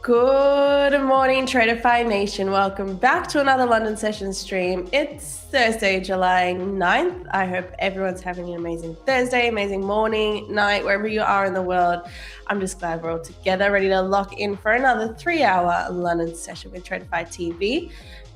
Good morning, Tradeify Nation. Welcome back to another London session stream. It's Thursday, July 9th. I hope everyone's having an amazing Thursday, amazing morning, night, wherever you are in the world. I'm just glad we're all together, ready to lock in for another 3-hour London session with Tradeify TV.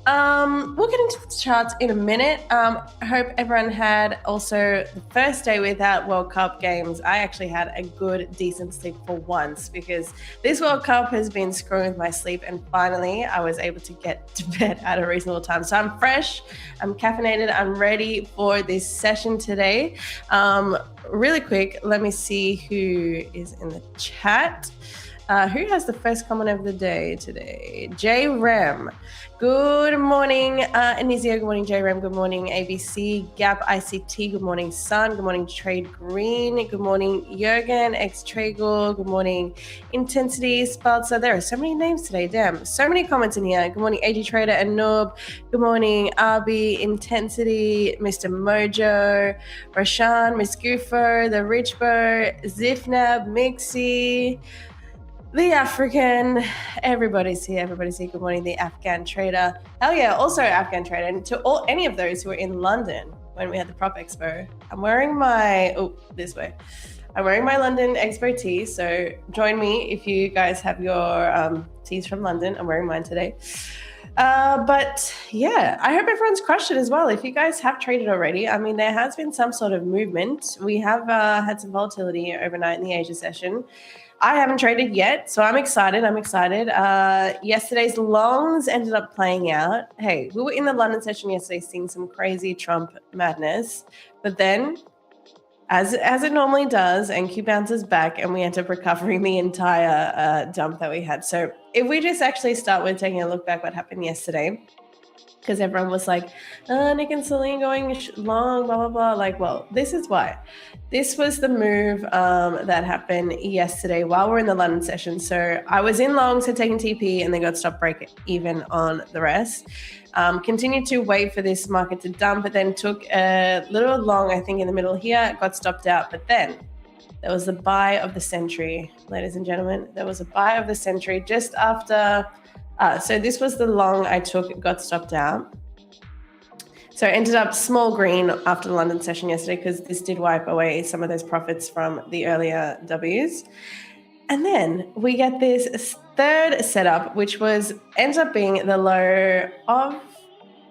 We'll get into the charts in a minute. I hope everyone had also the first day without World Cup games. I actually had a good, decent sleep for once because this World Cup has been screwing with my sleep, and finally I was able to get to bed at a reasonable time. So I'm fresh, I'm caffeinated, I'm ready for this session today. Really quick, let me see who is in the chat. Who has the first comment of the day today? J Rem. Good morning, Anizia. Good morning, J Rem. Good morning, ABC. Gap ICT. Good morning, Sun. Good morning, Trade Green. Good morning, Jurgen. X Tragle. Good morning, Intensity. Spalzer. There are so many names today. Damn. So many comments in here. Good morning, AG Trader and Noob. Good morning, RB, Intensity, Mr. Mojo, Rashan, Miss Goofo, The Richbo, Zifnab, Mixie. The African, everybody's here. Good morning, the Afghan trader. Hell yeah, also Afghan trader. And to any of those who were in London when we had the Prop Expo, I'm wearing my, I'm wearing my London Expo tee. So join me if you guys have your tees from London. I'm wearing mine today. But yeah, I hope everyone's crushed it as well. If you guys have traded already, I mean, there has been some sort of movement. We have had some volatility overnight in the Asia session. I haven't traded yet, so I'm excited. Yesterday's longs ended up playing out. Hey, we were in the London session yesterday seeing some crazy Trump madness, but then as it normally does, NQ bounces back and we end up recovering the entire dump that we had. So if we just actually start with taking a look back what happened yesterday, because everyone was like, Nick and Celine going long, blah, blah, blah. Like, well, this is why. This was the move that happened yesterday while we're in the London session. So I was in longs, had taken TP, and then got stop break even on the rest. Continued to wait for this market to dump, but then took a little long, I think, in the middle here, got stopped out. But then there was the buy of the century, ladies and gentlemen. There was a buy of the century just after... so this was the long I took, got stopped out. So I ended up small green after the London session yesterday because this did wipe away some of those profits from the earlier Ws. And then we get this third setup, which ends up being the low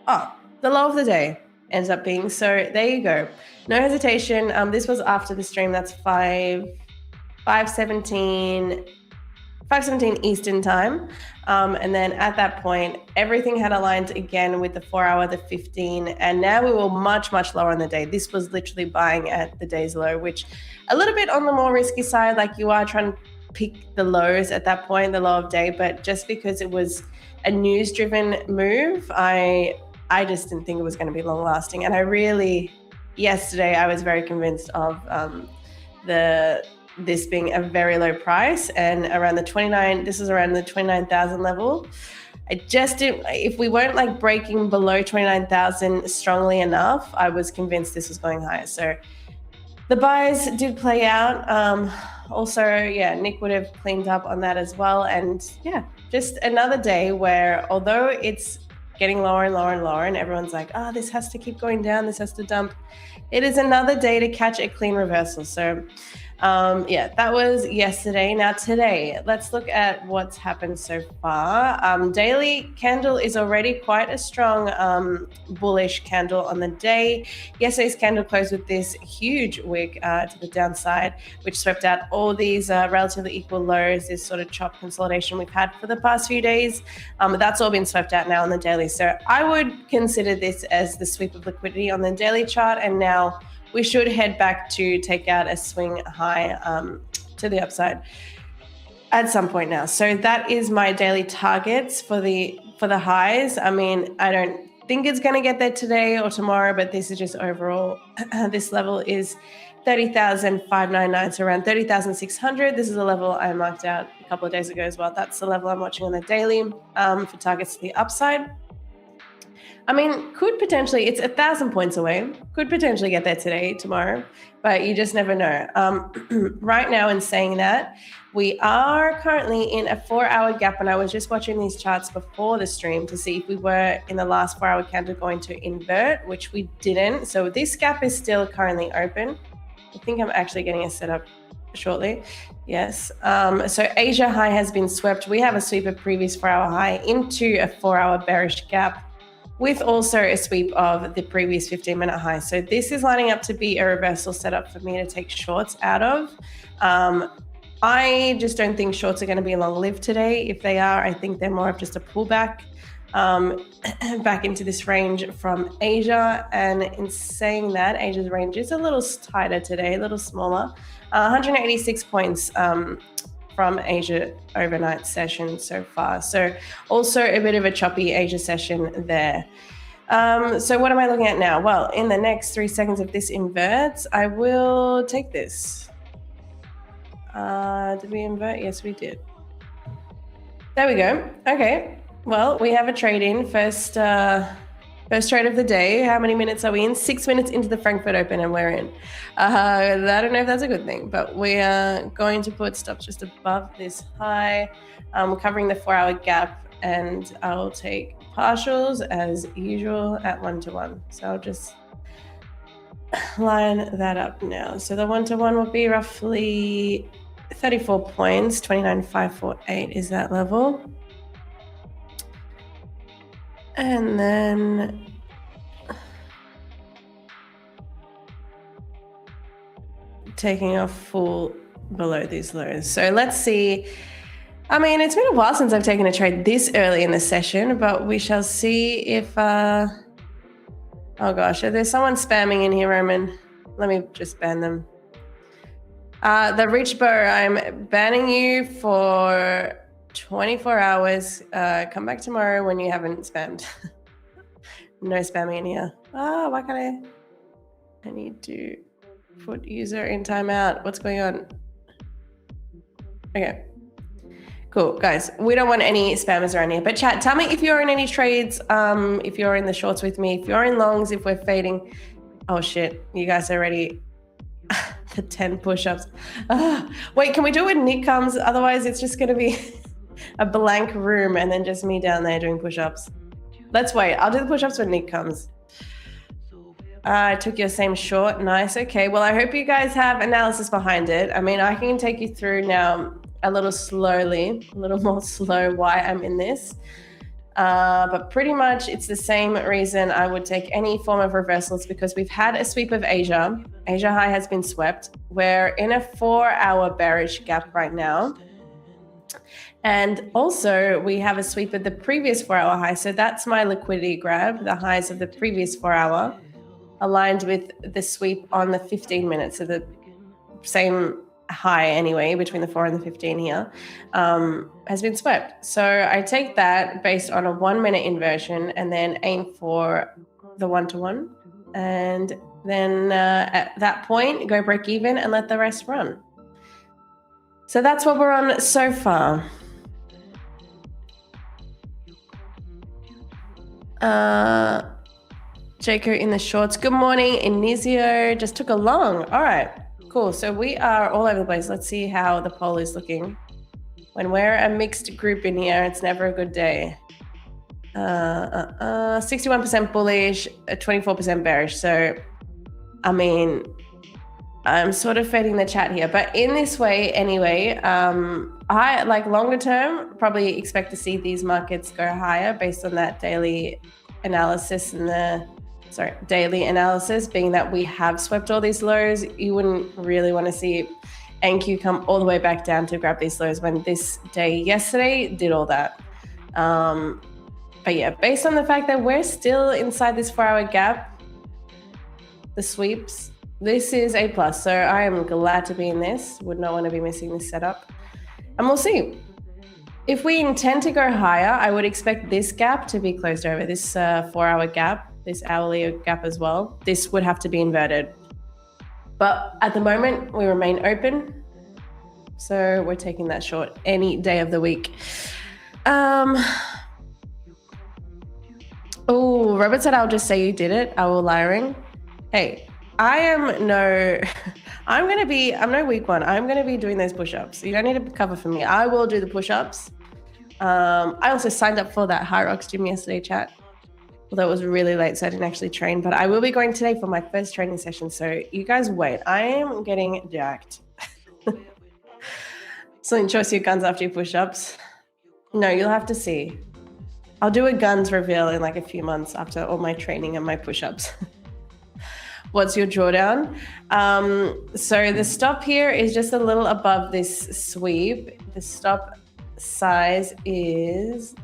of the day ends up being. So there you go. No hesitation. This was after the stream. That's 5:17 Eastern time. And then at that point, everything had aligned again with the 4-hour, the 15, and now we were much, much lower on the day. This was literally buying at the day's low, which a little bit on the more risky side, like you are trying to pick the lows at that point, the low of day, but just because it was a news-driven move, I just didn't think it was going to be long-lasting. And yesterday, I was very convinced of this being a very low price and around the 29,000 level. If we weren't like breaking below 29,000 strongly enough, I was convinced this was going higher. So the buys did play out. Nick would have cleaned up on that as well. And yeah, just another day where although it's getting lower and lower and lower and everyone's like, this has to keep going down, this has to dump, it is another day to catch a clean reversal. So that was yesterday. Now today, let's look at what's happened so far. Daily candle is already quite a strong bullish candle on the day. Yesterday's candle closed with this huge wick to the downside, which swept out all these relatively equal lows, this sort of chop consolidation we've had for the past few days. That's all been swept out now on the daily. So I would consider this as the sweep of liquidity on the daily chart, and now we should head back to take out a swing high to the upside at some point now. So that is my daily targets for the highs. I mean, I don't think it's going to get there today or tomorrow, but this is just overall. This level is 30,599, so around 30,600. This is a level I marked out a couple of days ago as well. That's the level I'm watching on the daily for targets to the upside. I mean, could potentially, it's 1,000 points away, could potentially get there today, tomorrow, but you just never know. Right now, in saying that, we are currently in a 4-hour gap, and I was just watching these charts before the stream to see if we were in the last 4-hour candle going to invert, which we didn't. So this gap is still currently open. I think I'm actually getting a setup shortly. Yes. So Asia high has been swept. We have a sweep of previous 4-hour high into a 4-hour bearish gap, with also a sweep of the previous 15-minute high. So this is lining up to be a reversal setup for me to take shorts out of. I just don't think shorts are going to be long-lived today. If they are, I think they're more of just a pullback back into this range from Asia. And in saying that, Asia's range is a little tighter today, a little smaller. 186 points from Asia overnight session so far. So also a bit of a choppy Asia session there. So what am I looking at now? Well, in the next 3 seconds, if this inverts, I will take this. Did we invert? Yes, we did. There we go. Okay. Well, we have a trade in. First trade of the day. How many minutes are we in? 6 minutes into the Frankfurt Open, and we're in. I don't know if that's a good thing, but we are going to put stops just above this high, covering the 4-hour gap, and I'll take partials as usual at 1-to-1. So I'll just line that up now. So the 1-to-1 will be roughly 34 points, 29,548 is that level. And then taking off full below these lows. So let's see. I mean, it's been a while since I've taken a trade this early in the session, but we shall see if, oh gosh, there's someone spamming in here, Roman. Let me just ban them. The Rich Bow, I'm banning you for 24 hours. Come back tomorrow when you haven't spammed. No spamming in here. Why can't I need to put user in timeout. What's going on? Okay. Cool, guys. We don't want any spammers around here. But chat, tell me if you're in any trades, if you're in the shorts with me, if you're in longs, if we're fading. Oh shit, you guys are ready. The 10 push-ups. Wait, can we do it when Nick comes? Otherwise, it's just going to be a blank room and then just me down there doing push-ups. Let's wait. I'll do the push-ups when Nick comes. I took your same short. Nice. Okay. Well, I hope you guys have analysis behind it. I mean, I can take you through now a little slowly, a little more slow why I'm in this. But pretty much it's the same reason I would take any form of reversals, because we've had a sweep of Asia. Asia high has been swept. We're in a 4-hour bearish gap right now. And also we have a sweep of the previous 4-hour high. So that's my liquidity grab, the highs of the previous 4-hour aligned with the sweep on the 15 minutes. So the same high anyway, between the 4 and the 15 here, has been swept. So I take that based on a 1-minute inversion and then aim for the 1-to-1. And then at that point, go break even and let the rest run. So that's what we're on so far. Jaco in the shorts. Good morning, Inizio. Just took a long. All right, cool. So we are all over the place. Let's see how the poll is looking. When we're a mixed group in here, it's never a good day. 61% bullish, 24% bearish. So, I mean, I'm sort of fading the chat here, but in this way anyway, I like longer term, probably expect to see these markets go higher based on that daily analysis and daily analysis being that we have swept all these lows. You wouldn't really want to see NQ come all the way back down to grab these lows when this day yesterday did all that. But yeah, based on the fact that we're still inside this 4-hour gap, the sweeps, this is A+. So I am glad to be in this. Would not want to be missing this setup. And we'll see. If we intend to go higher, I would expect this gap to be closed over, this 4-hour gap, this hourly gap as well. This would have to be inverted. But at the moment, we remain open. So we're taking that short any day of the week. Oh, Robert said, I'll just say you did it. I will lying. Hey, I'm no weak one. I'm going to be doing those push-ups. You don't need to cover for me. I will do the push-ups. I also signed up for that High Rocks gym yesterday, chat. Although it was really late, so I didn't actually train. But I will be going today for my first training session. So you guys wait. I am getting jacked. So choice your guns after your push-ups. No, you'll have to see. I'll do a guns reveal in like a few months after all my training and my push-ups. What's your drawdown? So the stop here is just a little above this sweep. The stop size is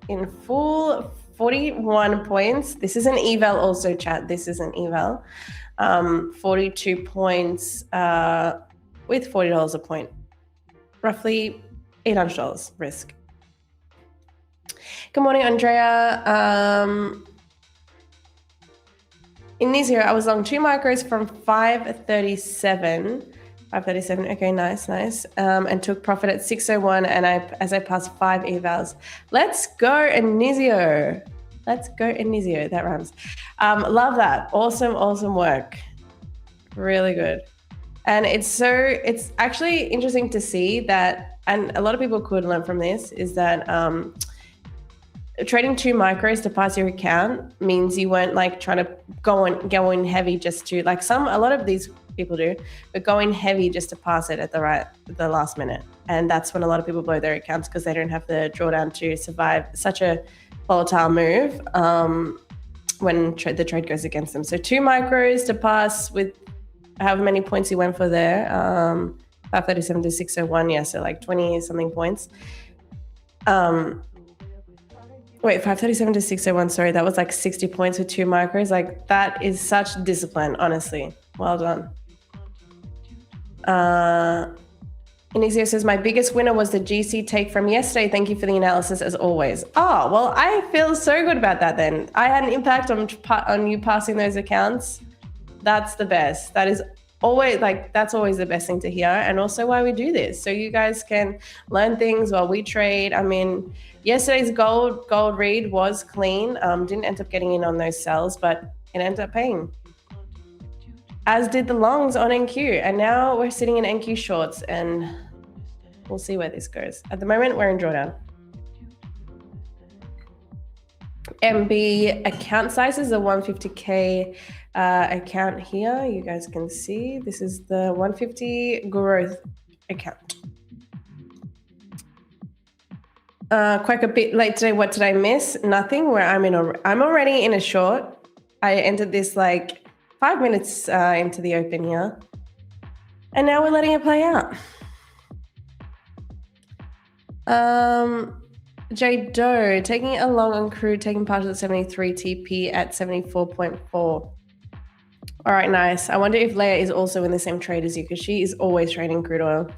in full 41 points. This is an eval also, chat. This is an eval. 42 points with $40 a point. Roughly $800 risk. Good morning, Andrea. In this year, I was long 2 micros from 537. 537, okay, nice. And took profit at 601 and as I passed 5 evals. Let's go, Anizio. That rhymes. Love that. Awesome work. Really good. And it's actually interesting to see that, and a lot of people could learn from this, is that trading 2 micros to pass your account means you weren't like trying to go in heavy just to, like a lot of these people do, but going heavy just to pass it at the last minute. And that's when a lot of people blow their accounts because they don't have the drawdown to survive such a volatile move when the trade goes against them. So 2 micros to pass with however many points you went for there, 537 to 601, yeah, so like 20 something points. Wait, 537 to 601, sorry, that was like 60 points with 2 micros. Like, that is such discipline, honestly. Well done. Inizio says, my biggest winner was the GC take from yesterday. Thank you for the analysis as always. Oh, well, I feel so good about that then. I had an impact on you passing those accounts. That's the best. That is always that's always the best thing to hear, and also why we do this, so you guys can learn things while we trade. I mean, yesterday's gold read was clean. Didn't end up getting in on those sells, but it ended up paying, as did the longs on NQ, and now we're sitting in NQ shorts, and we'll see where this goes. At the moment, we're in drawdown. MB account sizes, a 150K account here. You guys can see this is the 150 growth account. Quite a bit late today. What did I miss? Nothing. I'm already in a short. I entered this like 5 minutes into the open here, and now we're letting it play out. J Doe taking it along on crude, taking partial at 73, TP at 74.4. All right, nice. I wonder if Leia is also in the same trade as you, because she is always trading crude oil.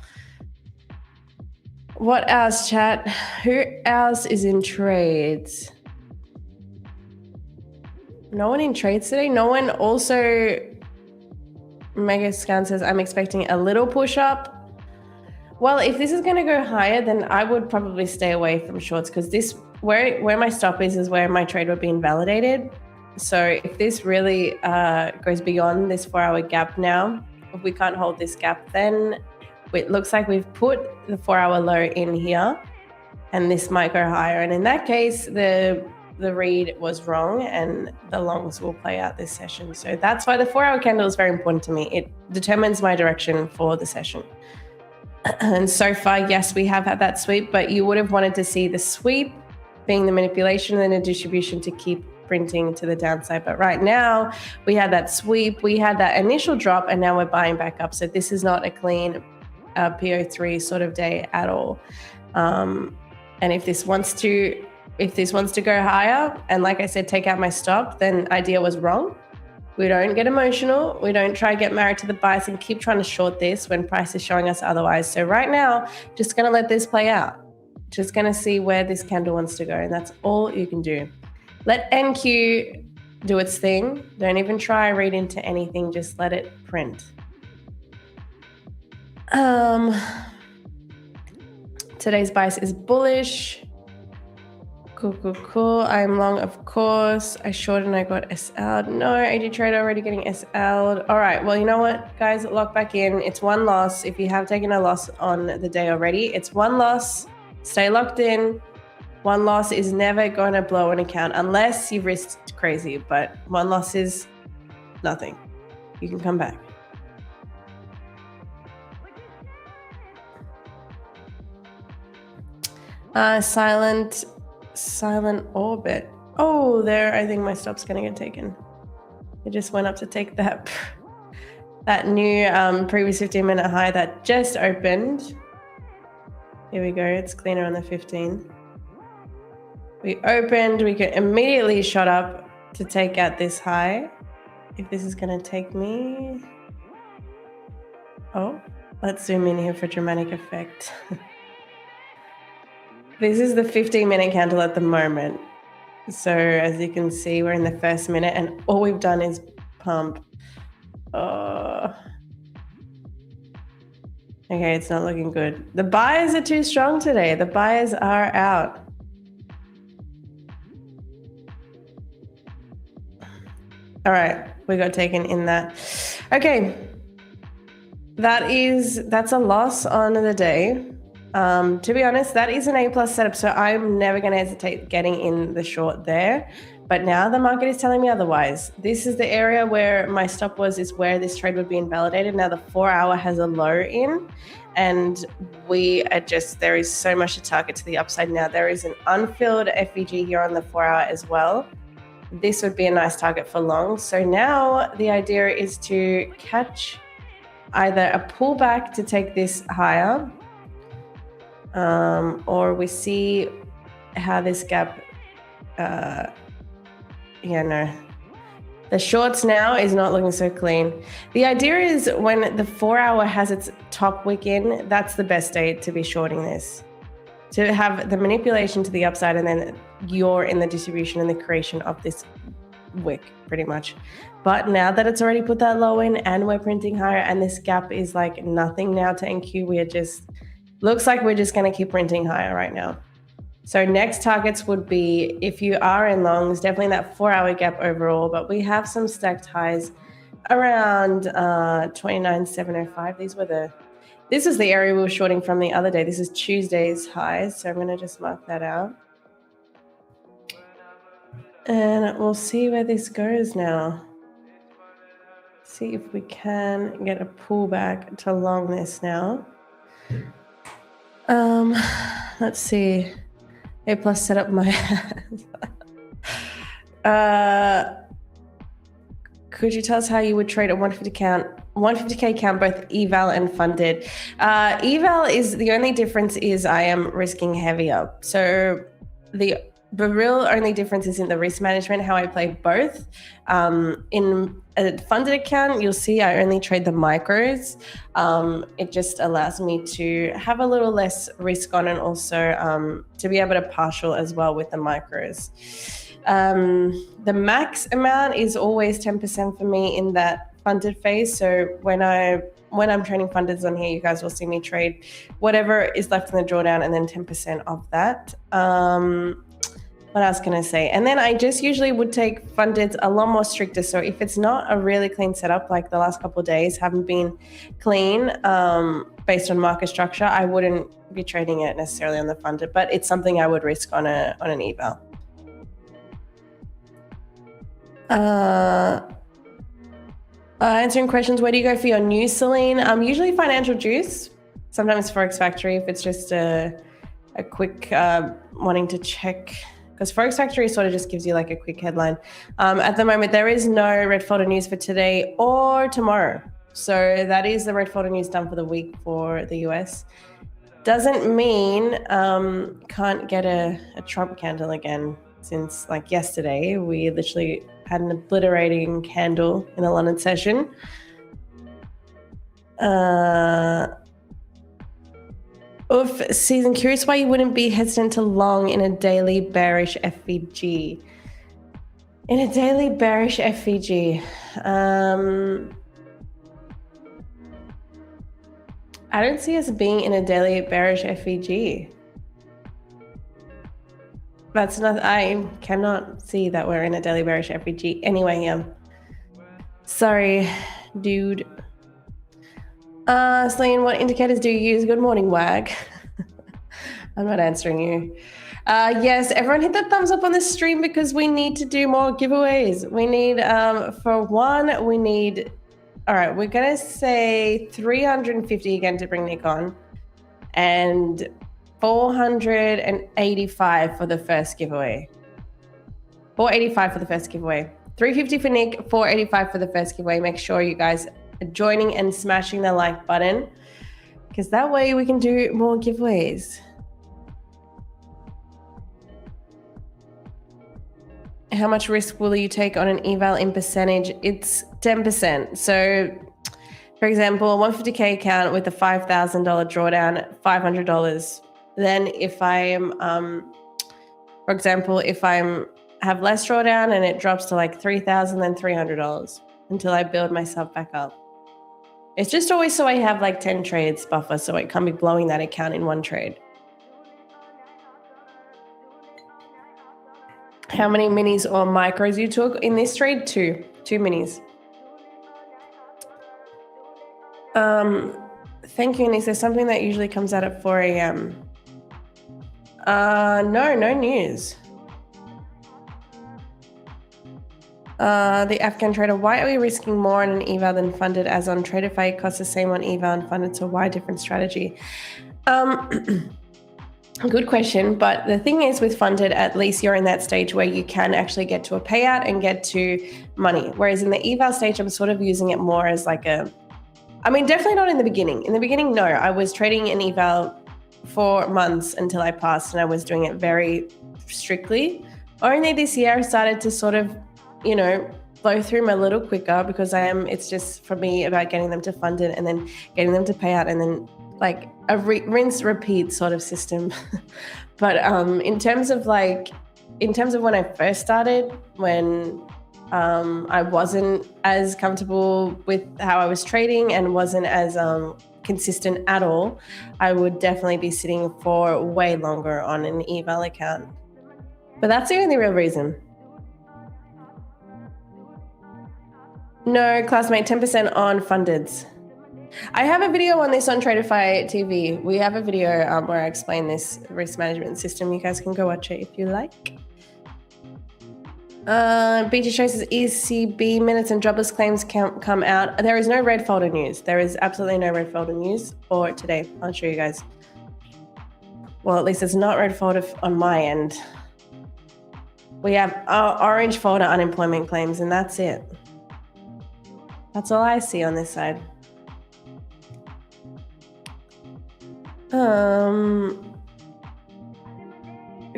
What else, chat? Who else is in trades? No one in trades today? No one also... Mega Scan says, I'm expecting a little push up. Well, if this is going to go higher, then I would probably stay away from shorts, because this, where my stop is where my trade would be invalidated. So if this really goes beyond this 4-hour gap now, if we can't hold this gap, then it looks like we've put the 4-hour low in here, and this might go higher. And in that case, the read was wrong, and the longs will play out this session. So that's why the 4-hour candle is very important to me. It determines my direction for the session. And so far, yes, we have had that sweep, but you would have wanted to see the sweep being the manipulation and the distribution to keep printing to the downside. But right now, we had that sweep, we had that initial drop, and now we're buying back up. So this is not a clean PO3 sort of day at all. And if this wants to go higher, and like I said, take out my stop, then idea was wrong. We don't get emotional. We don't try to get married to the bias and keep trying to short this when price is showing us otherwise. So right now, just going to let this play out. Just going to see where this candle wants to go. And that's all you can do. Let NQ do its thing. Don't even try to read into anything. Just let it print. Today's bias is bullish. Cool. I'm long, of course. I short and I got SL'd. No, AD Trader already getting SL'd. All right. Well, you know what, guys? Lock back in. It's one loss. If you have taken a loss on the day already, it's one loss. Stay locked in. One loss is never going to blow an account unless you've risked crazy. But one loss is nothing. You can come back. Silent orbit. Oh, there, I think my stop's gonna get taken. It just went up to take that new previous 15-minute high that just opened. Here we go, it's cleaner on the 15. We opened, we could immediately shot up to take out this high. If this is gonna take me. Oh, let's zoom in here for dramatic effect. This is the 15-minute candle at the moment. So as you can see, we're in the first minute and all we've done is pump. Oh. Okay, it's not looking good. The buyers are too strong today. The buyers are out. All right, we got taken in that. Okay, that's a loss on the day. To be honest, that is an A+ setup, so I'm never going to hesitate getting in the short there. But now the market is telling me otherwise. This is the area where my stop was, is where this trade would be invalidated. Now the 4-hour has a low in, and there is so much to target to the upside now. There is an unfilled FVG here on the 4-hour as well. This would be a nice target for long. So now the idea is to catch either a pullback to take this higher, or we see how this gap, the shorts now is not looking so clean. The idea is when the 4-hour has its top wick in, that's the best day to be shorting this. To have the manipulation to the upside and then you're in the distribution and the creation of this wick pretty much. But now that it's already put that low in and we're printing higher and this gap is like nothing now to NQ, looks like we're just going to keep printing higher right now. So next targets would be, if you are in longs, definitely that 4-hour gap overall, but we have some stacked highs around 29,705. This is the area we were shorting from the other day. This is Tuesday's highs, so I'm going to just mark that out. And we'll see where this goes now. See if we can get a pullback to long this now. Let's see. A+ set up my could you tell us how you would trade a 150k count, both eval and funded? Eval is the only difference is I am risking heavier. So the real only difference is in the risk management, how I play both. In a funded account, you'll see I only trade the micros. It just allows me to have a little less risk on and also to be able to partial as well with the micros. The max amount is always 10% for me in that funded phase. So when I'm trading fundeds on here, you guys will see me trade whatever is left in the drawdown and then 10% of that. What else can I say? And then I just usually would take funded a lot more stricter. So if it's not a really clean setup, like the last couple of days haven't been clean based on market structure, I wouldn't be trading it necessarily on the funded, but it's something I would risk on an eval. Answering questions, where do you go for your new Celine? Usually Financial Juice, sometimes Forex Factory if it's just a quick wanting to check, because Forex Factory sort of just gives you like a quick headline. At the moment, there is no red folder news for today or tomorrow. So that is the red folder news done for the week for the US. Doesn't mean can't get a Trump candle again, since like yesterday, we literally had an obliterating candle in the London session. Season, curious why you wouldn't be hesitant to long in a daily bearish FVG. In a daily bearish FVG. I don't see us being in a daily bearish FVG. That's not, I cannot see that we're in a daily bearish FVG. Anyway, sorry, dude. Celine, what indicators do you use? Good morning, WAG. I'm not answering you. Yes, everyone hit that thumbs up on this stream because we need to do more giveaways. We need, for one, we need, all right, we're going to say 350 again to bring Nick on, and 485 for the first giveaway. 485 for the first giveaway. 350 for Nick, 485 for the first giveaway. Make sure you guys are joining and smashing the like button, because that way we can do more giveaways. How much risk will you take on an eval in percentage? It's 10%. So, for example, a 150K account with a $5,000 drawdown, $500. Then if I'm, for example, if I'm have less drawdown and it drops to like $3,000, then $300 until I build myself back up. It's just always so I have like 10 trades buffer, so I can't be blowing that account in one trade. How many minis or micros you took in this trade? Two minis. Thank you. And is there something that usually comes out at 4 a.m.? No news. The Afghan trader, why are we risking more on an eval than funded, as on Tradeify it costs the same on eval and funded, so why different strategy? Good question, but the thing is with funded, at least you're in that stage where you can actually get to a payout and get to money. Whereas in the eval stage, I'm sort of using it more as like definitely not in the beginning. In the beginning, no, I was trading an eval for months until I passed, and I was doing it very strictly. Only this year I started to sort of, flow through them a little quicker, because it's just for me about getting them to fund it and then getting them to pay out, and then like a rinse repeat sort of system. But in terms of when I first started, when I wasn't as comfortable with how I was trading and wasn't as consistent at all, I would definitely be sitting for way longer on an eval account. But that's the only real reason. No, classmate, 10% on fundeds. I have a video on this on Tradeify TV. We have a video where I explain this risk management system. You guys can go watch it if you like. BT shows says ECB minutes and jobless claims can come out. There is no red folder news. There is absolutely no red folder news for today. I'll show you guys. Well, at least it's not red folder on my end. We have orange folder unemployment claims, and that's it. That's all I see on this side.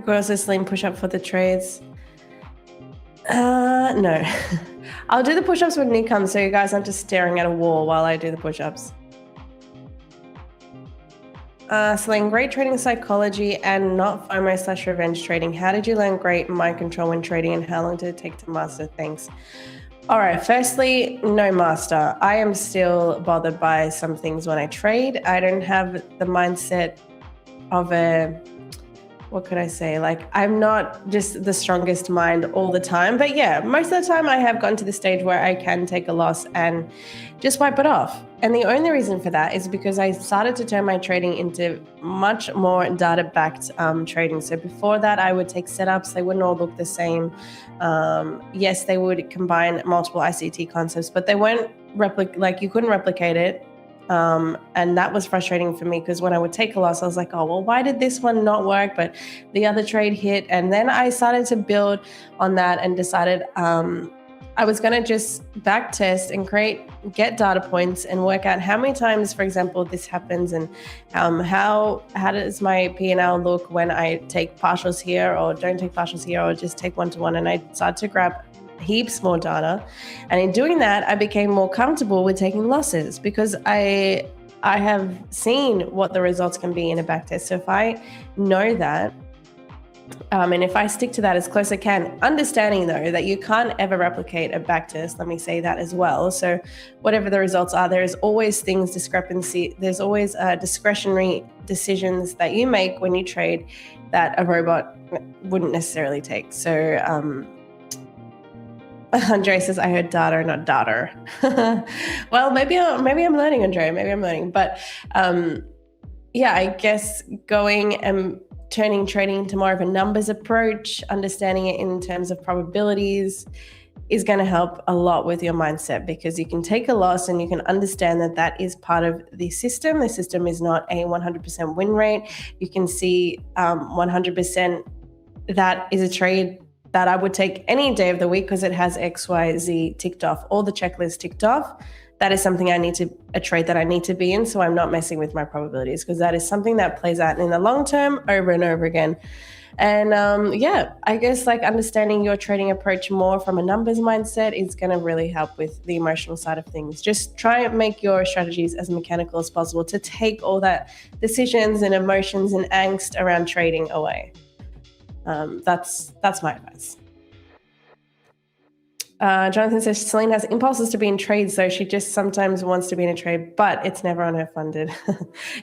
Girls are slim push up for the trades. No. I'll do the push-ups when Nick comes, so you guys aren't just staring at a wall while I do the push-ups. Celine, great trading psychology and not FOMO/revenge trading. How did you learn great mind control when trading, and how long did it take to master? Thanks. All right, firstly, no master. I am still bothered by some things when I trade. I don't have the mindset of what could I say? Like, I'm not just the strongest mind all the time, but yeah, most of the time I have gotten to the stage where I can take a loss and just wipe it off. And the only reason for that is because I started to turn my trading into much more data-backed trading. So before that, I would take setups. They wouldn't all look the same. Yes, they would combine multiple ICT concepts, but they weren't you couldn't replicate it. And that was frustrating for me, because when I would take a loss, I was like, oh, well, why did this one not work, but the other trade hit? And then I started to build on that and decided I was going to just back test and get data points and work out how many times, for example, this happens, and how does my P&L look when I take partials here or don't take partials here or just take one-to-one. And I started to grab heaps more data, and in doing that I became more comfortable with taking losses, because I have seen what the results can be in a backtest. So if I know that, And if I stick to that as close as I can, understanding though that you can't ever replicate a backtest, let me say that as well. So whatever the results are, there is always discrepancy. There's always discretionary decisions that you make when you trade that a robot wouldn't necessarily take. So Andre says, I heard data, not data. Well, maybe I'm learning, Andre. Maybe I'm learning. But yeah, I guess going and turning trading into more of a numbers approach, understanding it in terms of probabilities is going to help a lot with your mindset, because you can take a loss and you can understand that that is part of the system. The system is not a 100% win rate. You can see 100% that is a trade that I would take any day of the week because it has X, Y, Z ticked off, all the checklists ticked off. That is something a trade that I need to be in, so I'm not messing with my probabilities, because that is something that plays out in the long term over and over again. And yeah, I guess like understanding your trading approach more from a numbers mindset is going to really help with the emotional side of things. Just try and make your strategies as mechanical as possible to take all that decisions and emotions and angst around trading away. That's my advice. Jonathan says Celine has impulses to be in trades, so she just sometimes wants to be in a trade, but it's never on her funded.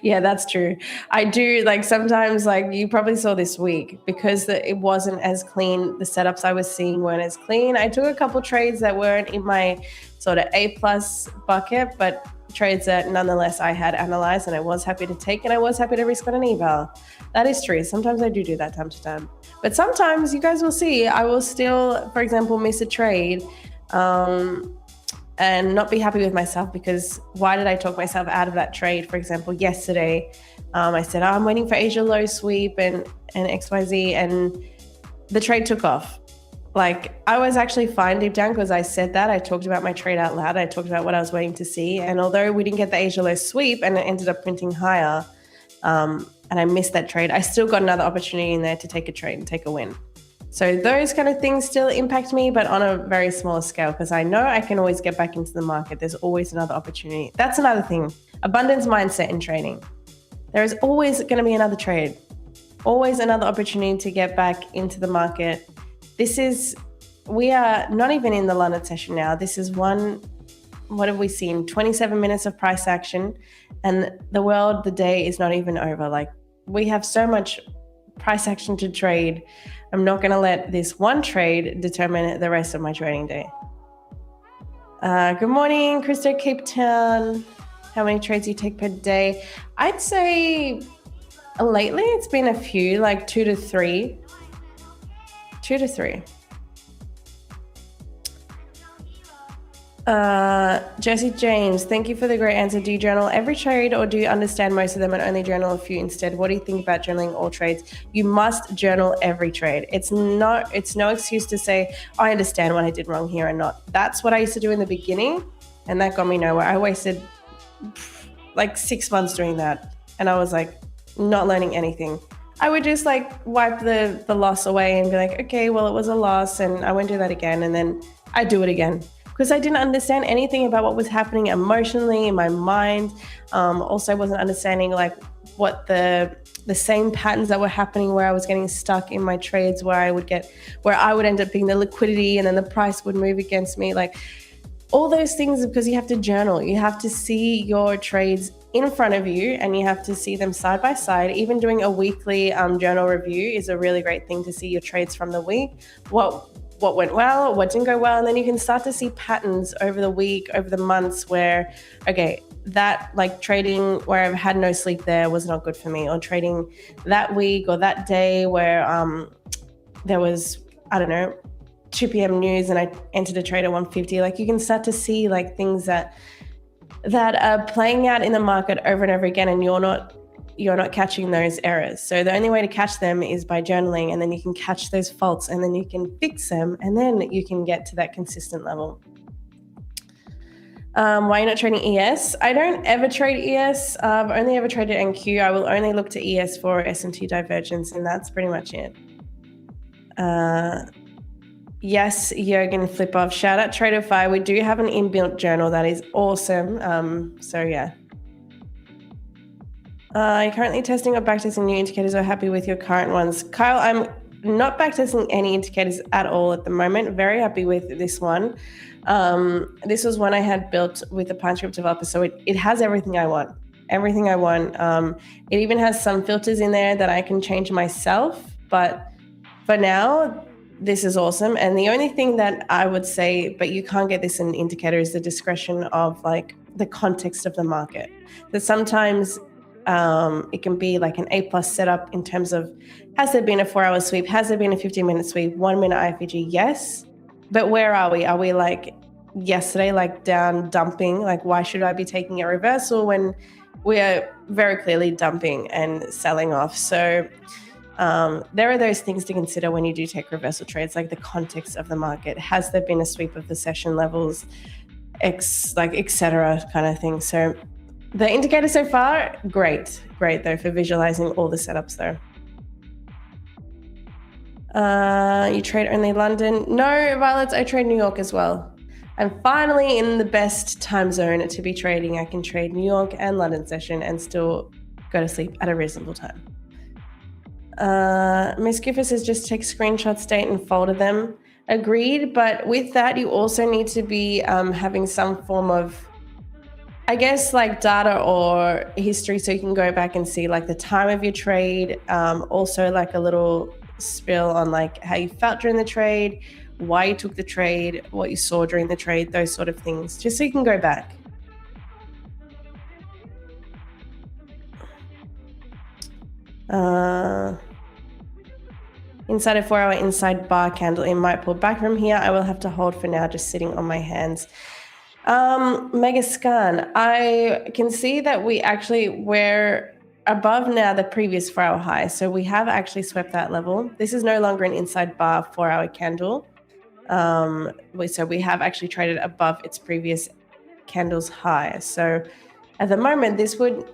Yeah, that's true. I do, like, sometimes, like you probably saw this week, because it wasn't as clean, the setups I was seeing weren't as clean. I took a couple trades that weren't in my sort of A+ bucket, but trades that nonetheless I had analyzed and I was happy to take, and I was happy to risk on an eval. That is true. Sometimes I do that time to time. But sometimes you guys will see I will still, for example, miss a trade and not be happy with myself, because why did I talk myself out of that trade? For example, yesterday, I said, I'm waiting for Asia low sweep and XYZ, and the trade took off. Like, I was actually fine deep down because I said that. I talked about my trade out loud. I talked about what I was waiting to see. And although we didn't get the Asia low sweep and it ended up printing higher, and I missed that trade, I still got another opportunity in there to take a trade and take a win. So those kind of things still impact me, but on a very small scale, because I know I can always get back into the market. There's always another opportunity. That's another thing. Abundance mindset in trading. There is always going to be another trade, always another opportunity to get back into the market. We are not even in the London session now. This is what have we seen? 27 minutes of price action, and the day is not even over. Like, we have so much price action to trade. I'm not going to let this one trade determine the rest of my trading day. Good morning, Krista, Cape Town. How many trades do you take per day? I'd say lately it's been a few, like 2 to 3. 2 to 3. Jesse James, thank you for the great answer. Do you journal every trade, or do you understand most of them and only journal a few instead? What do you think about journaling all trades? You must journal every trade. It's no excuse to say, oh, I understand what I did wrong here and not. That's what I used to do in the beginning, and that got me nowhere. I wasted like 6 months doing that, and I was like not learning anything. I would just like wipe the loss away and be like, okay, well, it was a loss and I won't do that again. And then I do it again, because I didn't understand anything about what was happening emotionally in my mind. Also, I wasn't understanding like what the same patterns that were happening, where I was getting stuck in my trades, where I would end up being the liquidity and then the price would move against me. Like, all those things, because you have to journal. You have to see your trades in front of you and you have to see them side by side. Even doing a weekly journal review is a really great thing to see your trades from the week. What went well, what didn't go well, and then you can start to see patterns over the week, over the months, where, okay, that like trading where I've had no sleep there was not good for me, or trading that week or that day where there was, I don't know, 2 p.m. news and I entered a trade at 150. Like, you can start to see like things that are playing out in the market over and over again, and you're not catching those errors. So the only way to catch them is by journaling, and then you can catch those faults and then you can fix them, and then you can get to that consistent level. Why are you not trading ES? I don't ever trade ES. I've only ever traded NQ. I will only look to ES for S&T divergence, and that's pretty much it. Yes, Jürgen Flipov. Shout out Tradeify. We do have an inbuilt journal that is awesome. So yeah. You're currently testing or backtesting new indicators, or happy with your current ones? Kyle, I'm not backtesting any indicators at all at the moment. Very happy with this one. This was one I had built with a PineScript developer, so it has everything I want. Everything I want. It even has some filters in there that I can change myself, but for now, this is awesome. And the only thing that I would say, but you can't get this in an indicator, is the discretion of like the context of the market. That sometimes it can be like an A+ setup in terms of, has there been a 4-hour sweep? Has there been a 15-minute sweep? 1 minute IFG? Yes. But where are we? Are we like yesterday, like down dumping? Like, why should I be taking a reversal when we are very clearly dumping and selling off? So there are those things to consider when you do take reversal trades, like the context of the market. Has there been a sweep of the session levels, etc. kind of thing. So the indicator so far, great though for visualizing all the setups though. You trade only London? No, Violet, I trade New York as well. I'm finally in the best time zone to be trading. I can trade New York and London session and still go to sleep at a reasonable time. Miss Gifford says just take screenshots, date and folder them. Agreed, but with that you also need to be having some form of, I guess, like data or history, so you can go back and see like the time of your trade, also like a little spill on like how you felt during the trade, why you took the trade, what you saw during the trade, those sort of things, just so you can go back. Inside a 4-hour inside bar candle, it might pull back from here. I will have to hold for now, just sitting on my hands. Megascan, I can see that we're above now the previous 4-hour high. So we have actually swept that level. This is no longer an inside bar 4-hour candle. So we have actually traded above its previous candle's high. So at the moment, this would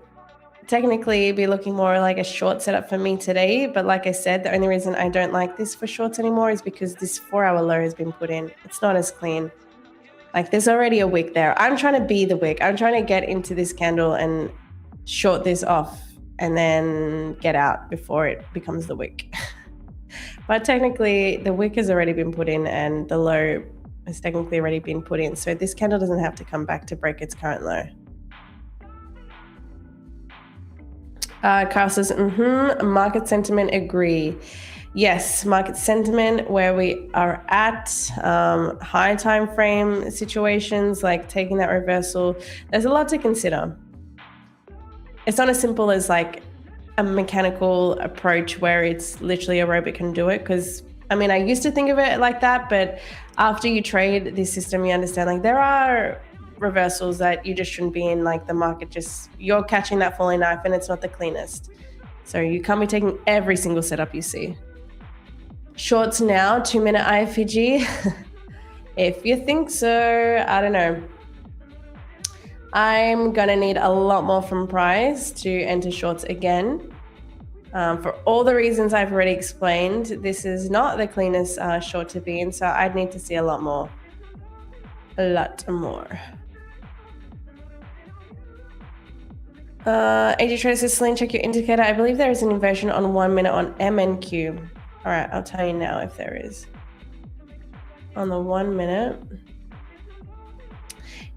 technically be looking more like a short setup for me today. But like I said, the only reason I don't like this for shorts anymore is because this 4-hour low has been put in. It's not as clean. Like there's already a wick there. I'm trying to be the wick. I'm trying to get into this candle and short this off and then get out before it becomes the wick. But technically the wick has already been put in and the low has technically already been put in. So this candle doesn't have to come back to break its current low. Carl says, market sentiment, agree. Yes, market sentiment, where we are at, high time frame situations, like taking that reversal, there's a lot to consider. It's not as simple as like a mechanical approach where it's literally a robot can do it. Because I mean, I used to think of it like that, but after you trade this system, you understand like there are reversals that you just shouldn't be in. Like the market just, you're catching that falling knife and it's not the cleanest. So you can't be taking every single setup you see. Shorts now, 2-minute IFG. If you think so, I don't know. I'm gonna need a lot more from price to enter shorts again. For all the reasons I've already explained, this is not the cleanest short to be in, so I'd need to see a lot more. A lot more. AG Trader says, Celine, check your indicator. I believe there is an inversion on 1 minute on MNQ. All right, I'll tell you now if there is. On the 1 minute.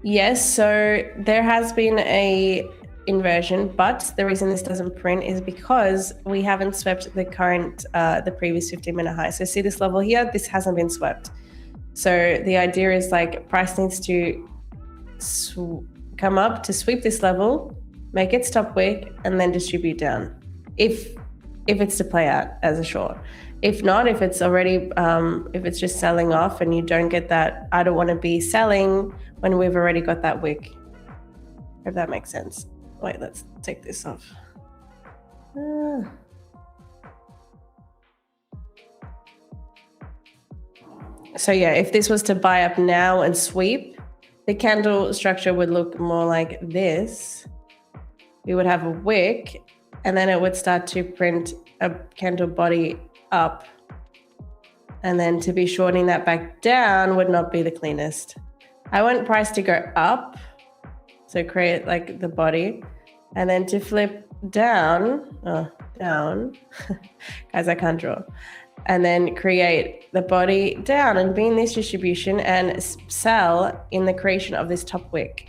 Yes, so there has been a inversion, but the reason this doesn't print is because we haven't swept the current, the previous 15-minute high. So see this level here, this hasn't been swept. So the idea is like price needs to come up to sweep this level, make it stop wick, and then distribute down. If it's to play out as a short. If not, if it's already, if it's just selling off and you don't get that, I don't want to be selling when we've already got that wick. If that makes sense. Wait, let's take this off. So yeah, if this was to buy up now and sweep, the candle structure would look more like this. We would have a wick and then it would start to print a candle body up. And then to be shorting that back down would not be the cleanest. I want price to go up. So create like the body and then to flip down, down, guys, I can't draw. and then create the body down and be in this distribution and sell in the creation of this top wick.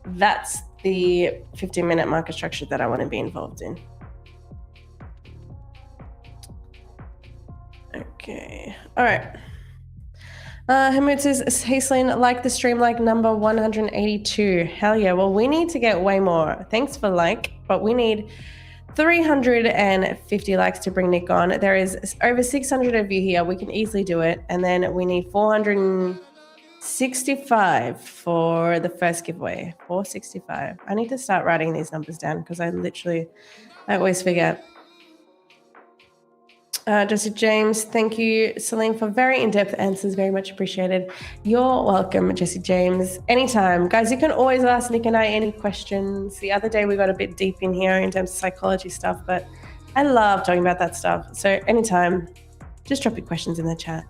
That's the 15-minute market structure that I want to be involved in. Okay, all right. Hamid says, hey Celine, like the stream like number 182. Hell yeah, well, we need to get way more. Thanks for like, but we need 350 likes to bring Nick on. There is over 600 of you here. We can easily do it. And then we need 465 for the first giveaway. 465. I need to start writing these numbers down because I always forget. Jesse James, thank you, Celine, for very in-depth answers. Very much appreciated. You're welcome, Jesse James. Anytime. Guys, you can always ask Nick and I any questions. The other day we got a bit deep in here in terms of psychology stuff, but I love talking about that stuff. So anytime, just drop your questions in the chat.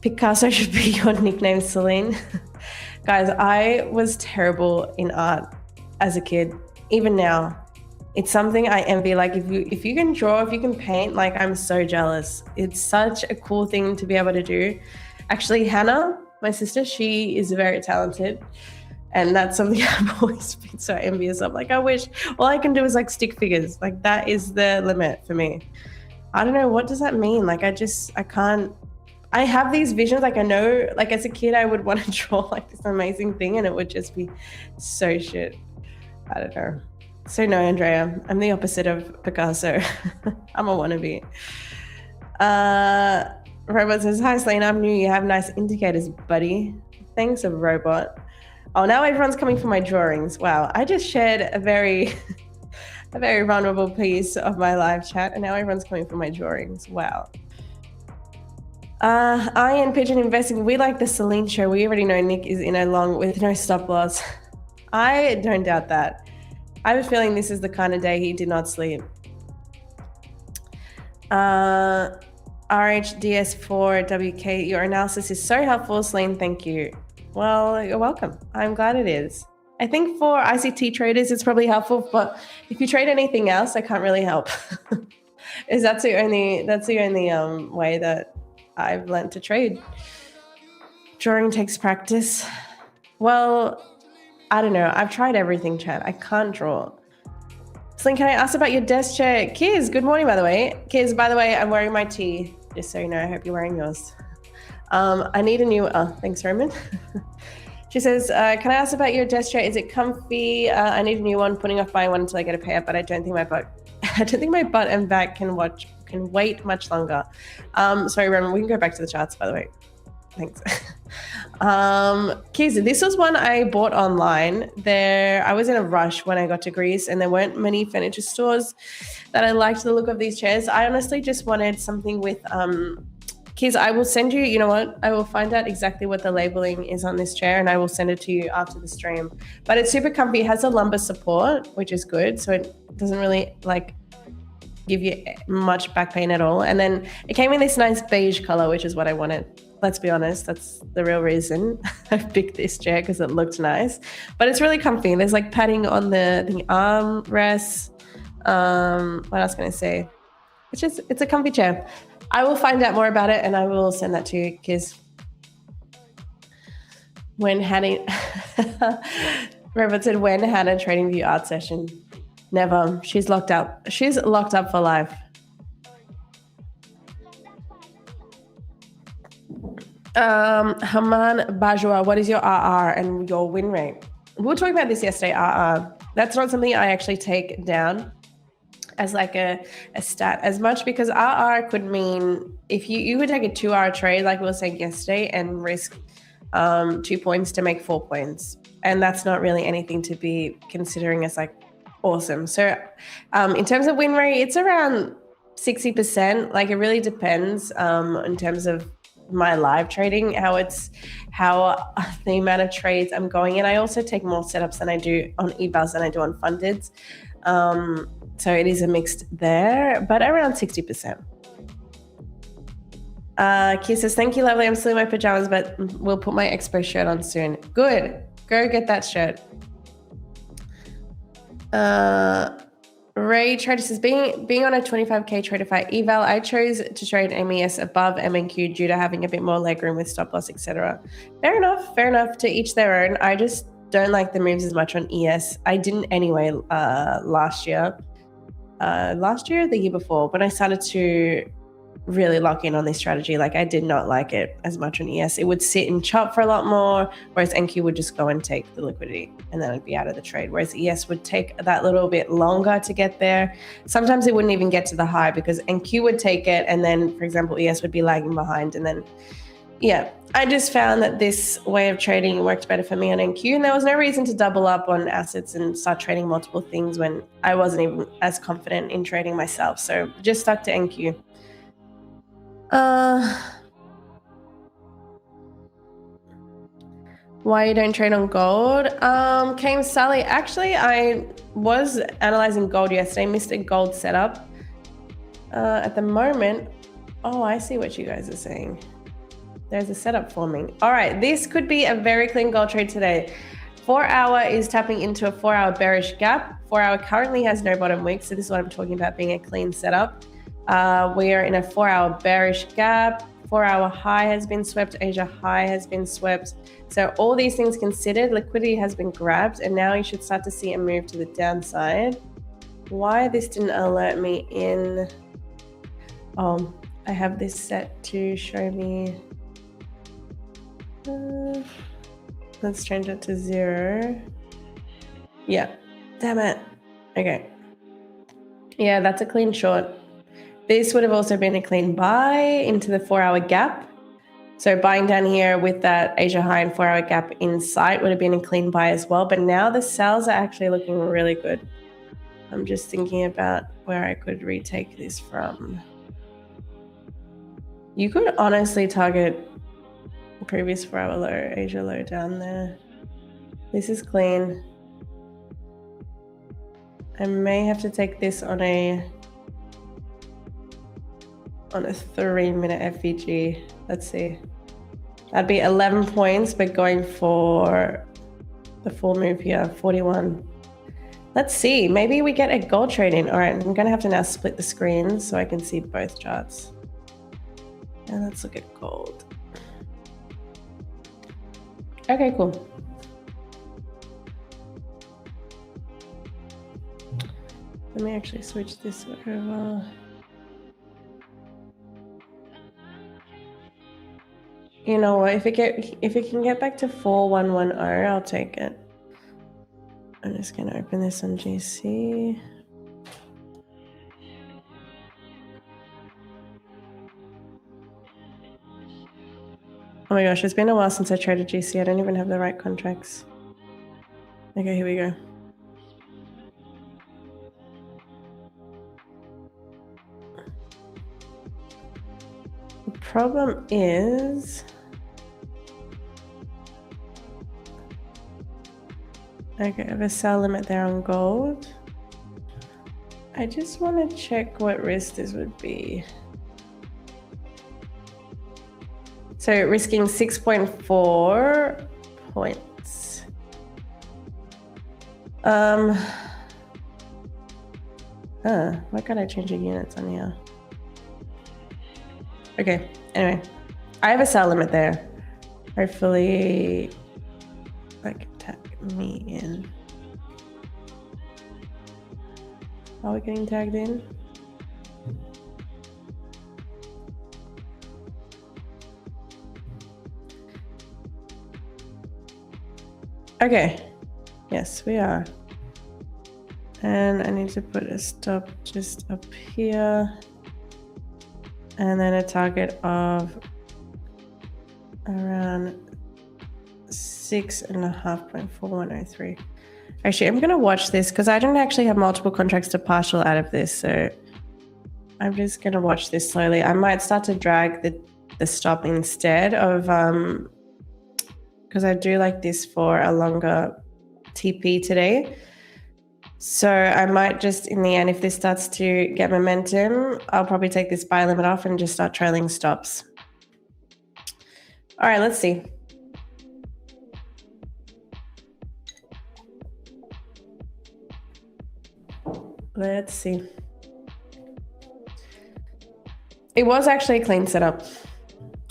Picasso should be your nickname, Celine. Guys, I was terrible in art as a kid, even now. It's something I envy. Like if you can draw, if you can paint, like I'm so jealous. It's such a cool thing to be able to do. Actually, Hannah, my sister, she is very talented. And that's something I've always been so envious of. Like I wish all I can do is like stick figures. Like that is the limit for me. I don't know, what does that mean? Like I can't, I have these visions. Like I know, like as a kid, I would want to draw like this amazing thing and it would just be so shit. I don't know. So no, Andrea, I'm the opposite of Picasso. I'm a wannabe. Robot says, hi, Celine, I'm new. You have nice indicators, buddy. Thanks, Robot. Oh, now everyone's coming for my drawings. Wow, I just shared a very vulnerable piece of my live chat, and now everyone's coming for my drawings. Wow. Ian Pigeon Investing, we like the Celine show. We already know Nick is in a long with no stop loss. I don't doubt that. I have a feeling this is the kind of day he did not sleep. RHDS4WK, your analysis is so helpful, Celine. Thank you. Well, you're welcome. I'm glad it is. I think for ICT traders, it's probably helpful, but if you trade anything else, I can't really help. That's the only way that I've learned to trade. Drawing takes practice. Well, I don't know. I've tried everything, Chad. I can't draw. Celine, can I ask about your desk chair? Kiz, good morning, by the way. Kiz, by the way, I'm wearing my tee, just so you know. I hope you're wearing yours. I need a new, thanks, Roman. She says, can I ask about your desk chair? Is it comfy? I need a new one, putting off buying one until I get a payout, but I don't think my butt and back can wait much longer. Sorry, Roman, we can go back to the charts, by the way. Thanks. Kiz, this was one I bought online. I was in a rush when I got to Greece and there weren't many furniture stores that I liked the look of these chairs. I honestly just wanted something with, Kiz, I will send you know what? I will find out exactly what the labeling is on this chair and I will send it to you after the stream. But it's super comfy. It has a lumbar support, which is good. So it doesn't really like give you much back pain at all. And then it came in this nice beige color, which is what I wanted. Let's be honest, that's the real reason I picked this chair, because it looked nice. But it's really comfy. There's like padding on the armrests. What else can I say? It's a comfy chair. I will find out more about it and I will send that to you, because when Hannah Robert said, when Hannah TradingView art session? Never. She's locked up. She's locked up for life. Haman Bajwa, what is your RR and your win rate? We were talking about this yesterday, RR. That's not something I actually take down as like a stat as much, because RR could mean if you could take a 2-hour trade, like we were saying yesterday, and risk 2 points to make 4 points. And that's not really anything to be considering as like awesome. So in terms of win rate, it's around 60%. Like it really depends in terms of my live trading, how the amount of trades I'm going in. I also take more setups than I do on eBuzz than I do on fundeds. So it is a mixed there, but around 60%. Kia says, thank you, lovely. I'm still in my pajamas, but we'll put my expo shirt on soon. Good. Go get that shirt. Ray Trader says, being on a 25K Tradeify eval, I chose to trade MES above MNQ due to having a bit more legroom with stop loss, etc. Fair enough. To each their own. I just don't like the moves as much on ES. I didn't anyway last year. The year before, when I started to really lock in on this strategy, like I did not like it as much on ES. It would sit and chop for a lot more, whereas NQ would just go and take the liquidity and then it'd be out of the trade. Whereas ES would take that little bit longer to get there. Sometimes it wouldn't even get to the high because NQ would take it and then, for example, ES would be lagging behind. And then, yeah, I just found that this way of trading worked better for me on NQ, and there was no reason to double up on assets and start trading multiple things when I wasn't even as confident in trading myself. So just stuck to NQ. Why you don't trade on gold? Came Sally. Actually, I was analyzing gold yesterday, missed a gold setup. At the moment, oh, I see what you guys are saying. There's a setup forming. All right, this could be a very clean gold trade today. 4 hour is tapping into a 4 hour bearish gap. 4 hour currently has no bottom wick, so this is what I'm talking about being a clean setup. We are in a 4 hour bearish gap. 4 hour high has been swept. Asia high has been swept. So all these things considered, liquidity has been grabbed, and now you should start to see a move to the downside. Why this didn't alert me in? Oh, I have this set to show me. Let's change it to 0. Yeah, damn it. Okay. Yeah, that's a clean short. This would have also been a clean buy into the 4 hour gap. So buying down here with that Asia high and 4 hour gap in sight would have been a clean buy as well. But now the sells are actually looking really good. I'm just thinking about where I could retake this from. You could honestly target previous 4 hour low, Asia low down there. This is clean. I may have to take this on a 3-minute FVG. Let's see. That'd be 11 points, but going for the full move here, 41. Let's see. Maybe we get a gold trade in. All right, I'm going to have to now split the screen so I can see both charts. And let's look at gold. Okay, cool. Let me actually switch this over. You know what? If it can get back to 4110, I'll take it. I'm just gonna open this on GC. Oh my gosh, it's been a while since I traded GC. I don't even have the right contracts. Okay, here we go. The problem is, okay, I have a sell limit there on gold. I just want to check what risk this would be. So risking 6.4 points. Why can't I change the units on here? Okay, anyway, I have a sell limit there. Hopefully, like, tag me in. Are we getting tagged in? Okay, yes, we are. And I need to put a stop just up here. And then a target of around 6.5.4103. Actually, I'm going to watch this because I don't actually have multiple contracts to partial out of this. So I'm just going to watch this slowly. I might start to drag the stop instead of, because I do like this for a longer TP today. So I might just, in the end, if this starts to get momentum, I'll probably take this buy limit off and just start trailing stops. All right, let's see. Let's see. It was actually a clean setup.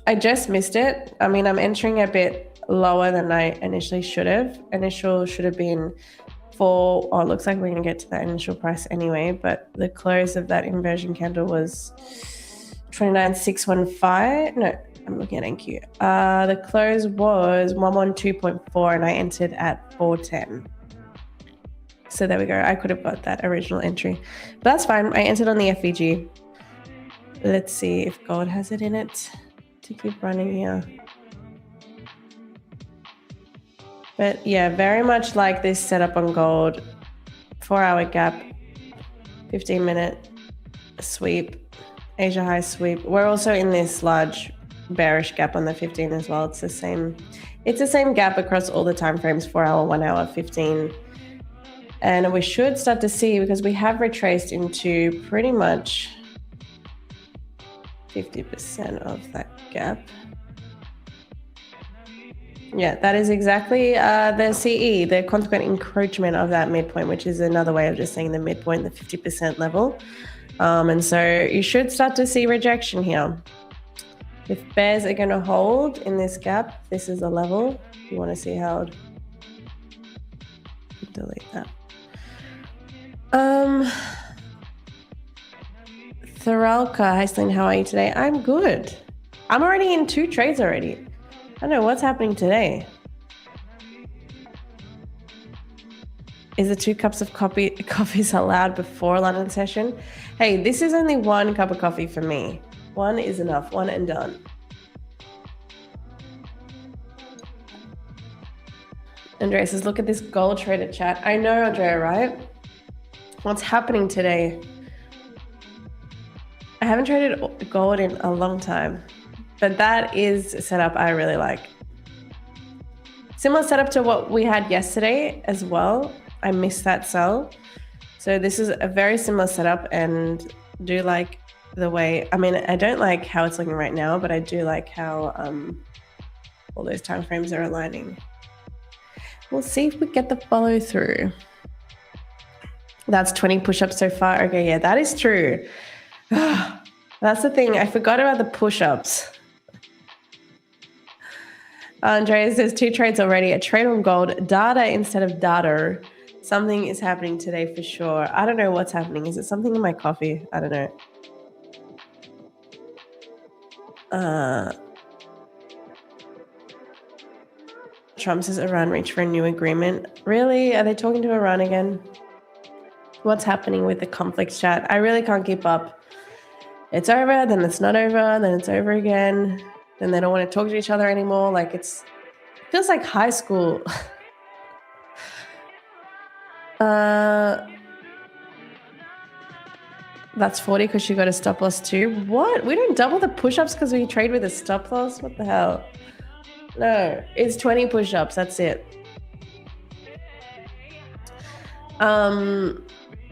I just missed it. I mean, I'm entering a bit lower than I initially should have. Initial should have been for, oh, it looks like we're going to get to that initial price anyway, but the close of that inversion candle was 29,615. No, I'm looking at NQ. The close was 112.4 and I entered at 410. So there we go. I could have got that original entry, but that's fine. I entered on the FVG. Let's see if gold has it in it to keep running here. But yeah, very much like this setup on gold. 4-hour gap, 15-minute sweep, Asia high sweep. We're also in this large bearish gap on the 15 as well. It's the same gap across all the time frames, 4-hour, 1 hour, 15. And we should start to see, because we have retraced into pretty much 50% of that gap. Yeah, that is exactly the CE, the consequent encroachment of that midpoint, which is another way of just saying the midpoint, the 50% level. And so you should start to see rejection here. If bears are going to hold in this gap, this is a level. You want to see how, delete that. Thoralka, hi Celine, how are you today? I'm good. I'm already in 2 trades already. I don't know what's happening today. Is the 2 cups of coffees allowed before London session? Hey, this is only 1 cup of coffee for me. 1 is enough, 1 and done. Andrea says, look at this gold trader chat. I know, Andrea, right? What's happening today? I haven't traded gold in a long time, but that is a setup I really like. Similar setup to what we had yesterday as well. I missed that sell. So this is a very similar setup, and do like the way, I mean, I don't like how it's looking right now, but I do like how all those time frames are aligning. We'll see if we get the follow through. That's 20 push-ups so far. Okay, yeah, that is true. That's the thing. I forgot about the push-ups. Andrea says 2 trades already. A trade on gold, data instead of data. Something is happening today for sure. I don't know what's happening. Is it something in my coffee? I don't know. Trump says Iran reached for a new agreement. Really? Are they talking to Iran again? What's happening with the conflict chat? I really can't keep up. It's over, then it's not over, then it's over again. Then they don't want to talk to each other anymore. Like it feels like high school. That's 40 because she got a stop loss too. What? We don't double the push-ups because we trade with a stop loss? What the hell? No, it's 20 push-ups. That's it.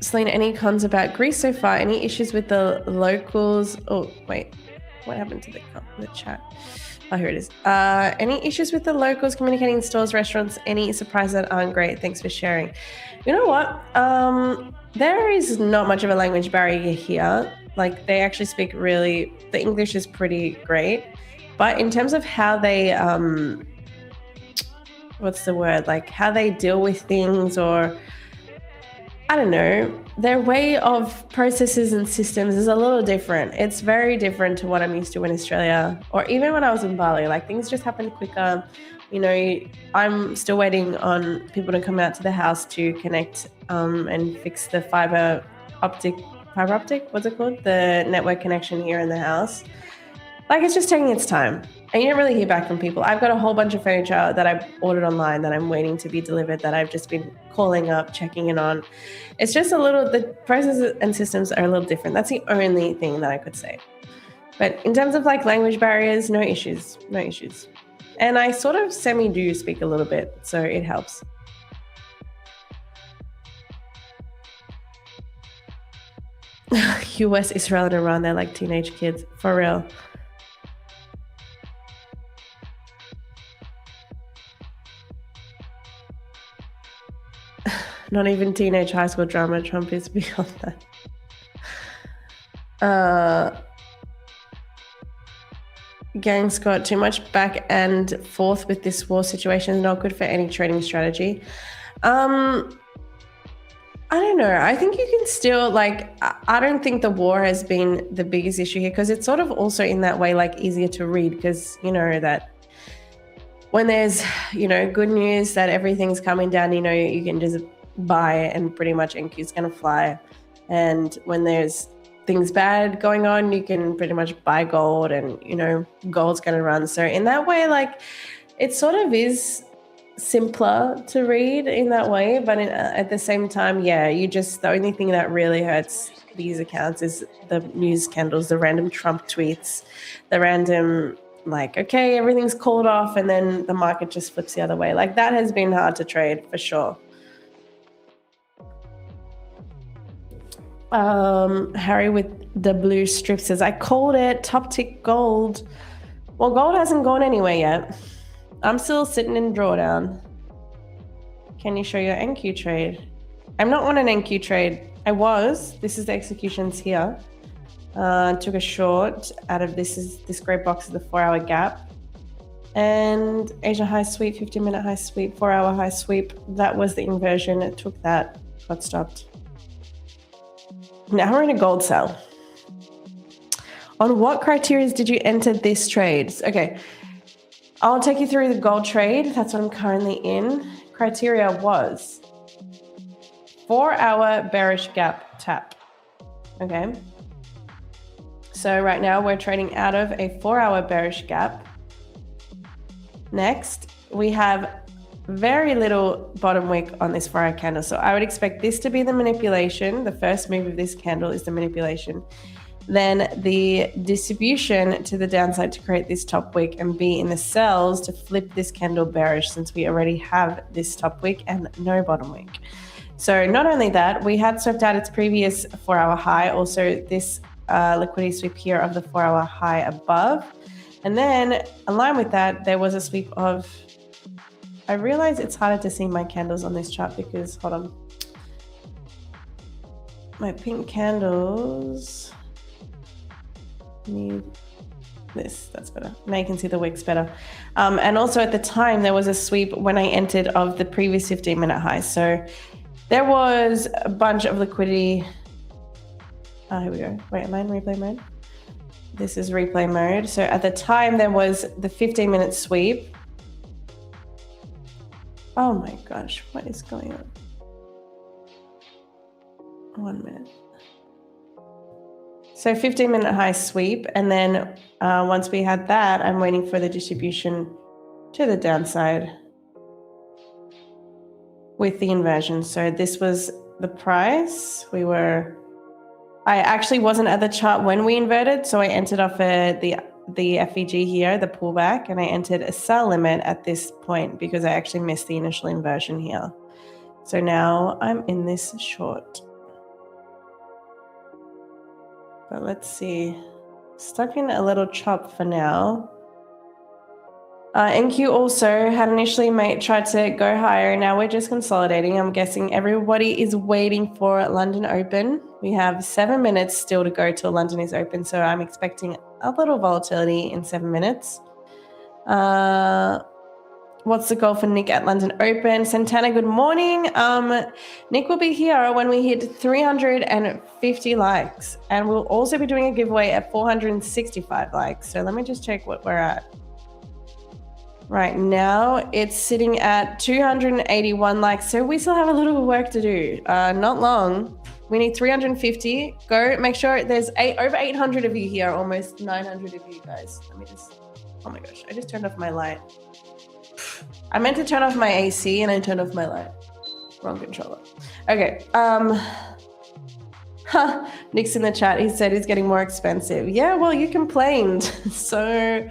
Celine, any cons about Greece so far? Any issues with the locals? Oh, wait. What happened to the chat? Oh, here it is. Any issues with the locals communicating in stores, restaurants? Any surprises that aren't great? Thanks for sharing. You know what? There is not much of a language barrier here. Like they actually speak the English is pretty great. But in terms of how they, what's the word? Like how they deal with things, or I don't know, their way of processes and systems is a little different. It's very different to what I'm used to in Australia, or even when I was in Bali. Like things just happen quicker. You know, I'm still waiting on people to come out to the house to connect and fix the fiber optic, what's it called? The network connection here in the house. Like it's just taking its time. And you don't really hear back from people. I've got a whole bunch of furniture that I've ordered online that I'm waiting to be delivered, that I've just been calling up, checking in on. It's just the processes and systems are a little different. That's the only thing that I could say. But in terms of like language barriers, no issues. And I sort of do speak a little bit, so it helps. US, Israel, and Iran, they're like teenage kids, for real. Not even teenage high school drama. Trump is beyond that. Gang Scott, too much back and forth with this war situation is not good for any trading strategy. I don't know. I think you can still, like, I don't think the war has been the biggest issue here, because it's sort of also in that way, like, easier to read, because you know that when there's, you know, good news that everything's coming down, you know, you can just buy and pretty much NQ is going to fly. And when there's things bad going on, you can pretty much buy gold and, you know, gold's going to run. So in that way, like, it sort of is simpler to read in that way, but at the same time, yeah, the only thing that really hurts these accounts is the news candles, the random Trump tweets, the random, like, okay, everything's called off, and then the market just flips the other way. Like, that has been hard to trade for sure. Harry with the blue strip says, I called it, top tick gold. Well, gold hasn't gone anywhere yet. I'm still sitting in drawdown. Can you show your NQ trade? I'm not on an NQ trade. I was. This is the executions here. Took a short out of this great box of the 4-hour gap. And Asia high sweep, 15-minute high sweep, 4-hour high sweep. That was the inversion. It took that, got stopped. Now we're in a gold sell. On what criteria did you enter this trade? Okay. I'll take you through the gold trade. That's what I'm currently in. Criteria was 4-hour bearish gap tap. Okay. So right now we're trading out of a 4-hour bearish gap. Next, we have very little bottom wick on this 4-hour candle. So I would expect this to be the manipulation. The first move of this candle is the manipulation. Then the distribution to the downside to create this top wick, and be in the sells to flip this candle bearish, since we already have this top wick and no bottom wick. So not only that, we had swept out its previous 4-hour high, also this liquidity sweep here of the 4-hour high above. And then aligned with that, there was a sweep of, I realize it's harder to see my candles on this chart because, hold on, my pink candles need this. That's better. Now you can see the wicks better. And also at the time, there was a sweep when I entered of the previous 15-minute high. So there was a bunch of liquidity. Here we go. Wait, am I in replay mode? This is replay mode. So at the time, there was the 15-minute sweep. Oh my gosh, what is going on? 1 minute. So 15-minute high sweep, and then once we had that, I'm waiting for the distribution to the downside with the inversion. So this was the price. I actually wasn't at the chart when we inverted, so I entered off the FEG here, the pullback, and I entered a sell limit at this point because I actually missed the initial inversion here. So now I'm in this short. But let's see, stuck in a little chop for now. NQ also had initially tried to go higher. Now we're just consolidating. I'm guessing everybody is waiting for London Open. We have 7 minutes still to go till London is open. So I'm expecting a little volatility in 7 minutes. What's the goal for Nick at London Open? Santana, good morning. Nick will be here when we hit 350 likes. And we'll also be doing a giveaway at 465 likes. So let me just check what we're at. Right now, it's sitting at 281 likes. So we still have a little work to do. Not long. We need 350. Go make sure there's over 800 of you here, almost 900 of you guys. Let me just, oh my gosh, I just turned off my light. I meant to turn off my AC and I turned off my light. Wrong controller. Okay. Nick's in the chat. He said it's getting more expensive. Yeah, well, you complained. So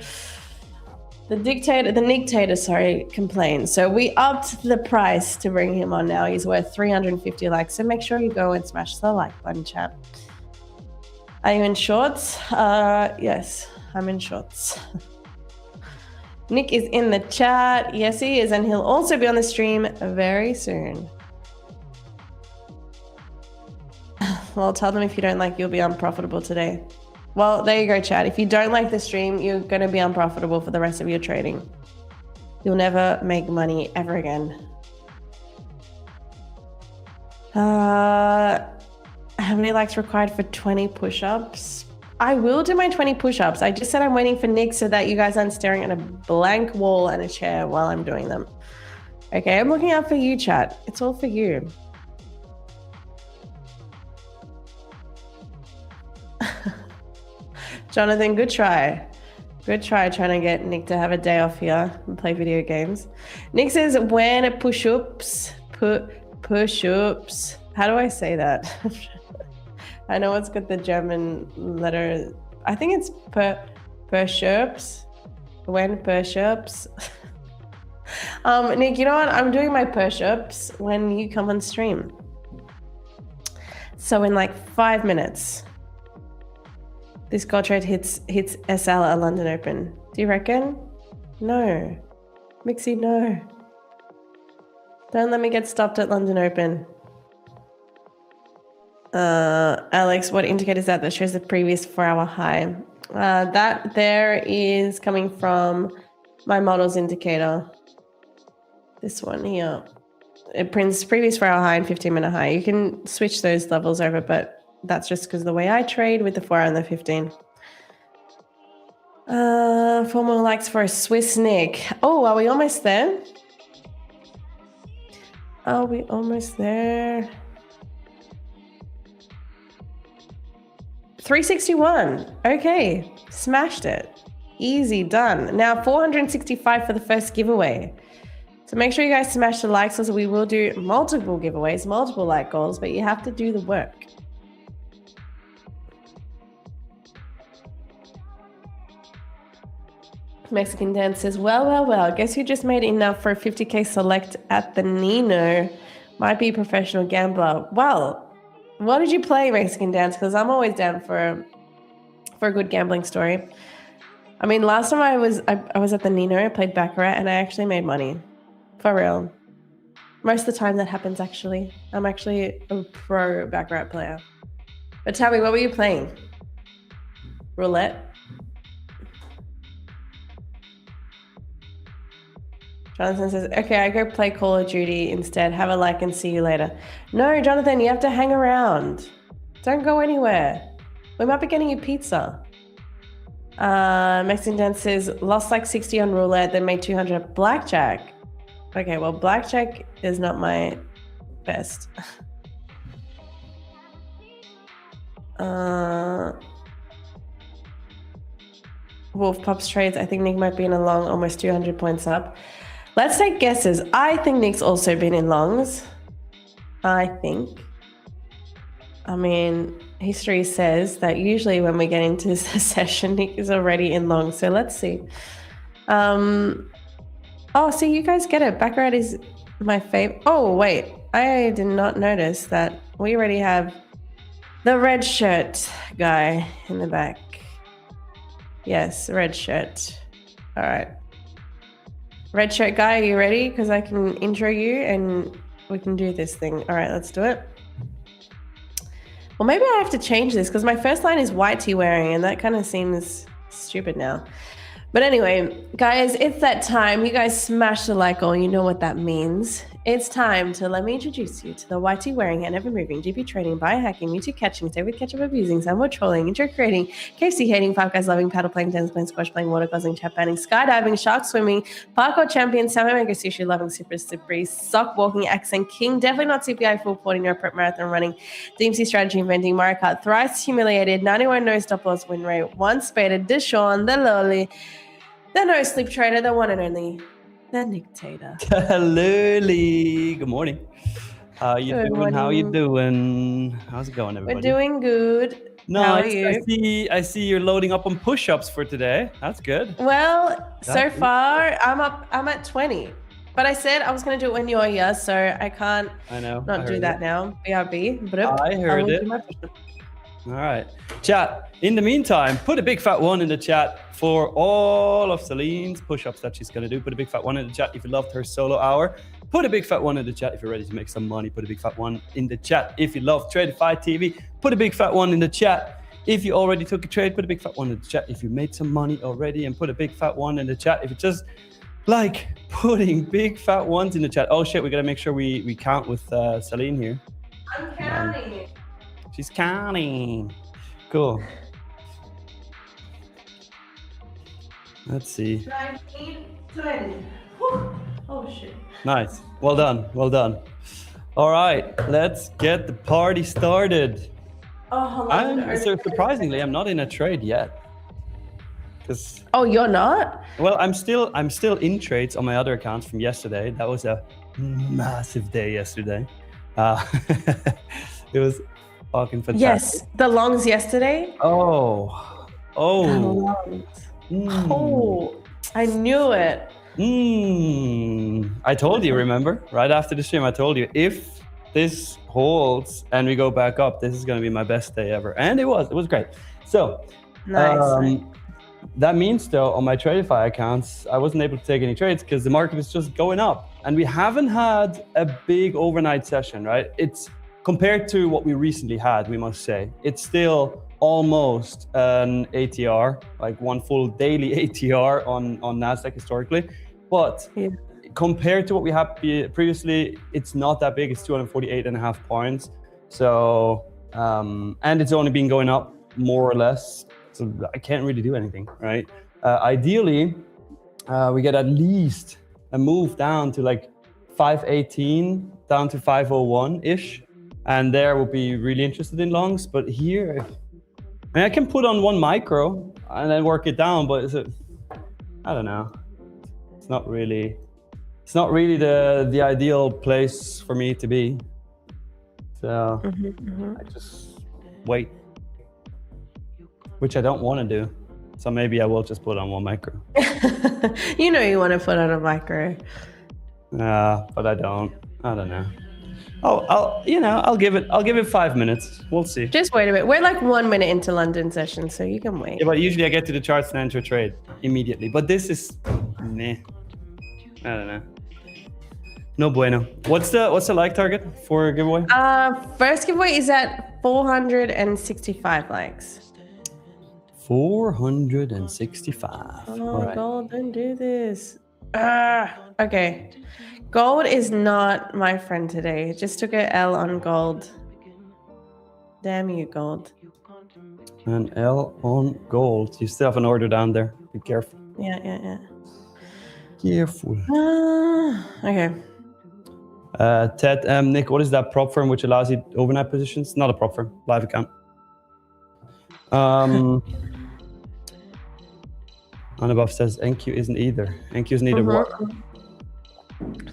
the dictator, complained. So we upped the price to bring him on now. He's worth 350 likes. So make sure you go and smash the like button, chat. Are you in shorts? Yes, I'm in shorts. Nick is in the chat. Yes, he is. And he'll also be on the stream very soon. Well, tell them if you don't like, you'll be unprofitable today. Well, there you go, chat. If you don't like the stream, you're going to be unprofitable for the rest of your trading. You'll never make money ever again. How many likes required for 20 push-ups? I will do my 20 push-ups. I just said I'm waiting for Nick so that you guys aren't staring at a blank wall and a chair while I'm doing them. Okay, I'm looking out for you, chat. It's all for you. Jonathan, good try. Good try trying to get Nick to have a day off here and play video games. Nick says, when push-ups, push-ups. How do I say that? I know it's got the German letter. I think it's push-ups. When push-ups. Nick, you know what? I'm doing my push-ups when you come on stream. So in like 5 minutes, this gold trade hits SL at London Open. Do you reckon? No. Mixie, no. Don't let me get stopped at London Open. Alex, what indicator is that shows the previous 4-hour high? That there is coming from my models indicator. This one here. It prints previous 4-hour high and 15-minute high. You can switch those levels over, but that's just because the way I trade with the 4-hour and the 15. 4 more likes for a Swiss Nick. Oh, are we almost there? Are we almost there? 361. Okay, smashed it. Easy, done. Now 465 for the first giveaway. So make sure you guys smash the likes, so we will do multiple giveaways, multiple like goals, but you have to do the work. Mexican Dan says, well, guess who just made enough for a 50k select at the Nino? Might be a professional gambler. Well, what did you play, Mexican Dance? Because I'm always down for a good gambling story. I mean, last time I was at the Nino, I played Baccarat, and I actually made money. For real. Most of the time that happens, actually. I'm actually a pro Baccarat player. But tell me, what were you playing? Roulette? Jonathan says, okay, I go play Call of Duty instead. Have a like and see you later. No, Jonathan, you have to hang around. Don't go anywhere. We might be getting you pizza. Mexican Dan says, lost like 60 on roulette, then made 200 at blackjack. Okay, well, blackjack is not my best. Wolf Pops trades. I think Nick might be in a long, almost 200 points up. Let's take guesses. I think Nick's also been in longs. I think. I mean, history says that usually when we get into this session, Nick is already in longs. So let's see. Oh, see, you guys get it. Baccarat is my favorite. Oh, wait. I did not notice that we already have the red shirt guy in the back. Yes, red shirt. All right. Red shirt guy, are you ready? Because I can intro you and we can do this thing. All right, let's do it. Well, maybe I have to change this because my first line is white tee wearing and that kind of seems stupid now. But anyway, guys, it's that time. You guys smash the like goal. You know what that means. It's time to let me introduce you to the YT wearing and ever moving GP trading, biohacking, YouTube catching, David ketchup abusing, somewhat trolling, intro creating, KFC hating, Five Guys loving, paddle playing, tennis playing, squash playing, water causing, chat banning, skydiving, shark swimming, parkour champion, salmon mango sushi loving, super slippery, sock walking, accent king, definitely not CPI full 40 no prep marathon running, DMC strategy inventing, Mario Kart thrice humiliated, 91 no stop loss win rate, once spaded, Deshaun, the lowly, the no sleep trader, the one and only, the Dictator. Hello, Lee. Good morning. How you Good doing? morning. How you doing? How's it going, everybody? We're doing good. No, How are you? I see you're loading up on push-ups for today. That's good. Well, so far I'm at 20. But I said I was going to do it when you're here, so I can't I know. not do that now. BRB. I heard it. All right. Chat. In the meantime, put a big fat one in the chat for all of Celine's push-ups that she's going to do. Put a big fat one in the chat if you loved her solo hour. Put a big fat one in the chat if you're ready to make some money. Put a big fat one in the chat if you love Tradeify TV. Put a big fat one in the chat if you already took a trade. Put a big fat one in the chat if you made some money already, and put a big fat one in the chat if you just like putting big fat ones in the chat. Oh shit, we gotta make sure we count with Celine here. I'm counting. She's counting. Cool. Let's see. 19, 20. Whew. Oh shit. Nice. Well done. Well done. All right, let's get the party started. Oh, Surprisingly, I'm not in a trade yet. Oh, you're not? Well, I'm still in trades on my other accounts from yesterday. That was a massive day yesterday. It was fucking fantastic. Yes, the longs yesterday. Oh. Oh, I knew it. I told you, remember? Right after the stream, I told you, if this holds and we go back up, this is going to be my best day ever. And it was great. So, nice. That means though, on my Tradeify accounts, I wasn't able to take any trades because the market is just going up. And we haven't had a big overnight session, right? It's compared to what we recently had, we must say. It's still almost an ATR, like one full daily ATR on NASDAQ historically. But compared to what we had previously, it's not that big. It's 248.5 points. So, and it's only been going up more or less. So I can't really do anything, right? Ideally, we get at least a move down to like 518 down to 501-ish. And there we'll be really interested in longs. But here, I mean, I can put on one micro and then work it down, but I don't know. It's not really the ideal place for me to be. So I just wait, which I don't want to do. So maybe I will just put on one micro. You know you want to put on a micro. But I don't know. I'll give it 5 minutes. We'll see. Just wait a bit. We're like 1 minute into London session, so you can wait. Yeah, but usually I get to the charts and enter a trade immediately. But this is meh. I don't know. No bueno. What's the like target for a giveaway? First giveaway is at 465 likes. 465. Oh, right. Gold, don't do this. Okay. Gold is not my friend today. Just took a L on gold. Damn you, gold. An L on gold. You still have an order down there. Be careful. Yeah. Careful. Okay. Ted, Nick, what is that prop firm which allows you overnight positions? Not a prop firm, live account. Anabov says NQ isn't either. NQ isn't either what?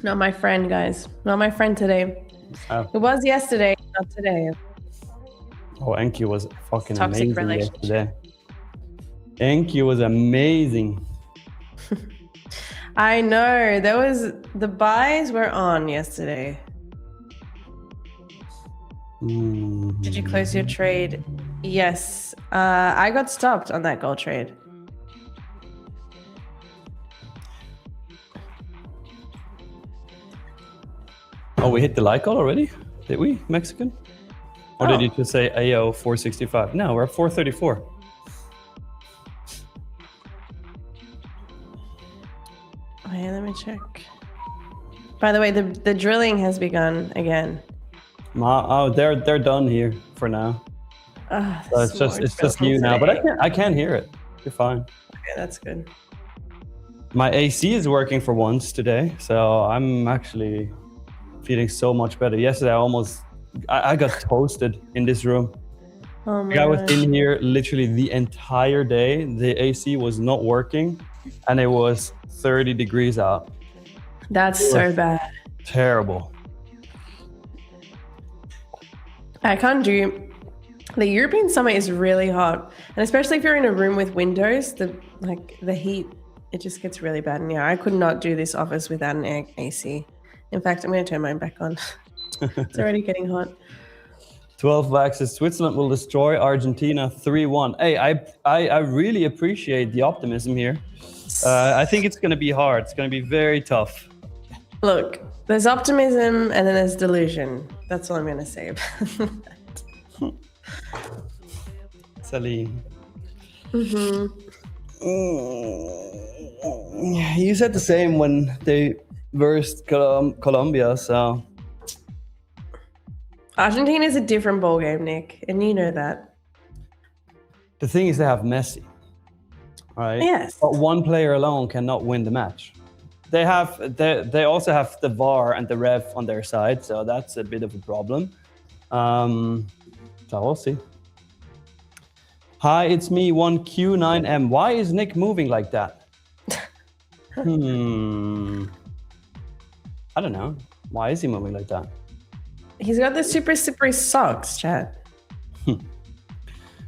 Not my friend, guys. Not my friend today. Oh. It was yesterday, not today. Oh, NQ was fucking toxic amazing yesterday. NQ was amazing. I know. The buys were on yesterday. Did you close your trade? Yes. I got stopped on that gold trade. Oh, we hit the like call already? Did we, Mexican? Or did you just say AO 465? No, we're at 434. Okay, let me check. By the way, the drilling has begun again. Oh, they're done here for now. So it's just you now, but I can't hear it. You're fine. Okay, that's good. My AC is working for once today, so I'm actually feeling so much better. Yesterday, I got toasted in this room. Oh my I was in here literally the entire day. The AC was not working, and it was 30 degrees out. That's so bad. Terrible. I can't do. The European summer is really hot, and especially if you're in a room with windows, the heat, it just gets really bad. And yeah, I could not do this office without an AC. In fact, I'm going to turn mine back on. It's already getting hot. 12 vaxes. Switzerland will destroy Argentina 3-1. Hey, I really appreciate the optimism here. I think it's going to be hard. It's going to be very tough. Look, there's optimism and then there's delusion. That's all I'm going to say about that. Celine. Mm-hmm. You said the same when they versed Colombia, so. Argentina is a different ballgame, Nick, and you know that. The thing is, they have Messi, right? Yes. But one player alone cannot win the match. They also have the VAR and the ref on their side, so that's a bit of a problem. So we'll see. Hi, it's me, 1Q9M. Why is Nick moving like that? I don't know. Why is he moving like that? He's got the super slippery socks, chat.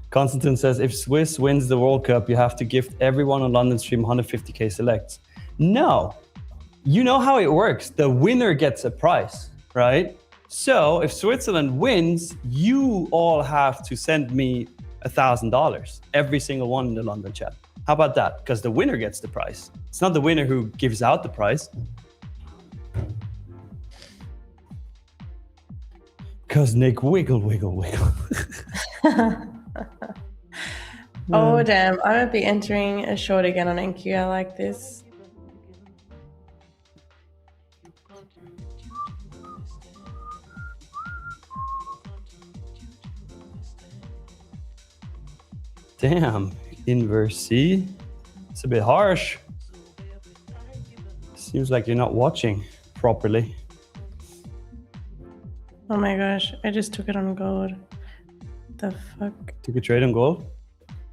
Constantine says, if Swiss wins the World Cup, you have to gift everyone on London stream 150k selects. No. You know how it works. The winner gets a prize, right? So if Switzerland wins, you all have to send me $1,000, every single one in the London chat. How about that? Because the winner gets the prize. It's not the winner who gives out the prize. Because Nick wiggle. Oh, damn. I might be entering a short again on NQ. I like this. Damn, inverse C. It's a bit harsh. Seems like you're not watching properly. Oh my gosh, I just took it on gold. The fuck? Took a trade on gold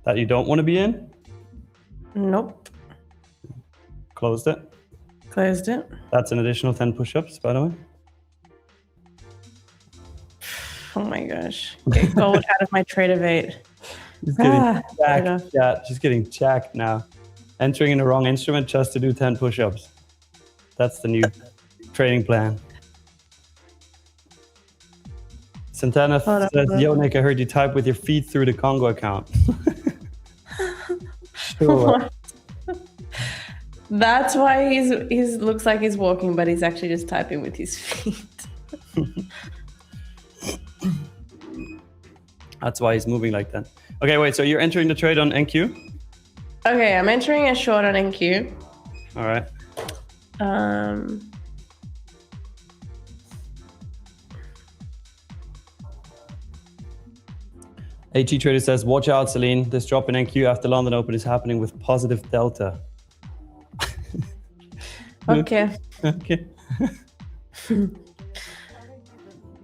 that you don't want to be in? Nope. Closed it. Closed it. That's an additional 10 push-ups, by the way. Oh my gosh. Get gold out of my Tradeify. She's getting jacked. Yeah, she's getting jacked now. Entering in the wrong instrument just to do 10 push-ups. That's the new trading plan. Santana says, yo, Nick, I heard you type with your feet through the Congo account. Sure. That's why he's looks like he's walking, but he's actually just typing with his feet. That's why he's moving like that. Okay, wait, so you're entering the trade on NQ? Okay, I'm entering a short on NQ. All right. AT Trader says, watch out, Celine. This drop in NQ after London Open is happening with positive delta. Okay. Okay.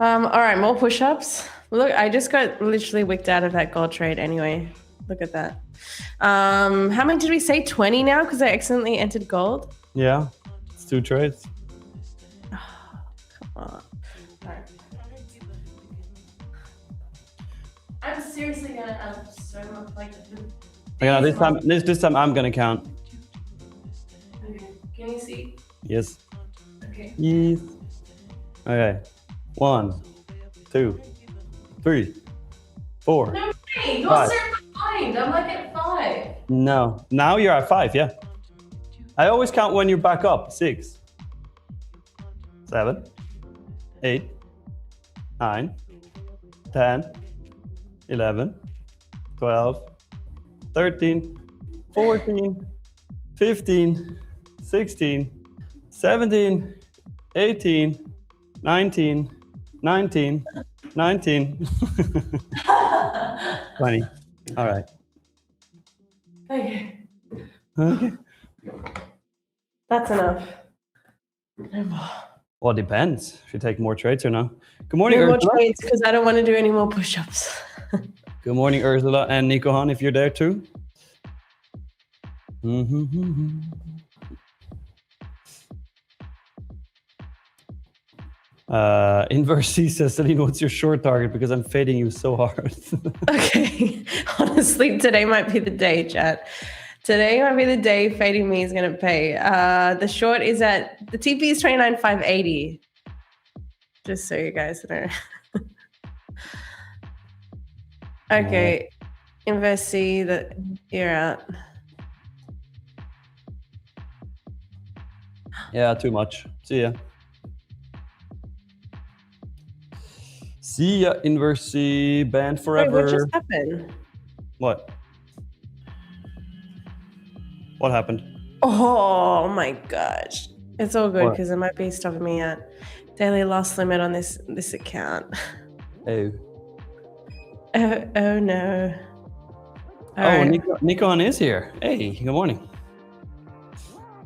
All right, more push-ups. Look, I just got literally wicked out of that gold trade anyway. Look at that. How many did we say? 20 now? Because I accidentally entered gold? Yeah, it's 2 trades. Come on. All right. I'm seriously gonna have so much like. Okay, this time I'm gonna count. Okay. Can you see? Yes. Okay. Yes. Okay. 1, 2, 3, 4. No way! You're 5. so behind. I'm like at 5. No. Now you're at 5, yeah. I always count when you're back up. 6, 7, 8, 9, 10, 11, 12, 13, 14, 15, 16, 17, 18, 19, 19, 19, 20. All right. Okay. Okay. That's enough. No more. Well, it depends if you take more trades or not. Good morning, No more Ursula. trades because I don't want to do any more push-ups. Good morning, Ursula and Nico Han, if you're there too. Inverse C says, Celine, what's your short target? Because I'm fading you so hard. Okay. Honestly, today might be the day, chat. Today might be the day fading me is going to pay. The short is at, the TP is 29,580. Just so you guys know. Okay. Inverse C, that you're out. Yeah, too much. See ya. See ya, Inversy, banned Wait, forever. what just happened? What? What happened? Oh my gosh. It's all good What? because it might be stopping me at daily loss limit on this account. Oh. Oh no. All Oh, right. Nikon is here. Hey, good morning.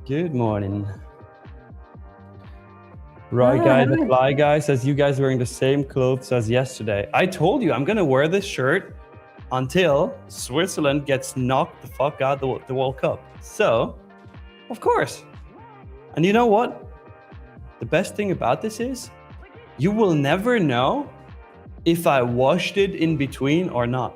Good morning. Right guy, the fly guy says you guys are wearing the same clothes as yesterday. I told you I'm gonna wear this shirt until Switzerland gets knocked the fuck out the World Cup. So, of course. And you know what? The best thing about this is you will never know if I washed it in between or not.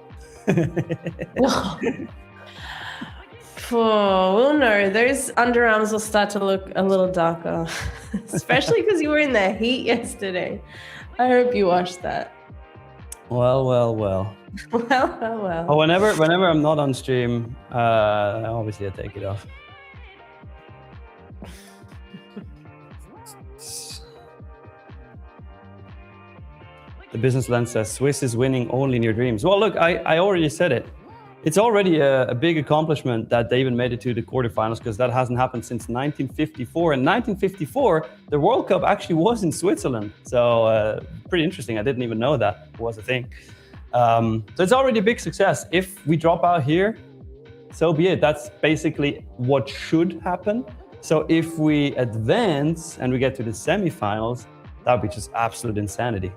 Oh, we'll know. Those underarms will start to look a little darker, especially because you were in the heat yesterday. I hope you washed that. Well. Well. Oh, whenever I'm not on stream, obviously I take it off. The business lens says Swiss is winning only in your dreams. Well, look, I already said it. It's already a big accomplishment that they even made it to the quarterfinals because that hasn't happened since 1954. In 1954, the World Cup actually was in Switzerland. So pretty interesting. I didn't even know that was a thing. So it's already a big success. If we drop out here, so be it. That's basically what should happen. So if we advance and we get to the semifinals, that would be just absolute insanity.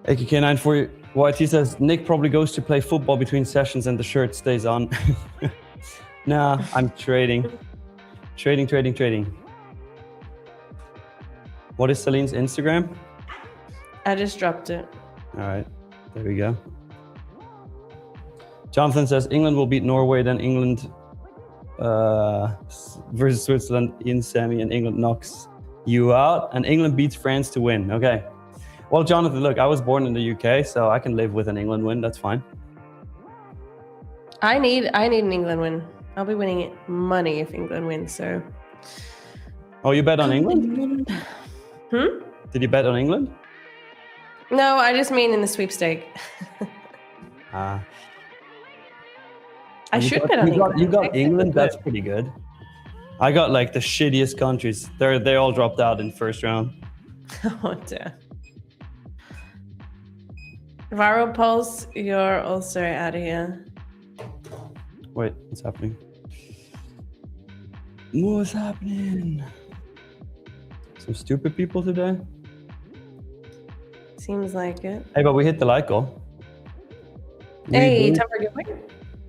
AKK9 for you. YT says, Nick probably goes to play football between sessions and the shirt stays on. Nah, I'm trading. Trading. What is Celine's Instagram? I just dropped it. All right, there we go. Jonathan says, England will beat Norway, then England versus Switzerland in semi, and England knocks you out, and England beats France to win. Okay. Well, Jonathan, look, I was born in the UK, so I can live with an England win. That's fine. I need an England win. I'll be winning it money if England wins. So. Oh, you bet on England? Did you bet on England? No, I just mean in the sweepstake. I should bet on England. You got England. That's pretty good. I got like the shittiest countries. They all dropped out in first round. Oh dear. Viral Pulse, you're also out of here. Wait, what's happening? What's happening? Some stupid people today? Seems like it. Hey, but we hit the like goal. Hey, time for a giveaway.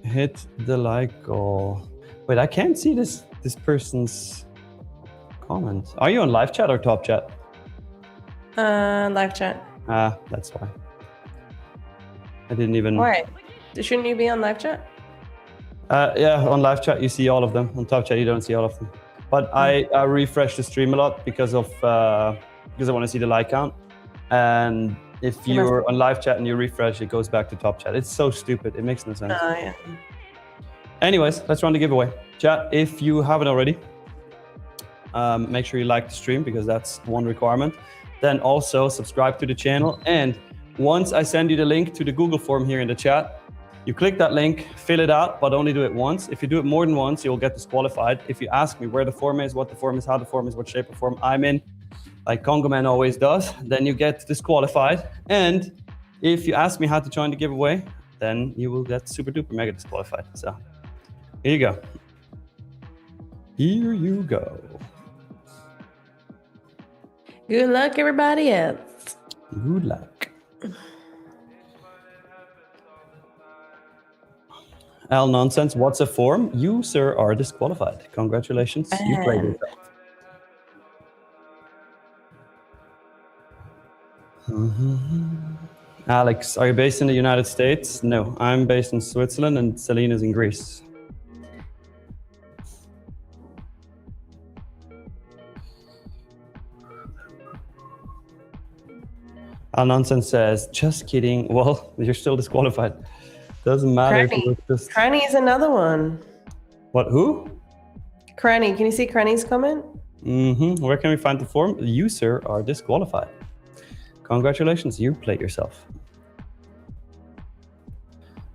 Hit the like goal. Wait, I can't see this person's comment. Are you on live chat or top chat? Live chat. Ah, that's why. I didn't even... Why? Shouldn't you be on live chat? Yeah, on live chat you see all of them. On top chat you don't see all of them. But I refresh the stream a lot because I want to see the like count. And if you're on live chat and you refresh, it goes back to top chat. It's so stupid. It makes no sense. Oh, yeah. Anyways, let's run the giveaway. Chat, if you haven't already, make sure you like the stream because that's one requirement. Then also subscribe to the channel. And once I send you the link to the Google form here in the chat, you click that link, fill it out, but only do it once. If you do it more than once, you'll get disqualified. If you ask me where the form is, what the form is, how the form is, what shape of form I'm in, like Congo Man always does, then you get disqualified. And if you ask me how to join the giveaway, then you will get super duper mega disqualified. So here you go. Here you go. Good luck, everybody else. Good luck. Al Nonsense, what's a form? You, sir, are disqualified. Congratulations. You played yourself. Alex, are you based in the United States? No, I'm based in Switzerland and Celine is in Greece. Al Nonsense says, just kidding. Well, you're still disqualified. Doesn't matter. Cranny is another one. What, who? Cranny, can you see Cranny's comment? Where can we find the form? You, sir, are disqualified. Congratulations, you played yourself.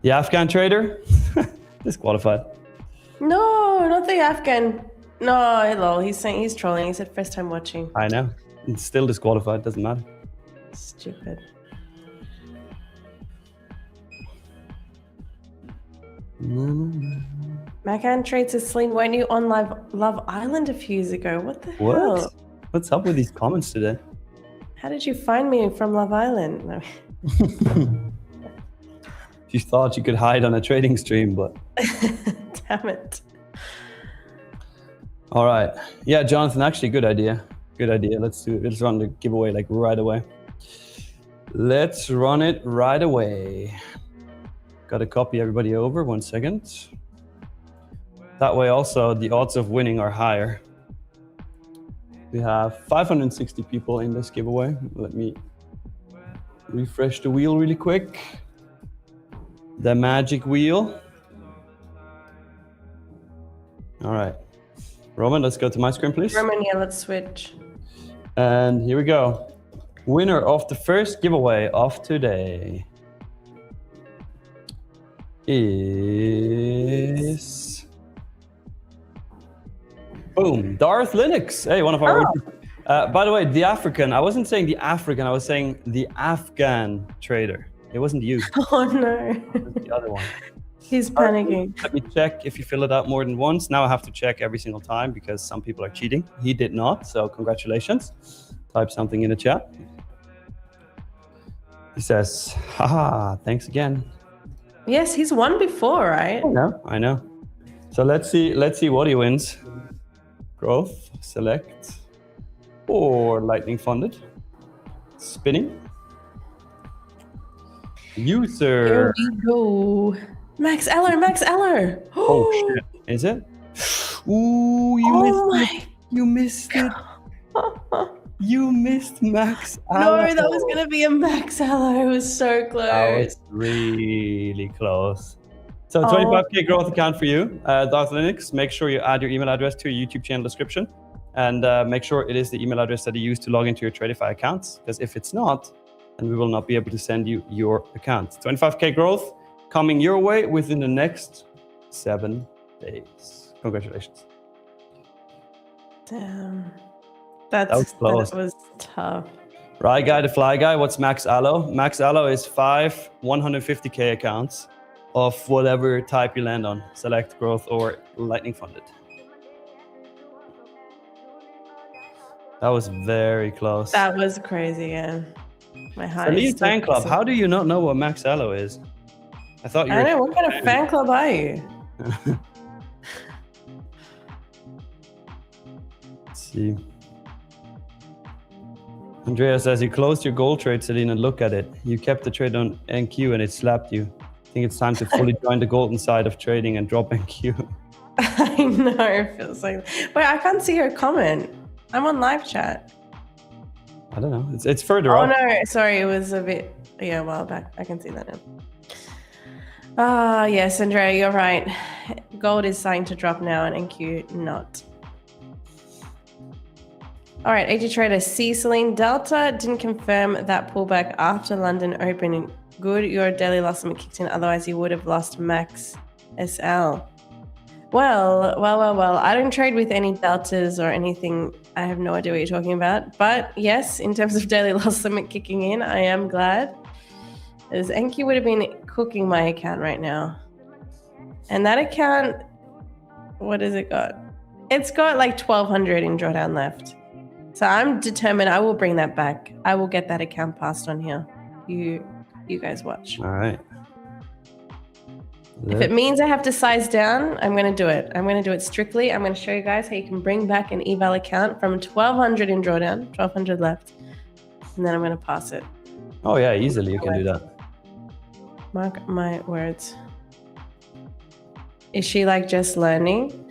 The Afghan trader, disqualified. No, not the Afghan. No, lol. He's saying he's trolling. He said first time watching. I know. It's still disqualified. Doesn't matter. Stupid. Macan trades asleep. Weren't you on Love Island a few years ago? What the hell? What's up with these comments today? How did you find me from Love Island? No. You thought you could hide on a trading stream, but damn it. All right. Yeah, Jonathan, actually good idea. Good idea. Let's do it. Let's run the giveaway like right away. Let's run it right away. Got to copy everybody over. 1 second. That way also the odds of winning are higher. We have 560 people in this giveaway. Let me refresh the wheel really quick. The magic wheel. All right. Roman, let's go to my screen, please. Roman, yeah, let's switch. And here we go. Winner of the first giveaway of today is... Boom, Darth Linux. Hey, one of our... by the way, the African, I wasn't saying the African, I was saying the Afghan trader. It wasn't you. Oh no. It was the other one. He's panicking. Let me check if you fill it out more than once. Now I have to check every single time because some people are cheating. He did not, so congratulations. Type something in the chat. He says, haha, thanks again. Yes, he's won before, right? I know. So let's see what he wins. Growth, select, or lightning funded. Spinning. User. Here we go. Max Eller. Oh shit! Is it? Ooh, you missed it. You missed Max Eller. No, that was gonna be a Max Eller. It was so close. That was really close. So 25k growth account for you, Darth Linux. Make sure you add your email address to your YouTube channel description, and make sure it is the email address that you use to log into your Tradeify accounts. Because if it's not, then we will not be able to send you your account. 25k growth coming your way within the next 7 days. Congratulations. Damn. That was close. That was tough. Right guy to fly guy, what's Max Allo? Max Allo is 5 150k accounts of whatever type you land on. Select, growth, or lightning funded. That was very close. That was crazy, yeah. My heart Elite is fan club, how do you not know what Max Allo is? I thought you were... I know, what kind of fan club are you? Let's see. Andrea says, you closed your gold trade, Selena, look at it. You kept the trade on NQ and it slapped you. I think it's time to fully join the golden side of trading and drop NQ. I know, it feels like... Wait, I can't see her comment. I'm on live chat. I don't know. It's further up. Oh no, sorry, it was a bit... Yeah, a while back. I can see that now. Ah, yes, Andrea, you're right. Gold is starting to drop now and NQ not. All right, AG Trader C. Celine Delta didn't confirm that pullback after London opening. Good, your daily loss limit kicked in. Otherwise, you would have lost Max SL. Well. I don't trade with any deltas or anything. I have no idea what you're talking about. But yes, in terms of daily loss limit kicking in, I am glad. As Enki would have been cooking my account right now. And that account, what has it got? It's got like 1,200 in drawdown left. So I'm determined I will bring that back. I will get that account passed on here. You guys watch. All right. If it means I have to size down, I'm going to do it. I'm going to do it strictly. I'm going to show you guys how you can bring back an eval account from 1,200 in drawdown, 1,200 left. And then I'm going to pass it. Oh yeah, easily you can do that. Mark my words. Is she like just learning?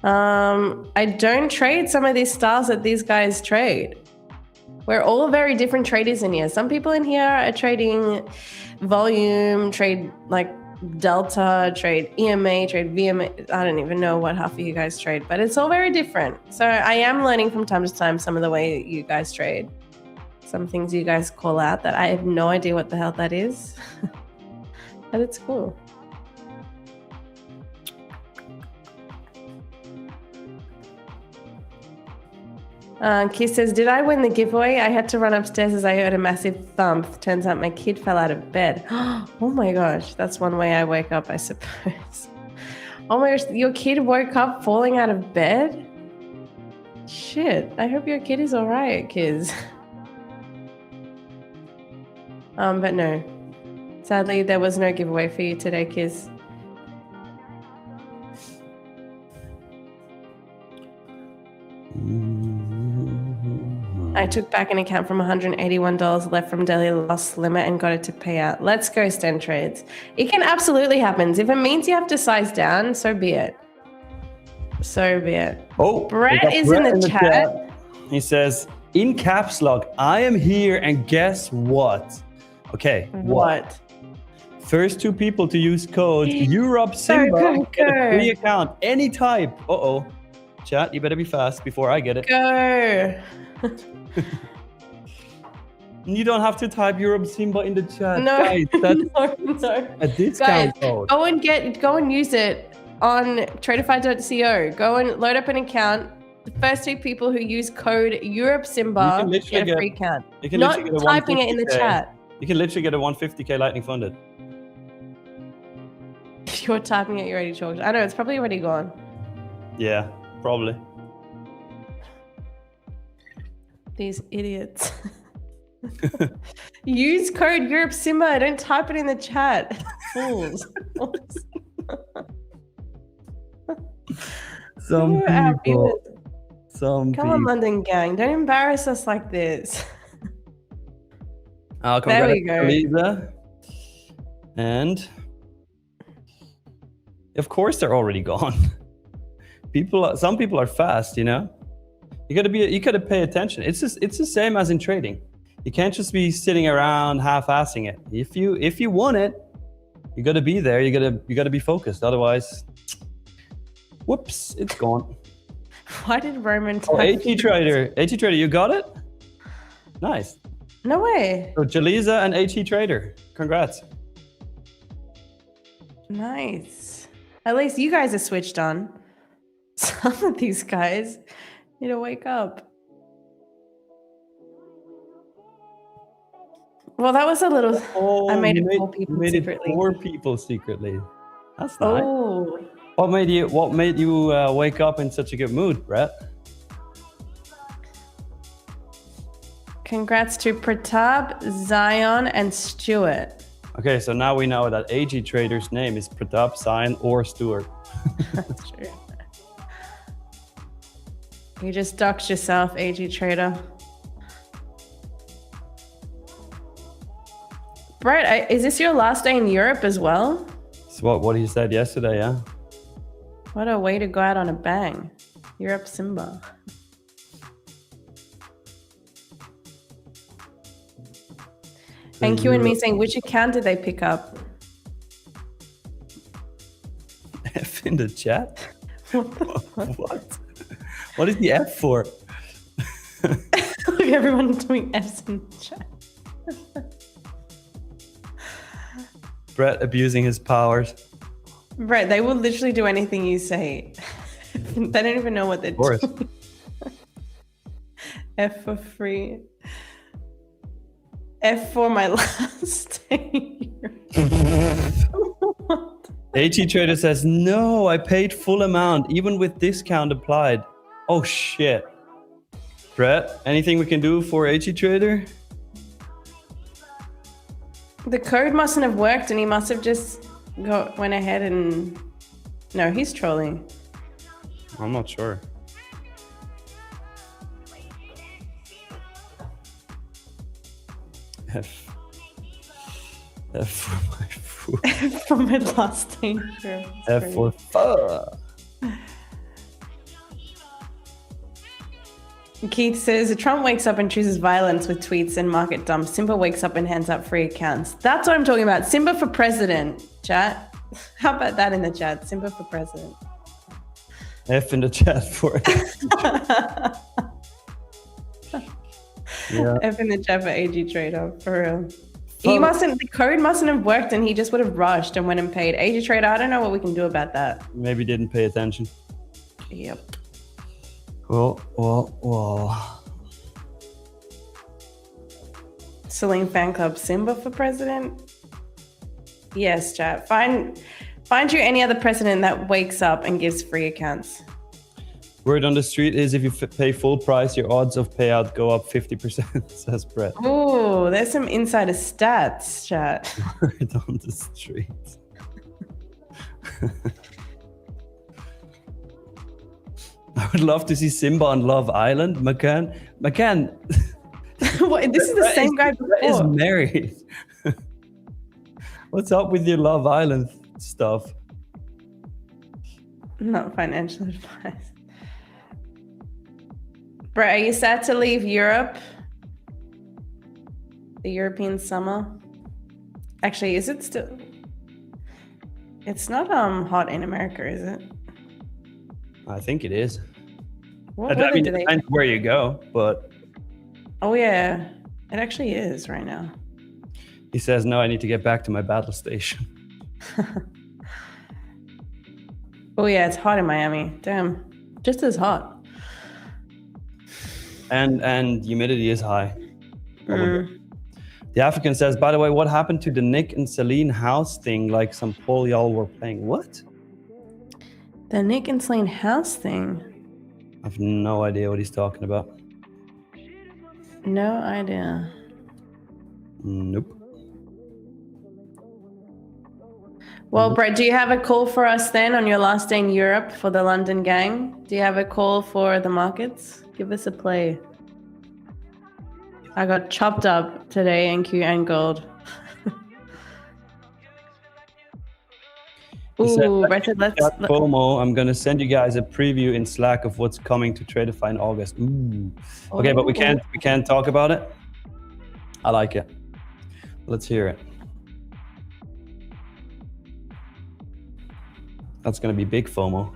I don't trade some of these styles that these guys trade. We're all very different traders in here. Some people in here are trading volume, trade like Delta, trade EMA, trade VMA. I don't even know what half of you guys trade, but it's all very different. So I am learning from time to time some of the way you guys trade. Some things you guys call out that I have no idea what the hell that is. But it's cool. Kiss says, did I win the giveaway? I had to run upstairs as I heard a massive thump. Turns out my kid fell out of bed. Oh my gosh, that's one way I wake up, I suppose. Oh my gosh, your kid woke up falling out of bed? Shit, I hope your kid is all right, kids. But no. Sadly, there was no giveaway for you today, kids. I took back an account from $181 left from daily loss limit and got it to pay out. Let's go, Sten Trades. It can absolutely happen. If it means you have to size down, so be it. So be it. Oh, Brett is in the chat. He says, in caps lock, I am here and guess what? Okay. What? First 2 people to use code Europe Simba get a free account, any type. Uh-oh. Chat, you better be fast before I get it. Go. You don't have to type Europe Simba in the chat. No, guys, that's no. a discount code. Go and use it on Tradeify.co. Go and load up an account. The first 2 people who use code Europe Simba get a free account. You can Not get a typing it in the chat. You can literally get a 150k lightning funded. If you're typing it, you're already chalked. I know, it's probably already gone. Yeah, probably. These idiots. Use code Europe Simba. Don't type it in the chat. Fools. Some people. Come on, London gang. Don't embarrass us like this. There we go. Lisa. And of course they're already gone. Some people are fast, you know. You gotta pay attention. It's the same as in trading. You can't just be sitting around half-assing it. If you want it, you gotta be there. You gotta be focused. Otherwise, whoops, it's gone. Why did Roman? Oh, AT Trader, you got it. Nice. No way. So Jaliza and AT Trader, congrats. Nice. At least you guys are switched on. Some of these guys need to wake up. Well, that was a little. Oh, I made it 4 people made secretly. It 4 people secretly. That's nice. Oh. What made you wake up in such a good mood, Brett? Congrats to Pratap, Zion, and Stuart. Okay, so now we know that AG Trader's name is Pratap, Zion, or Stuart. That's true. You just doxed yourself, AG Trader. Brett, is this your last day in Europe as well? It's what he said yesterday, yeah. What a way to go out on a bang. Europe Simba. Thank you and me saying, which account did they pick up? F in the chat? What? What is the F for? Look, everyone doing F's in the chat. Brett abusing his powers. Brett, they will literally do anything you say. They don't even know what they're doing. F for free. F for my last day. AT Trader says, no, I paid full amount, even with discount applied. Oh, shit. Brett, anything we can do for AT Trader? The code mustn't have worked and he must have just went ahead and... No, he's trolling. I'm not sure. F for my food. F for my last day. F for fuck. Keith says, Trump wakes up and chooses violence with tweets and market dumps. Simba wakes up and hands up free accounts. That's what I'm talking about. Simba for president, chat. How about that in the chat? Simba for president. F in the chat for it. Yeah. F in the chat for AG Trader, for real. The code mustn't have worked and he just would have rushed and went and paid. AG Trader, I don't know what we can do about that. Maybe didn't pay attention. Yep. Well. Celine fan club, Simba for president? Yes, chat. Find you any other president that wakes up and gives free accounts. Word on the street is if you pay full price, your odds of payout go up 50%, says Brett. Oh, there's some insider stats, chat. Word on the street. I would love to see Simba on Love Island. McCann. What, this is the same guy before. Brett is married. What's up with your Love Island stuff? Not financial advice. Brett, are you sad to leave Europe? The European summer? Actually, is it still? It's not hot in America, is it? I think it is. What I mean, do it they? depends where you go, but Oh yeah, it actually is right now. he says, no, I need to get back to my battle station. Oh yeah, it's hot in Miami. Damn, just as hot. And humidity is high. The African says, by the way, what happened to the Nick and Celine house thing? Like some poll y'all were playing. What? The Nick and Celine house thing. I have no idea what he's talking about. No idea. Nope. Well, Brett, do you have a call for us then on your last day in Europe for the London gang? Do you have a call for the markets? Give us a play. I got chopped up today in Q and gold. Ooh, Brett said, let's... FOMO, I'm going to send you guys a preview in Slack of what's coming to Tradeify in August. Ooh. Okay, but we can't talk about it. I like it. Let's hear it. That's going to be big FOMO.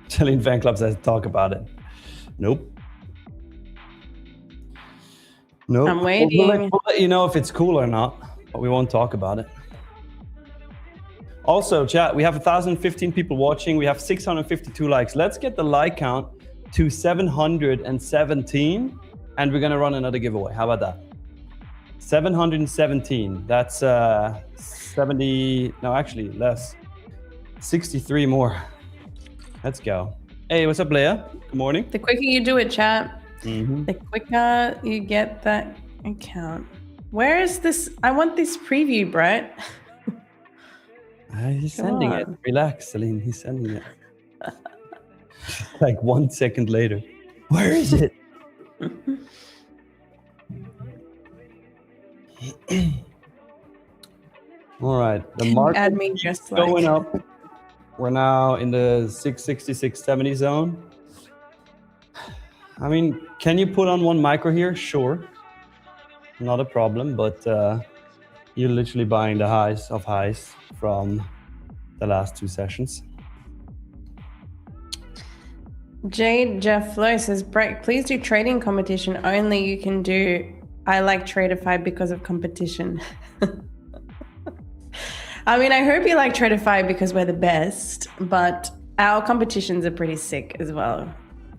Celine fan club says talk about it. Nope. Nope. I'm waiting. We'll let you know if it's cool or not, but we won't talk about it. Also, chat, we have 1,015 people watching. We have 652 likes. Let's get the like count to 717, and we're going to run another giveaway. How about that? 717. That's 70, no, actually less. 63 more. Let's go. Hey, what's up, Leah? Good morning. The quicker you do it, chat, Mm-hmm. the quicker you get that account. Where is this? I want this preview, Brett. He's sending it. Relax, Celine. He's sending it. Like 1 second later. Where is it? All right. The market Add me just like going up. We're now in the 660, 670 zone. I mean, can you put on one micro here? Sure. Not a problem, but you're literally buying the highs of highs from the last two sessions. Jade Jeff Flo says, Brett, please do trading competition only. You can do I like Tradeify because of competition. I mean, I hope you like Tradeify because we're the best, but our competitions are pretty sick as well.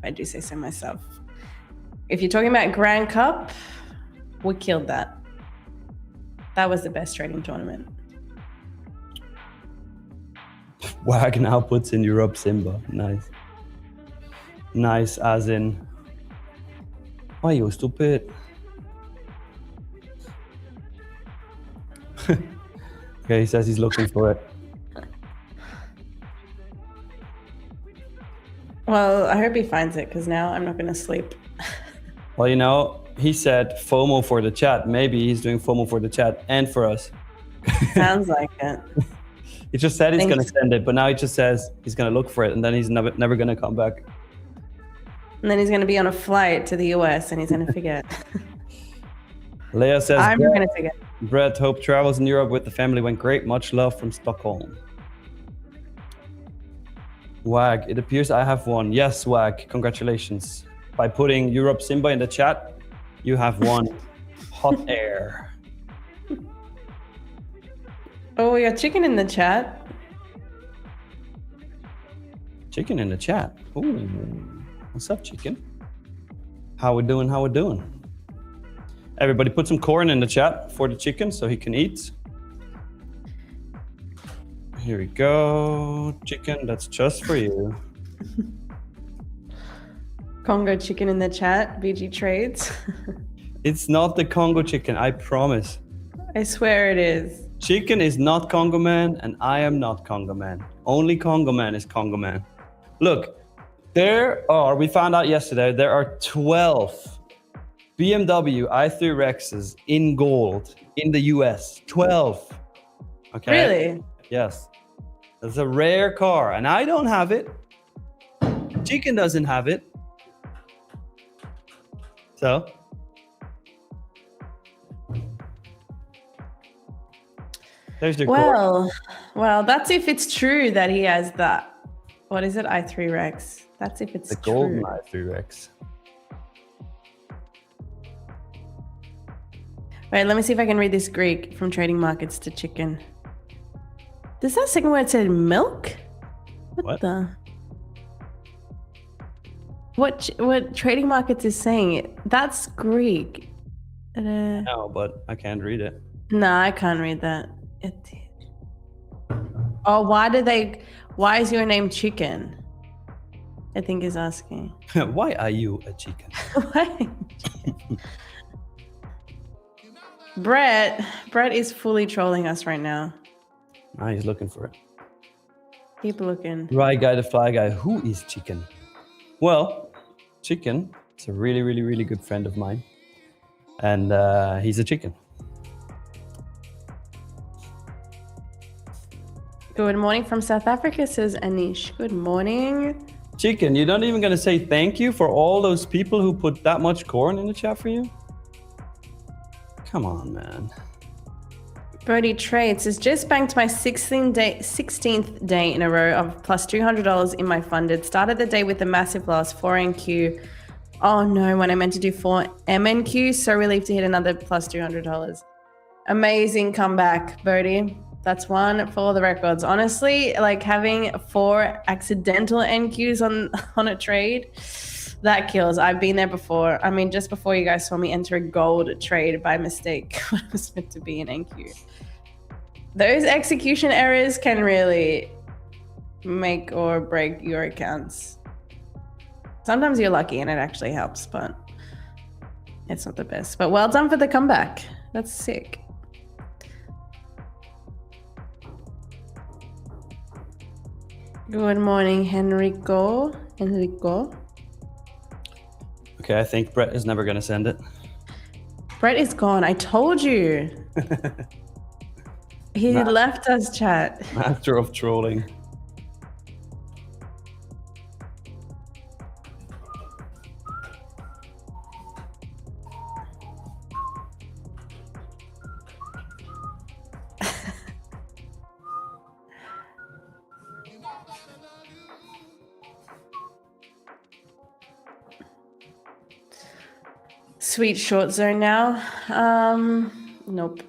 I do say so myself. If you're talking about Grand Cup, we killed that. That was the best trading tournament. Wagon outputs in Europe, Simba. Nice. Nice as in... Why you stupid? Okay, he says he's looking for it. Well, I hope he finds it because now I'm not going to sleep. Well, you know, he said FOMO for the chat. Maybe he's doing FOMO for the chat and for us. Sounds like it. He just said he's going to send it, but now he just says he's going to look for it, and then he's never going to come back. And then he's going to be on a flight to the US, and he's going to forget. Leah says, I'm going to forget. Brett, hope travels in Europe with the family went great. Much love from Stockholm. Wag, it appears I have won. Yes, Wag, congratulations. By putting Europe Simba in the chat, you have won hot air. Oh, we got chicken in the chat. Chicken in the chat. Ooh, what's up, chicken? How we doing? How we doing? Everybody put some corn in the chat for the chicken so he can eat. Here we go. Chicken, that's just for you. Congo chicken in the chat. BG Trades. It's not the Congo chicken, I promise. I swear it is. Chicken is not Congo man, and I am not Congo man. Only Congo man is Congo man. Look, we found out yesterday, there are 12 BMW i3 Rexes in gold in the US. 12. Okay. Really? Yes. It's a rare car, and I don't have it. Chicken doesn't have it. So. There's your core. Well, that's if it's true that he has that. What is it? i3 Rex. That's if it's the true. golden i3 Rex. Wait, let me see if I can read this Greek from trading markets to chicken. Does that second word say milk? What the? What trading markets is saying? That's Greek. No, but I can't read it. No, I can't read that. Oh, why is your name Chicken? I think he's asking. Why are you a chicken? Why? Brett is fully trolling us right now. Ah, he's looking for it. Keep looking. Right guy, the fly guy. Who is Chicken? Well, Chicken is a really, really, really good friend of mine. And he's a chicken. Good morning from South Africa, says Anish. Good morning. Chicken, you're not even going to say thank you for all those people who put that much corn in the chat for you? Come on, man. Brody Trade says, just banked my 16th day in a row of plus $200 in my funded. Started the day with a massive loss, 4 NQ. Oh no, when I meant to do 4 MNQ. So relieved to hit another plus $200. Amazing comeback, Brody. That's one for the records. Honestly, like having 4 accidental NQs on a trade, that kills. I've been there before. I mean, just before you guys saw me enter a gold trade by mistake when it was meant to be an NQ. Those execution errors can really make or break your accounts. Sometimes you're lucky and it actually helps, but it's not the best. But well done for the comeback. That's sick. Good morning, Enrico. Okay, I think Brett is never going to send it. Brett is gone. I told you. He left us, chat. Master of trolling. Sweet short zone now. Nope.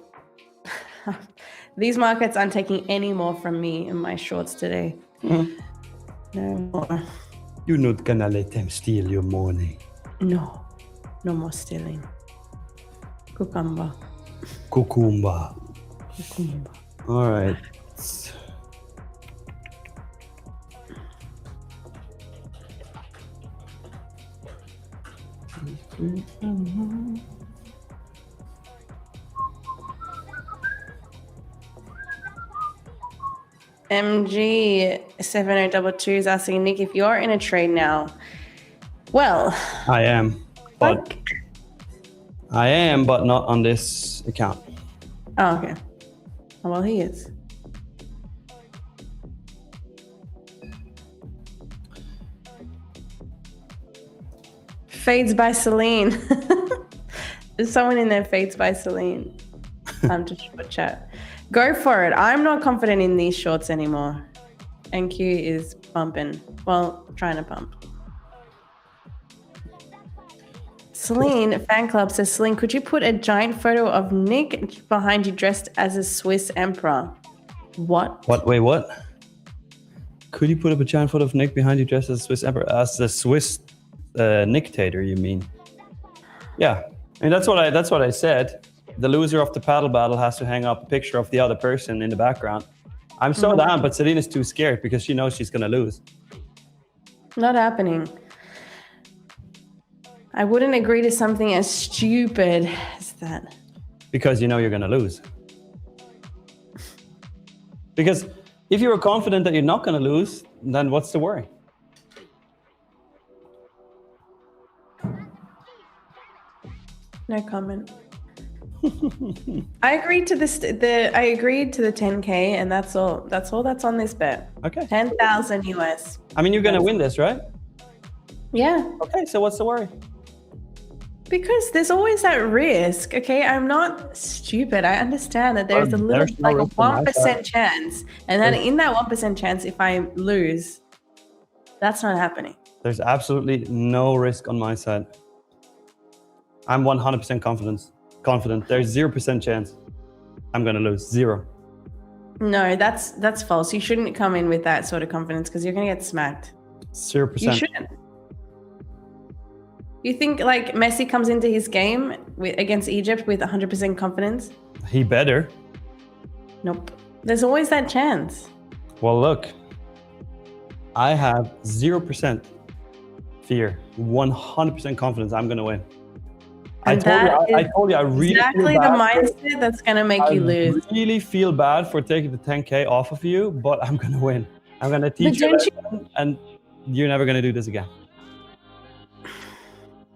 These markets aren't taking any more from me in my shorts today. No more. You're not gonna let them steal your money. No more stealing. Cucumber. All right. MG7022 is asking Nick if you're in a trade now. Well, I am, but not on this account. Oh, okay. Oh, well, he is. Fades by Celine. There's someone in there, Fades by Celine. Time to short chat. Go for it. I'm not confident in these shorts anymore. NQ is pumping. Well, trying to pump. Celine fan club says, Celine, could you put a giant photo of Nick behind you dressed as a Swiss emperor? What? Wait, what? Could you put up a giant photo of Nick behind you dressed as a Swiss emperor? As the Swiss dictator, you mean? Yeah, I mean that's what I said. The loser of the paddle battle has to hang up a picture of the other person in the background. I'm so down, but Celine is too scared because she knows she's gonna lose. Not happening. I wouldn't agree to something as stupid as that. Because you know you're gonna lose. Because if you were confident that you're not gonna lose, then what's the worry? No comment. I agreed to this. I agreed to the 10K, and that's all. That's all that's on this bet. Okay. 10,000 US. I mean, you're gonna win this, right? Yeah. Okay, so what's the worry? Because there's always that risk. Okay, I'm not stupid. I understand that there's a little, like a 1% chance, and then in that 1% chance, if I lose, that's not happening. There's absolutely no risk on my side. I'm 100% confident. There's 0% chance I'm gonna lose. Zero. No, that's false. You shouldn't come in with that sort of confidence because you're gonna get smacked. 0%. You shouldn't. You think like Messi comes into his game against Egypt with 100% confidence? He better. Nope. There's always that chance. Well, look, I have 0% fear, 100% confidence I'm gonna win. I told you, I really exactly the mindset that's gonna make you lose. I really feel bad for taking the 10K off of you, but I'm gonna win. I'm gonna teach you, and you're never gonna do this again.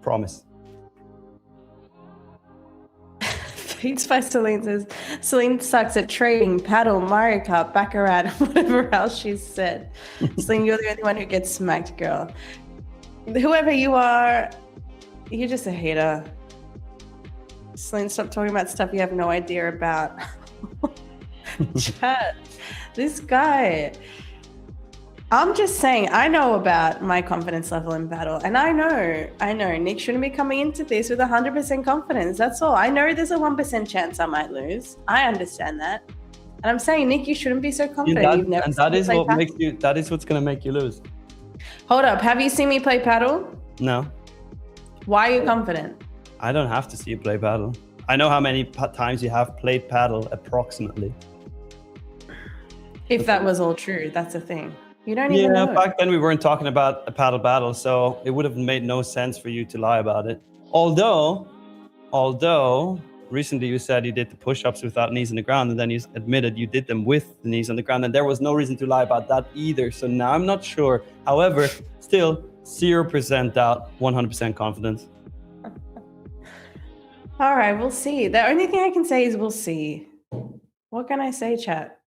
Promise. Feeds by Celine says, Celine sucks at trading, paddle, Mario Kart, Baccarat, whatever else she's said. Celine, you're the only one who gets smacked, girl. Whoever you are, you're just a hater. Celine, stop talking about stuff you have no idea about. Chat, this guy. I'm just saying, I know about my confidence level in battle, and I know Nick shouldn't be coming into this with 100% confidence. That's all. I know there's a 1% chance I might lose. I understand that. And I'm saying, Nick, you shouldn't be so confident. That is what's going to make you lose. Hold up. Have you seen me play paddle? No. Why are you confident? I don't have to see you play paddle. I know how many times you have played paddle approximately. If that was all true, that's the thing. You don't even know. Back then we weren't talking about a paddle battle, so it would have made no sense for you to lie about it. Although recently you said you did the push-ups without knees on the ground, and then you admitted you did them with the knees on the ground, and there was no reason to lie about that either. So now I'm not sure. However, still 0% doubt, 100% confidence. All right, we'll see. The only thing I can say is we'll see. What can I say, chat?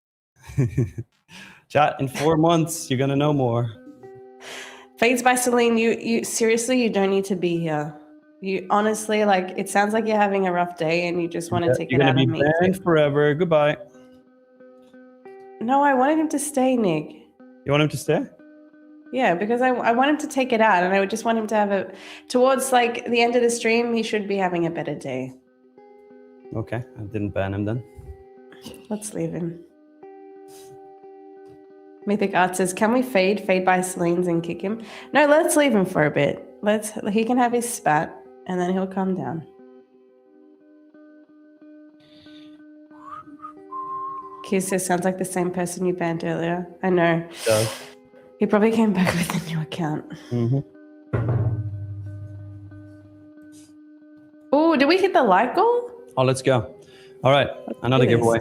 Chat, in 4 months, you're going to know more. Fades by Celine, you seriously, you don't need to be here. You honestly, like, it sounds like you're having a rough day and you just want to take it out on me. You're going to be banned forever. Goodbye. No, I wanted him to stay, Nick. You want him to stay? Yeah, because I want him to take it out, and I would just want him to have towards like the end of the stream, he should be having a better day. Okay, I didn't ban him then. Let's leave him. Mythic Art says, can we fade by Celine's and kick him? No, let's leave him for a bit. He can have his spat and then he'll calm down. Q says, sounds like the same person you banned earlier. I know. It does. He probably came back with a new account. Mm-hmm. Oh, did we hit the like goal? Oh, let's go. All right, another giveaway.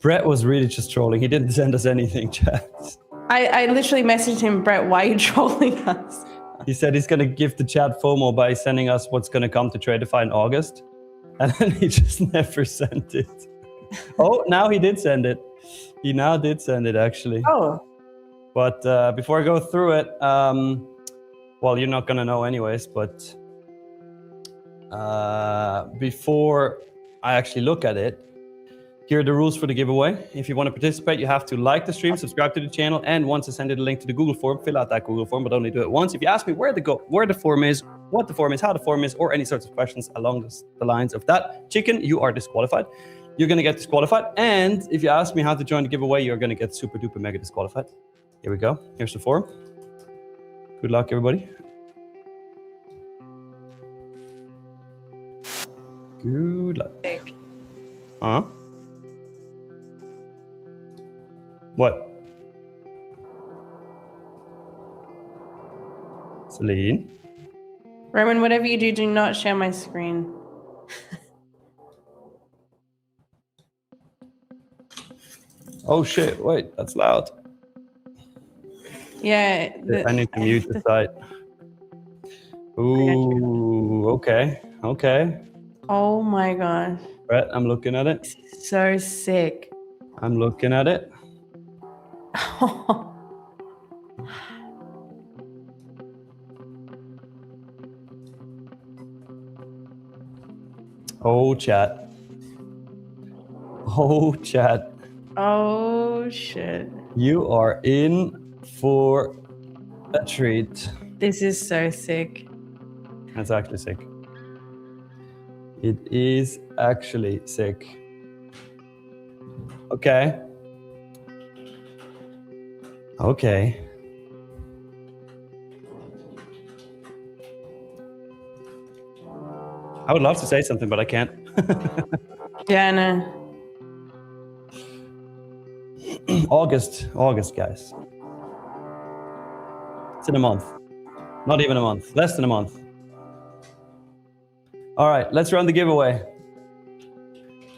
Brett was really just trolling. He didn't send us anything, chat. I literally messaged him, Brett, why are you trolling us? He said he's going to give the chat FOMO by sending us what's going to come to Tradeify in August. And then he just never sent it. Oh, now he did send it. He now did send it, actually. Oh. But before I go through it, well, you're not gonna know anyways, but before I actually look at it, here are the rules for the giveaway. If you want to participate, you have to like the stream, subscribe to the channel, and once I send you the link to the Google form, fill out that Google form, but only do it once. If you ask me where the form is, what the form is, how the form is, or any sorts of questions along the lines of that, chicken, you are disqualified. You're going to get disqualified. And if you ask me how to join the giveaway, you're going to get super duper mega disqualified. Here we go. Here's the form. Good luck, everybody. Good luck. Huh? What? Celine? Roman, whatever you do, do not share my screen. Oh shit, wait, that's loud. Yeah. I need to mute the site. Ooh, okay. Oh my gosh. Right, I'm looking at it. So sick. I'm looking at it. Oh, chat. Oh, chat. Oh, shit. You are in for a treat. This is so sick. That's actually sick. It is actually sick. Okay. Okay. I would love to say something, but I can't. Yeah, I know. August, guys. It's in a month. Not even a month. Less than a month. All right, let's run the giveaway.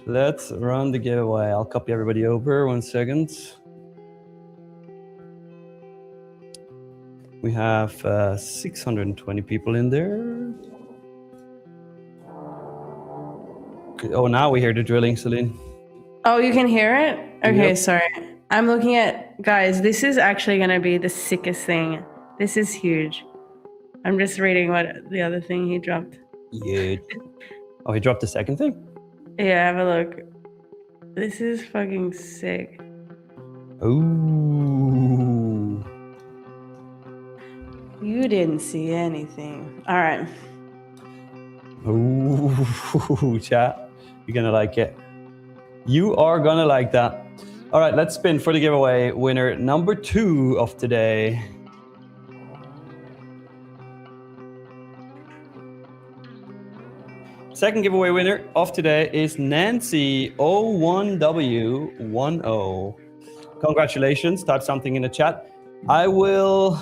Let's run the giveaway. I'll copy everybody over. 1 second. We have 620 people in there. Oh, now we hear the drilling, Celine. Oh, you can hear it? Okay, Yep. sorry. I'm looking at, guys, this is actually going to be the sickest thing. This is huge. I'm just reading what the other thing he dropped. Yeah. Oh, he dropped the second thing? Yeah, have a look. This is fucking sick. Ooh. You didn't see anything. All right. Ooh, chat. You're gonna like it. You are gonna like that. All right, let's spin for the giveaway. Winner number 2 of today. Second giveaway winner of today is Nancy 01W10. Congratulations. Type something in the chat. I will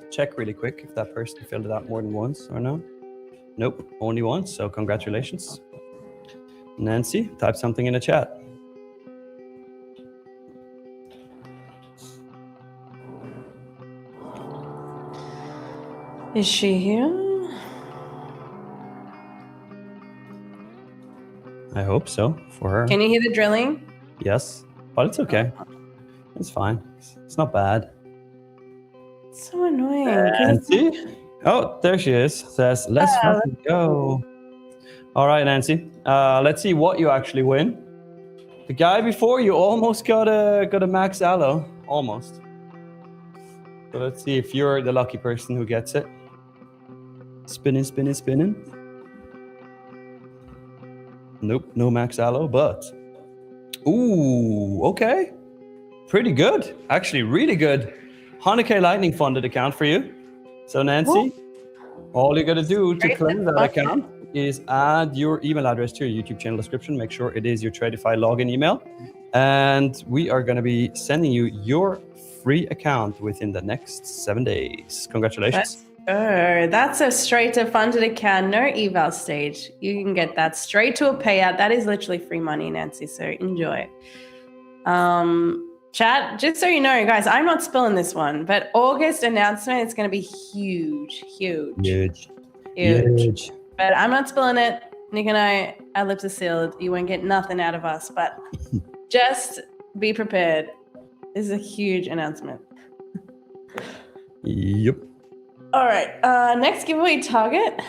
check really quick if that person filled it out more than once or no. Nope, only once. So congratulations. Nancy, type something in the chat. Is she here? I hope so for her. Can you hear the drilling? Yes, but it's okay. It's fine. It's not bad. It's so annoying. Nancy? Oh, there she is. Says, let's fucking go. All right, Nancy. Let's see what you actually win. The guy before you almost got a max aloe. Almost. So let's see if you're the lucky person who gets it. Spinning, spinning, spinning. Nope, no max aloe, but... Ooh, okay. Pretty good. Actually, really good. 100K Lightning funded account for you. So Nancy, all you got to do to claim that account is add your email address to your YouTube channel description. Make sure it is your Tradeify login email. And we are going to be sending you your free account within the next 7 days. Congratulations. That's a straight to funded account, no eval stage. You can get that straight to a payout. That is literally free money, Nancy. So enjoy. Chat, just so you know, guys, I'm not spilling this one, but August announcement is going to be huge. But I'm not spilling it. Nick and I, our lips are sealed. You won't get nothing out of us, but just be prepared. This is a huge announcement. Yep. All right. Next giveaway target.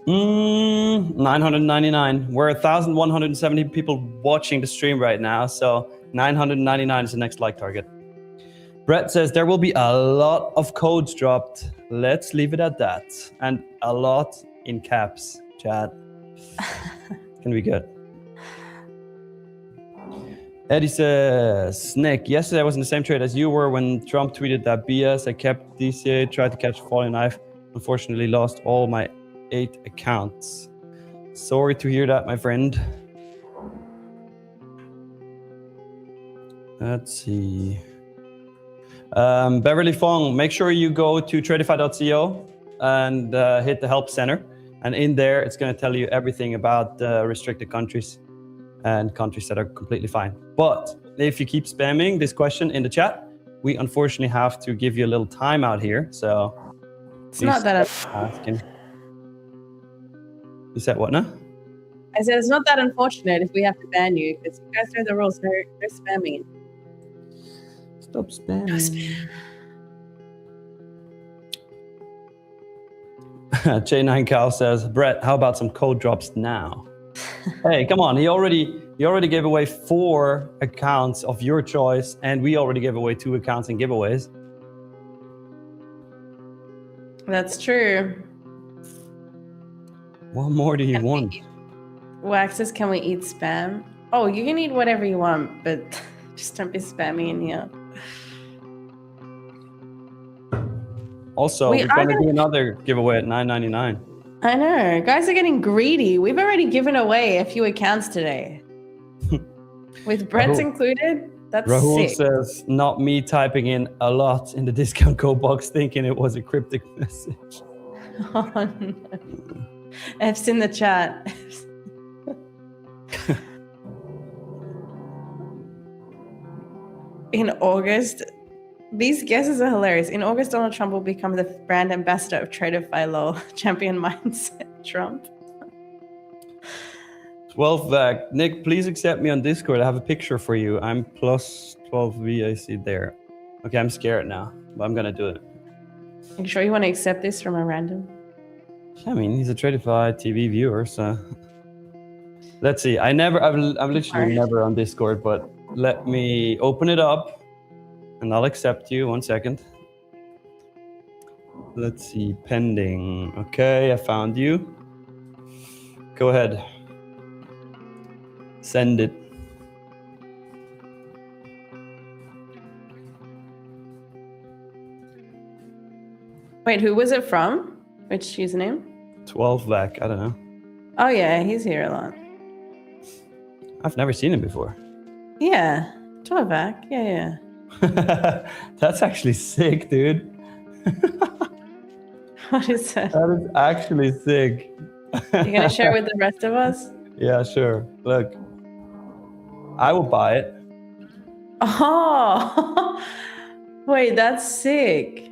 999. We're 1,170 people watching the stream right now, so 999 is the next like target. Brett says there will be a lot of codes dropped. Let's leave it at that. And a lot in caps, chat. It's gonna be good. Eddie says, Nick, yesterday I was in the same trade as you were when Trump tweeted that BS. I kept DCA, tried to catch a falling knife. Unfortunately, lost all my 8 accounts. Sorry to hear that, my friend. Let's see. Beverly Fong, make sure you go to tradeify.co and hit the help center. And in there, it's going to tell you everything about restricted countries and countries that are completely fine. But if you keep spamming this question in the chat, we unfortunately have to give you a little timeout here. So It's not that. asking. You said what now? I said it's not that unfortunate if we have to ban you because you guys know the rules. No spamming. Stop spamming. No spam. J9 Cal says, Brett, how about some code drops now? Hey, come on. He already gave away 4 accounts of your choice, and we already gave away 2 accounts in giveaways. That's true. What more do you want? Waxes, can we eat spam? Oh, you can eat whatever you want, but just don't be spamming in here. Also, we're going to do another giveaway at $9.99. I know. Guys are getting greedy. We've already given away a few accounts today. With Brett's included, that's Rahul sick. says, not me typing in a lot in the discount code box thinking it was a cryptic message. Oh, no. F's in the chat. In August, these guesses are hilarious. In August, Donald Trump will become the brand ambassador of Tradeify LOL. Champion mindset Trump. 12 VAC. Nick, please accept me on Discord. I have a picture for you. I'm plus 12 VAC there. Okay, I'm scared now, but I'm going to do it. Are you sure you want to accept this from a random? I mean, he's a Tradeify TV viewer, so... Let's see. I'm literally never on Discord, but let me open it up and I'll accept you. 1 second. Let's see. Pending. Okay, I found you. Go ahead. Send it. Wait, who was it from? Which username? 12 VAC. I don't know. Oh, yeah, he's here a lot. I've never seen him before. Yeah, 12 back. Yeah. That's actually sick, dude. What is that? That is actually sick. You're going to share with the rest of us? Yeah, sure. Look, I will buy it. Oh, wait, that's sick.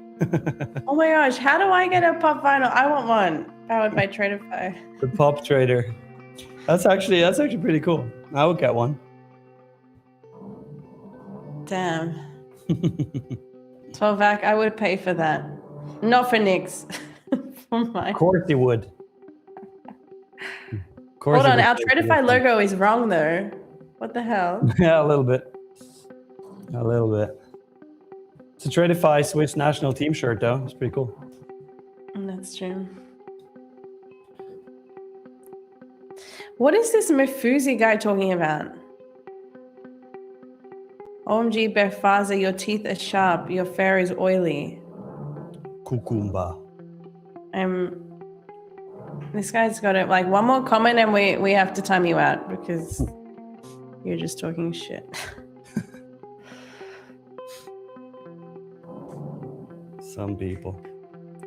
Oh my gosh, how do I get a pop vinyl? I want one. Powered by Tradeify. The pop trader. That's actually pretty cool. I would get one. Damn. 12 vac, I would pay for that. Not for Nick's. For mine. Of course he would. Hold on, our Tradeify logo is wrong though. What the hell? Yeah, a little bit. A little bit. It's a Tradeify Swiss national team shirt though. It's pretty cool. That's true. What is this Mafuzi guy talking about? OMG Berfaza, your teeth are sharp, your fur is oily. Kukumba. This guy's got it. Like one more comment and we have to time you out because you're just talking shit. Some people.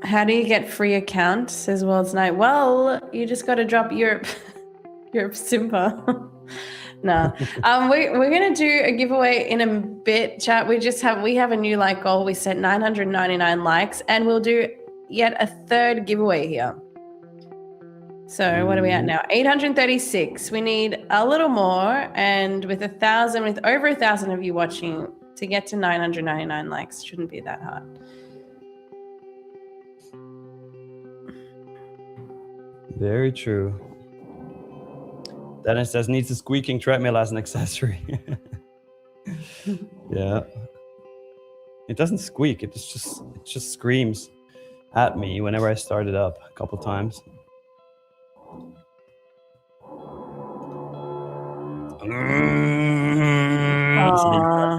How do you get free account? Says World's Night. Well, you just got to drop Europe Simba. Nah. We're gonna do a giveaway in a bit, chat. We have a new like goal. We set 999 likes, and we'll do yet a third giveaway here. So what are we at now? 836. We need a little more, and with over 1,000 of you watching, To get to 999 likes shouldn't be that hard. Very true. Dennis says needs a squeaking treadmill as an accessory. Yeah. It doesn't squeak. It just screams at me whenever I start it up a couple times.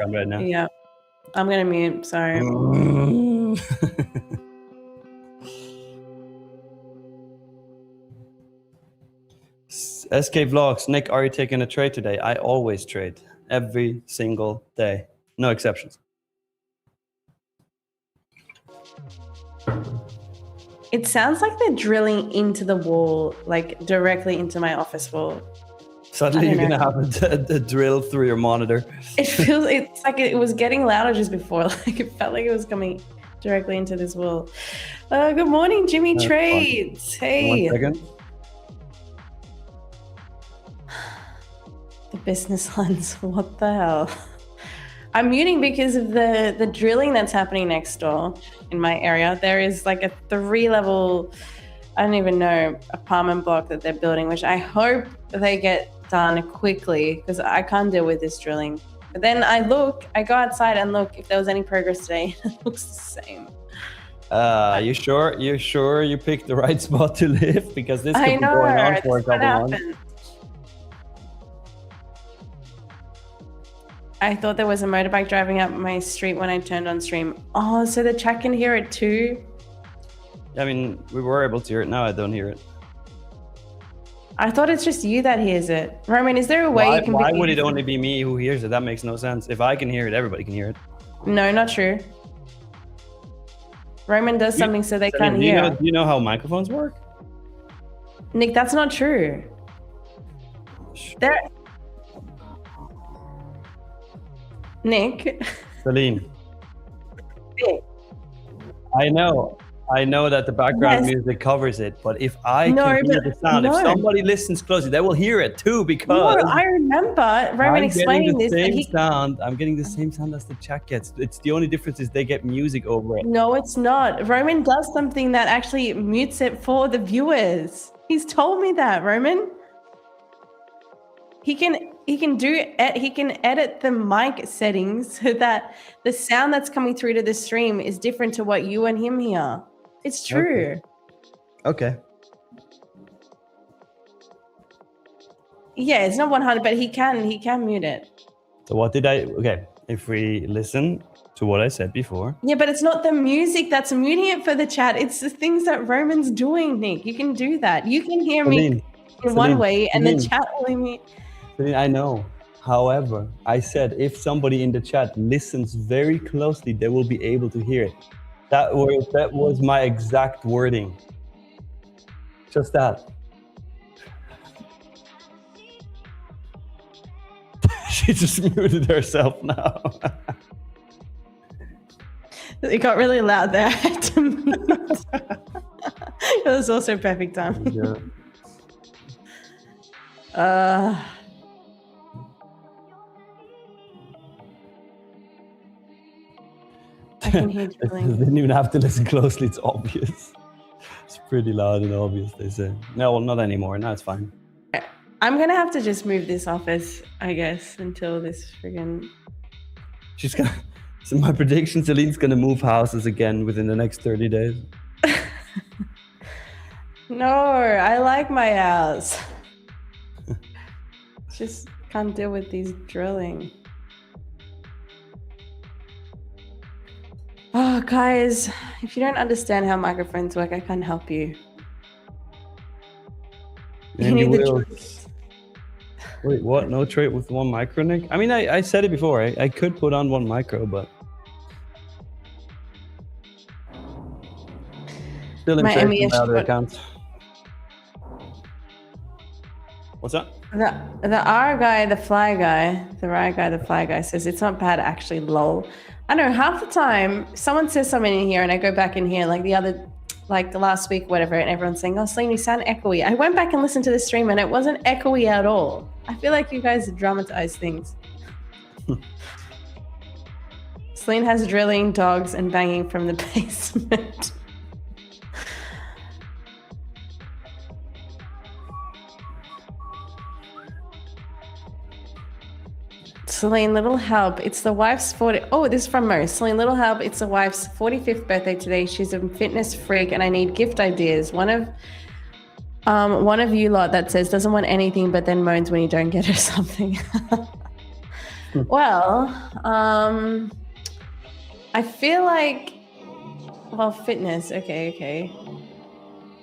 Right now. Yeah. I'm gonna mute. Sorry. SK Vlogs, Nick, are you taking a trade today? I always trade every single day, no exceptions. It sounds like they're drilling into the wall, like directly into my office wall. Suddenly you're gonna have a drill through your monitor. It's like it was getting louder just before. Like it felt like it was coming directly into this wall. Good morning, Jimmy Trades. Hey. 1 second. The business lens. What the hell? I'm muting because of the drilling that's happening next door in my area. There is like a 3-level, I don't even know, apartment block that they're building, which I hope they get done quickly because I can't deal with this drilling. But then I go outside and look if there was any progress today. It looks the same. You sure you picked the right spot to live? Because this could be going on for a couple months. I thought there was a motorbike driving up my street when I turned on stream. Oh, so the chat can hear it too? I mean, we were able to hear it. Now I don't hear it. I thought it's just you that hears it. Roman, is there a way you can... Why would it only be me who hears it? That makes no sense. If I can hear it, everybody can hear it. No, not true. Roman does something so they can't hear. Do you know how microphones work? Nick, that's not true. Nick. Celine. Nick. I know that the background music covers it, but if I can hear the sound, if somebody listens closely, they will hear it too, because I remember Roman explaining this. I'm getting the same sound as the chat gets. It's the only difference is they get music over it. No, it's not. Roman does something that actually mutes it for the viewers. He's told me that, Roman. He can edit the mic settings so that the sound that's coming through to the stream is different to what you and him hear. It's true. Okay. Yeah, it's not 100, but he can mute it. So if we listen to what I said before. Yeah, but it's not the music that's muting it for the chat. It's the things that Roman's doing, Nick. You can do that. You can hear me in one way and the chat will mute. I know. However, I said if somebody in the chat listens very closely, they will be able to hear it. That was my exact wording. Just that. She just muted herself now. It got really loud there. I had to mute. It was also perfect time. Yeah. I can hear drilling. Didn't even have to listen closely. It's obvious. It's pretty loud and obvious, they say. No, well, not anymore. Now it's fine. I'm going to have to just move this office, I guess, until this friggin... So my prediction, Celine's going to move houses again within the next 30 days. No, I like my house. Just can't deal with these drilling. Oh, guys, if you don't understand how microphones work, I can't help you. You need the choice. Wait, what? No trait with one micro, Nick? I mean, I said it before. I could put on one micro, but... Still my AM EST accounts. What's that? The R guy, the fly guy, the right guy, the fly guy says it's not bad actually, lol. I know half the time someone says something in here and I go back in here like the last week, whatever, and everyone's saying, oh, Celine, you sound echoey. I went back and listened to the stream and it wasn't echoey at all. I feel like you guys dramatize things. Celine has drilling, dogs, and banging from the basement. Celine, little help. It's the wife's 40. Oh, this is from Mo. Celine, little help. It's the wife's 45th birthday today. She's a fitness freak, and I need gift ideas. One of you lot that says doesn't want anything, but then moans when you don't get her something. Well, I feel like, well, fitness. Okay.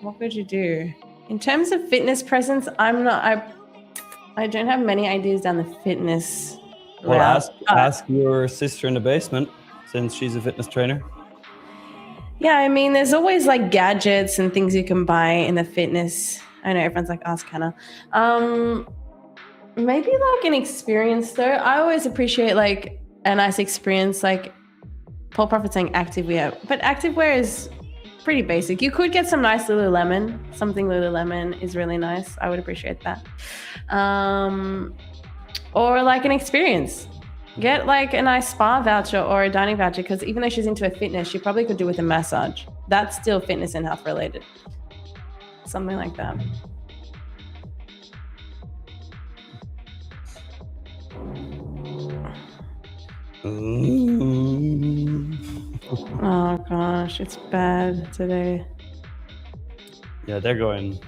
What could you do in terms of fitness presence? I don't have many ideas down the fitness. Well, ask your sister in the basement, since she's a fitness trainer. Yeah, I mean, there's always like gadgets and things you can buy in the fitness. I know everyone's like, ask Hannah. Maybe like an experience though. I always appreciate like a nice experience, like Paul Prophet saying activewear, but activewear is pretty basic. You could get some nice Lululemon. Something Lululemon is really nice. I would appreciate that. Or like an experience. Get like a nice spa voucher or a dining voucher, because even though she's into a fitness, she probably could do with a massage. That's still fitness and health related. Something like that. Oh gosh, it's bad today. Yeah, they're going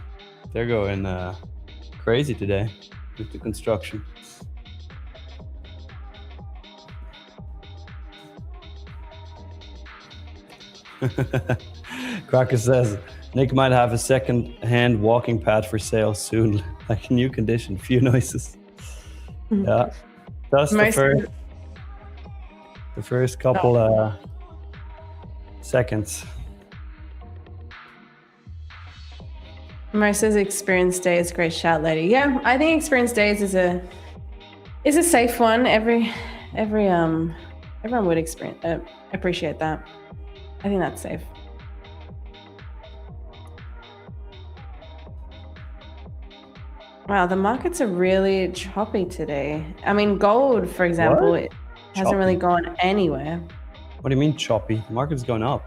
crazy today with the construction. Cracker says Nick might have a second-hand walking pad for sale soon, like a new condition. Few noises. Yeah, that's the first couple seconds. Mo says experience days. Great shout, lady. Yeah, I think experience days is a safe one. Everyone would appreciate that. I think that's safe. Wow, the markets are really choppy today. I mean, gold, for example, it hasn't really gone anywhere. What do you mean choppy? The market's going up.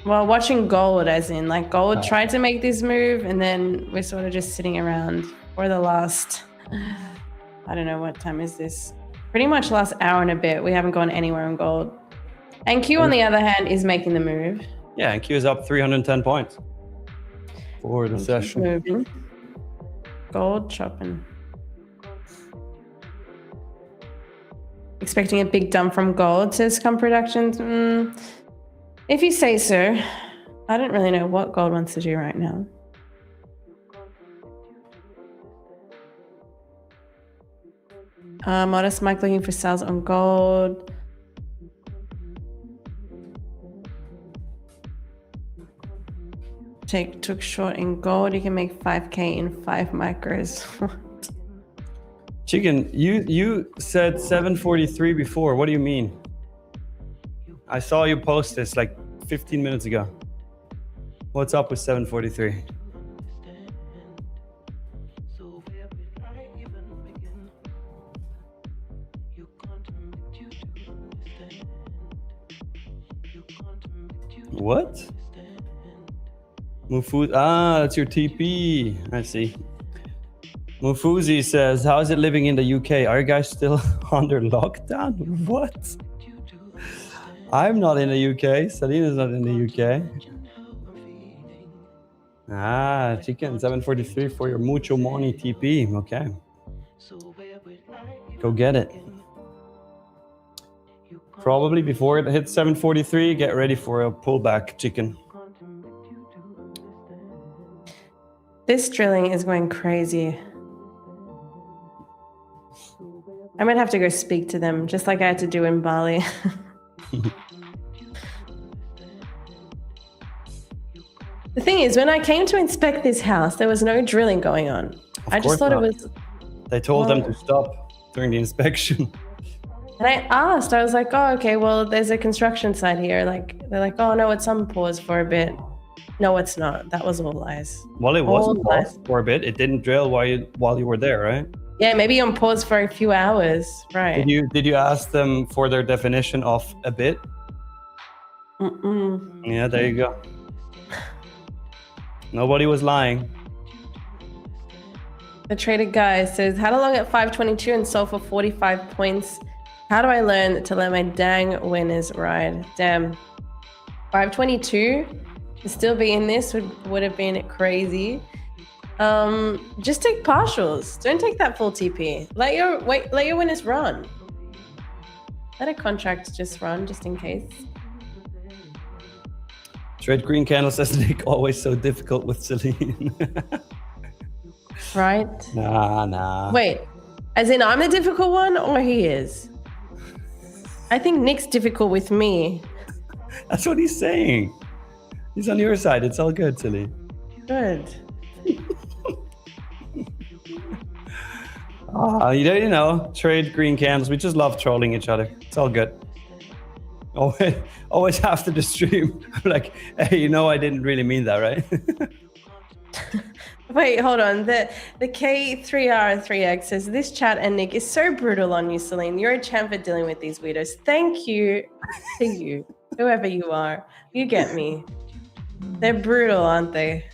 Well, watching gold, as in like gold tried to make this move, and then we're sort of just sitting around for the last, I don't know, what time is this? Pretty much last hour and a bit. We haven't gone anywhere on gold. And Q, on the other hand, is making the move. Yeah, and Q is up 310 points for the session. Moving. Gold chopping. Expecting a big dump from gold, says Scum Productions. If you say so. I don't really know what gold wants to do right now. Modest Mike looking for sales on gold. Took short in gold. You can make 5K in 5 micros. Chicken, you said 743 before. What do you mean? I saw you post this like 15 minutes ago. What's up with 743? What? Mufuzi, that's your TP. I see. Mufuzi says, how's it living in the UK? Are you guys still under lockdown? What? I'm not in the UK. Salina's not in the UK. Chicken, 743 for your mucho money TP. Okay. Go get it. Probably before it hits 743, get ready for a pullback, chicken. This drilling is going crazy. I might have to go speak to them, just like I had to do in Bali. The thing is, when I came to inspect this house, there was no drilling going on. I just thought it was... They told them to stop during the inspection. And I asked, I was like, oh, okay, well, there's a construction site here. They're like, oh, no, it's on pause for a bit. No, it's not. That was all lies. Well, it wasn't paused for a bit. It didn't drill while you were there, right? Yeah, maybe on pause for a few hours. Right. Did you ask them for their definition of a bit? Yeah, there you go. Nobody was lying. The Trader Guy says, had a long at 522 and sold for 45 points. How do I learn to let my dang winners ride? Damn. 522 to still be in this would have been crazy. Just take partials. Don't take that full TP. Let your winners run. Let a contract just run, just in case. Trade Green Candle says, Nick, always so difficult with Celine. Right? Nah. Wait, as in I'm the difficult one or he is? I think Nick's difficult with me. That's what he's saying. He's on your side. It's all good, Celine. Good. You know, trade green candles. We just love trolling each other. It's all good. Always after the stream, I'm like, hey, you know, I didn't really mean that, right? Wait, hold on. The K3R3X says, this chat and Nick is so brutal on you, Celine. You're a champ for dealing with these weirdos. Thank you to you, whoever you are. You get me. They're brutal, aren't they?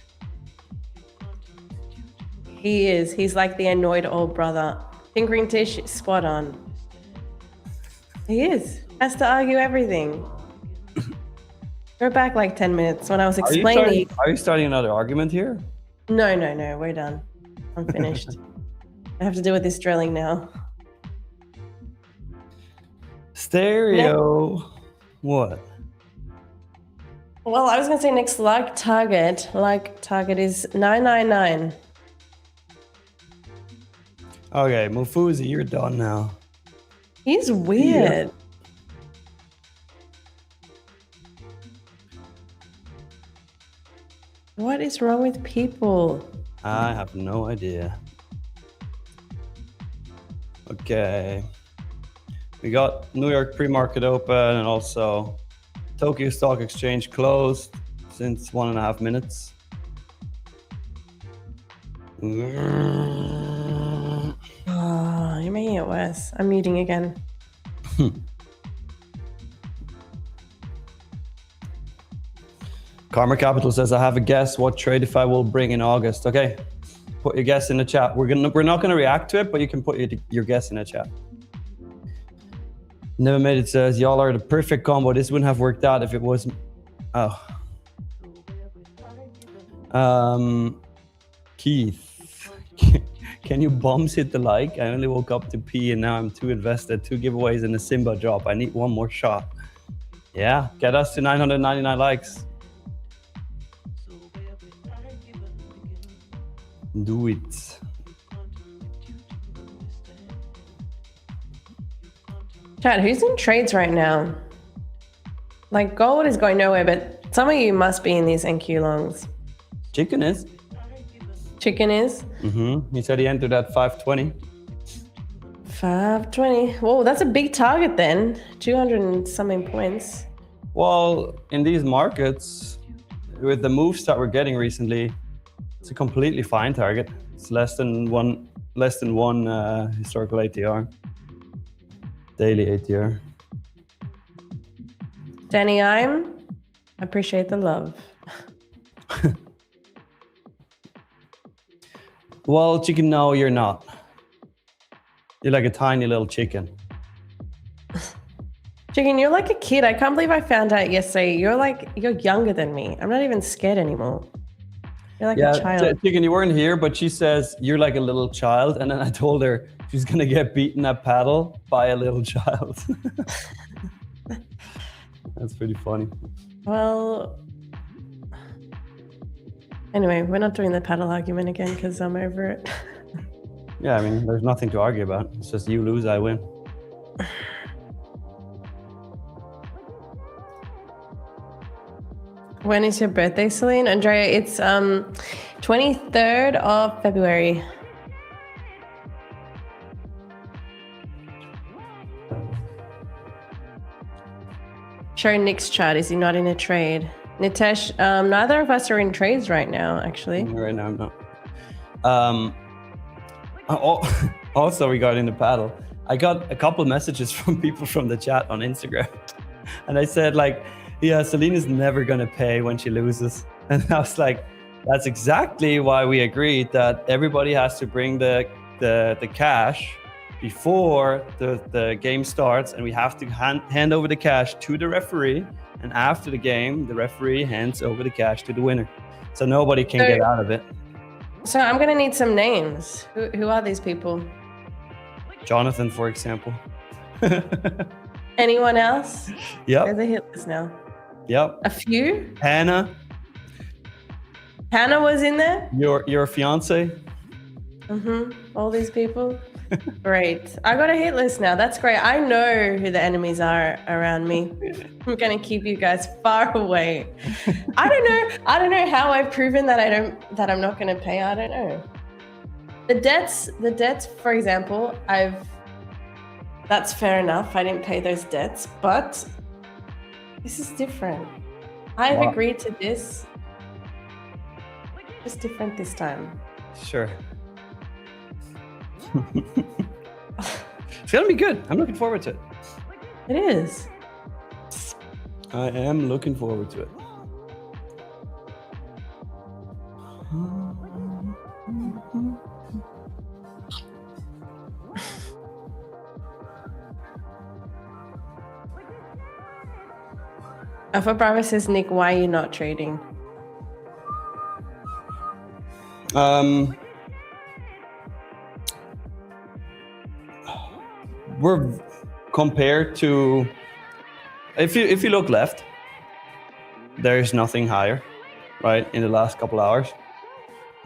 He is. He's like the annoyed old brother. Pink green tish, spot on. He is. Has to argue everything. We're back like 10 minutes when I was explaining. Are you starting another argument here? No. We're done. I'm finished. I have to deal with this drilling now. Stereo. What? Well, I was going to say next like target is 999. Okay, Mufuzi, you're done now. He's weird. Yeah. What is wrong with people? I have no idea. Okay. We got New York pre-market open and also Tokyo Stock Exchange closed since 1.5 minutes. Oh, you're making it worse. I'm muting again. Karma Capital says, I have a guess what Tradeify will bring in August. Okay, put your guess in the chat. We're not gonna react to it, but you can put your guess in the chat. Never Made It says, y'all are the perfect combo. This wouldn't have worked out if it wasn't. Oh. Keith, can you bombs hit the like? I only woke up to pee and now I'm too invested. 2 giveaways and a Simba drop. I need one more shot. Yeah, get us to 999 likes. Do it. Chat, who's in trades right now? Like, gold is going nowhere, but some of you must be in these NQ longs. Chicken is. Chicken is? He said he entered at 520. 520. Whoa, that's a big target then. 200 and something points. Well, in these markets, with the moves that we're getting recently, it's a completely fine target. It's less than one historical ATR. Daily ATR. Danny, I appreciate the love. Well, chicken, no, you're not. You're like a tiny little chicken. Chicken, you're like a kid. I can't believe I found out yesterday. You're younger than me. I'm not even scared anymore. You're like a child. Chicken, you weren't here, but she says you're like a little child. And then I told her she's going to get beaten at paddle by a little child. That's pretty funny. Well, anyway, we're not doing the paddle argument again because I'm over it. Yeah, I mean, there's nothing to argue about. It's just you lose, I win. When is your birthday, Celine? Andrea, it's 23rd of February. Show Nick's chat. Is he not in a trade? Nitesh, neither of us are in trades right now, actually. Right now, I'm not. Also regarding the paddle, I got a couple messages from people from the chat on Instagram. And I said like, yeah, Selena's never gonna pay when she loses. And I was like, that's exactly why we agreed that everybody has to bring the cash before the game starts, and we have to hand over the cash to the referee. And after the game, the referee hands over the cash to the winner. So nobody can get out of it. So I'm gonna need some names. Who are these people? Jonathan, for example. Anyone else? Yep. There's a hit list now. Yep. A few? Hannah. Hannah was in there? Your fiance. All these people. Great. I got a hit list now. That's great. I know who the enemies are around me. I'm gonna keep you guys far away. I don't know how I've proven that I'm not gonna pay. I don't know. The debts, for example, that's fair enough. I didn't pay those debts, but this is different. I've agreed to this. It's different this time. Sure. It's gonna be good. I'm looking forward to it. It is. I am looking forward to it. Alpha Bravo says, Nick, why are you not trading? We're compared to, if you look left, there is nothing higher, right, in the last couple hours.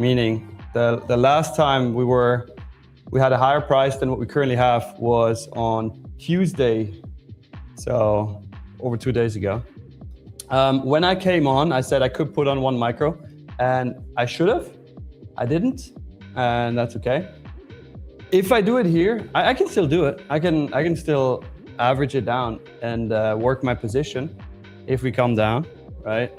Meaning the last time we had a higher price than what we currently have was on Tuesday, so over 2 days ago. When I came on, I said I could put on 1 micro, and I should have. I didn't, and that's okay. If I do it here, I can still do it. I can still average it down and work my position if we come down, right?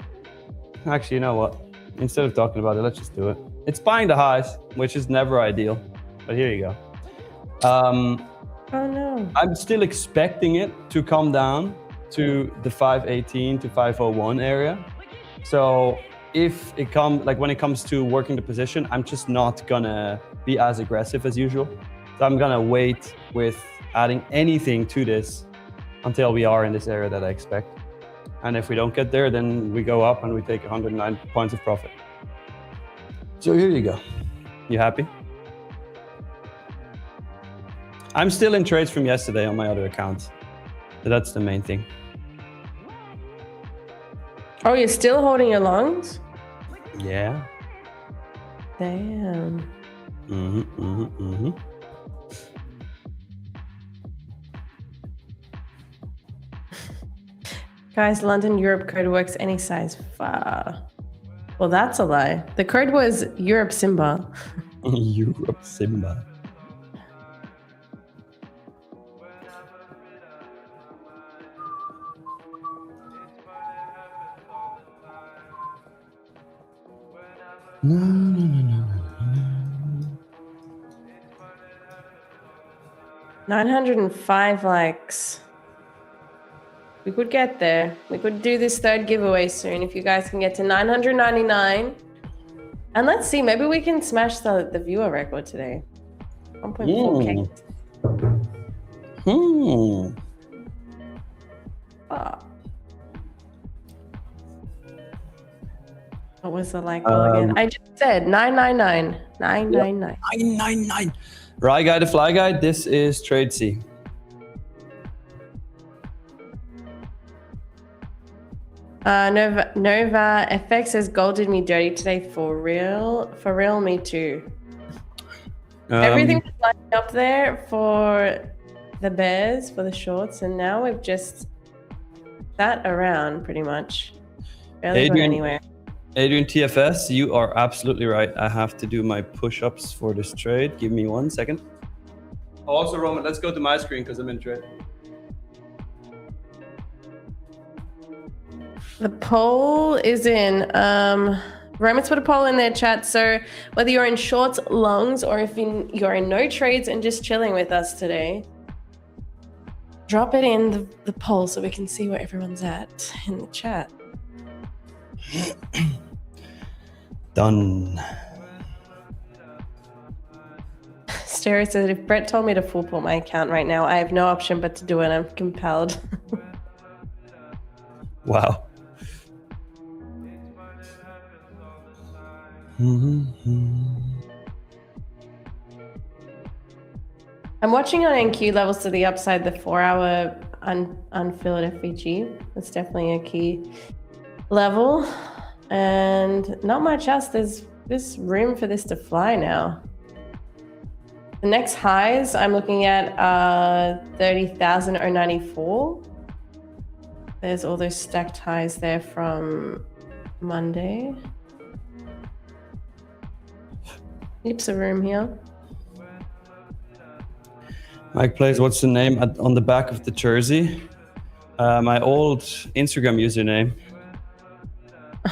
Actually, you know what? Instead of talking about it, let's just do it. It's buying the highs, which is never ideal, but here you go. Oh no. I'm still expecting it to come down to the 518 to 501 area. So if it comes, like when it comes to working the position, I'm just not gonna be as aggressive as usual. So I'm gonna wait with adding anything to this until we are in this area that I expect. And if we don't get there, then we go up and we take 109 points of profit. So here you go. You happy? I'm still in trades from yesterday on my other accounts. So that's the main thing. Oh, you're still holding your longs? Yeah. Damn. Guys, London, Europe code works any size. Well, that's a lie. The code was Europe Simba. Europe Simba. No. 905 likes. We could get there. We could do this third giveaway soon if you guys can get to 999. And let's see, maybe we can smash the viewer record today. 1.4K. What was the like goal again? I just said 999. 999. 999. Right guy, the fly guy. This is Trade C. Nova FX says gold did me dirty today. For real, me too. Everything was lining up there for the bears, for the shorts, and now we've just sat around pretty much. Barely gone anywhere. Adrian TFS, you are absolutely right. I have to do my push-ups for this trade. Give me 1 second. Also, Roman, let's go to my screen because I'm in trade. The poll is in. Romans put a poll in their chat. So whether you're in shorts, longs, or if you're in no trades and just chilling with us today, drop it in the poll so we can see where everyone's at in the chat. Done. Stereo says, if Brett told me to full port my account right now, I have no option but to do it. I'm compelled. Wow. I'm watching on NQ levels to the upside, the 4-hour unfilled FVG. That's definitely a key level. And not much else. There's room for this to fly now. The next highs I'm looking at are 30,094. There's all those stacked highs there from Monday. Heaps of room here. Mike plays, what's the name on the back of the jersey? My old Instagram username.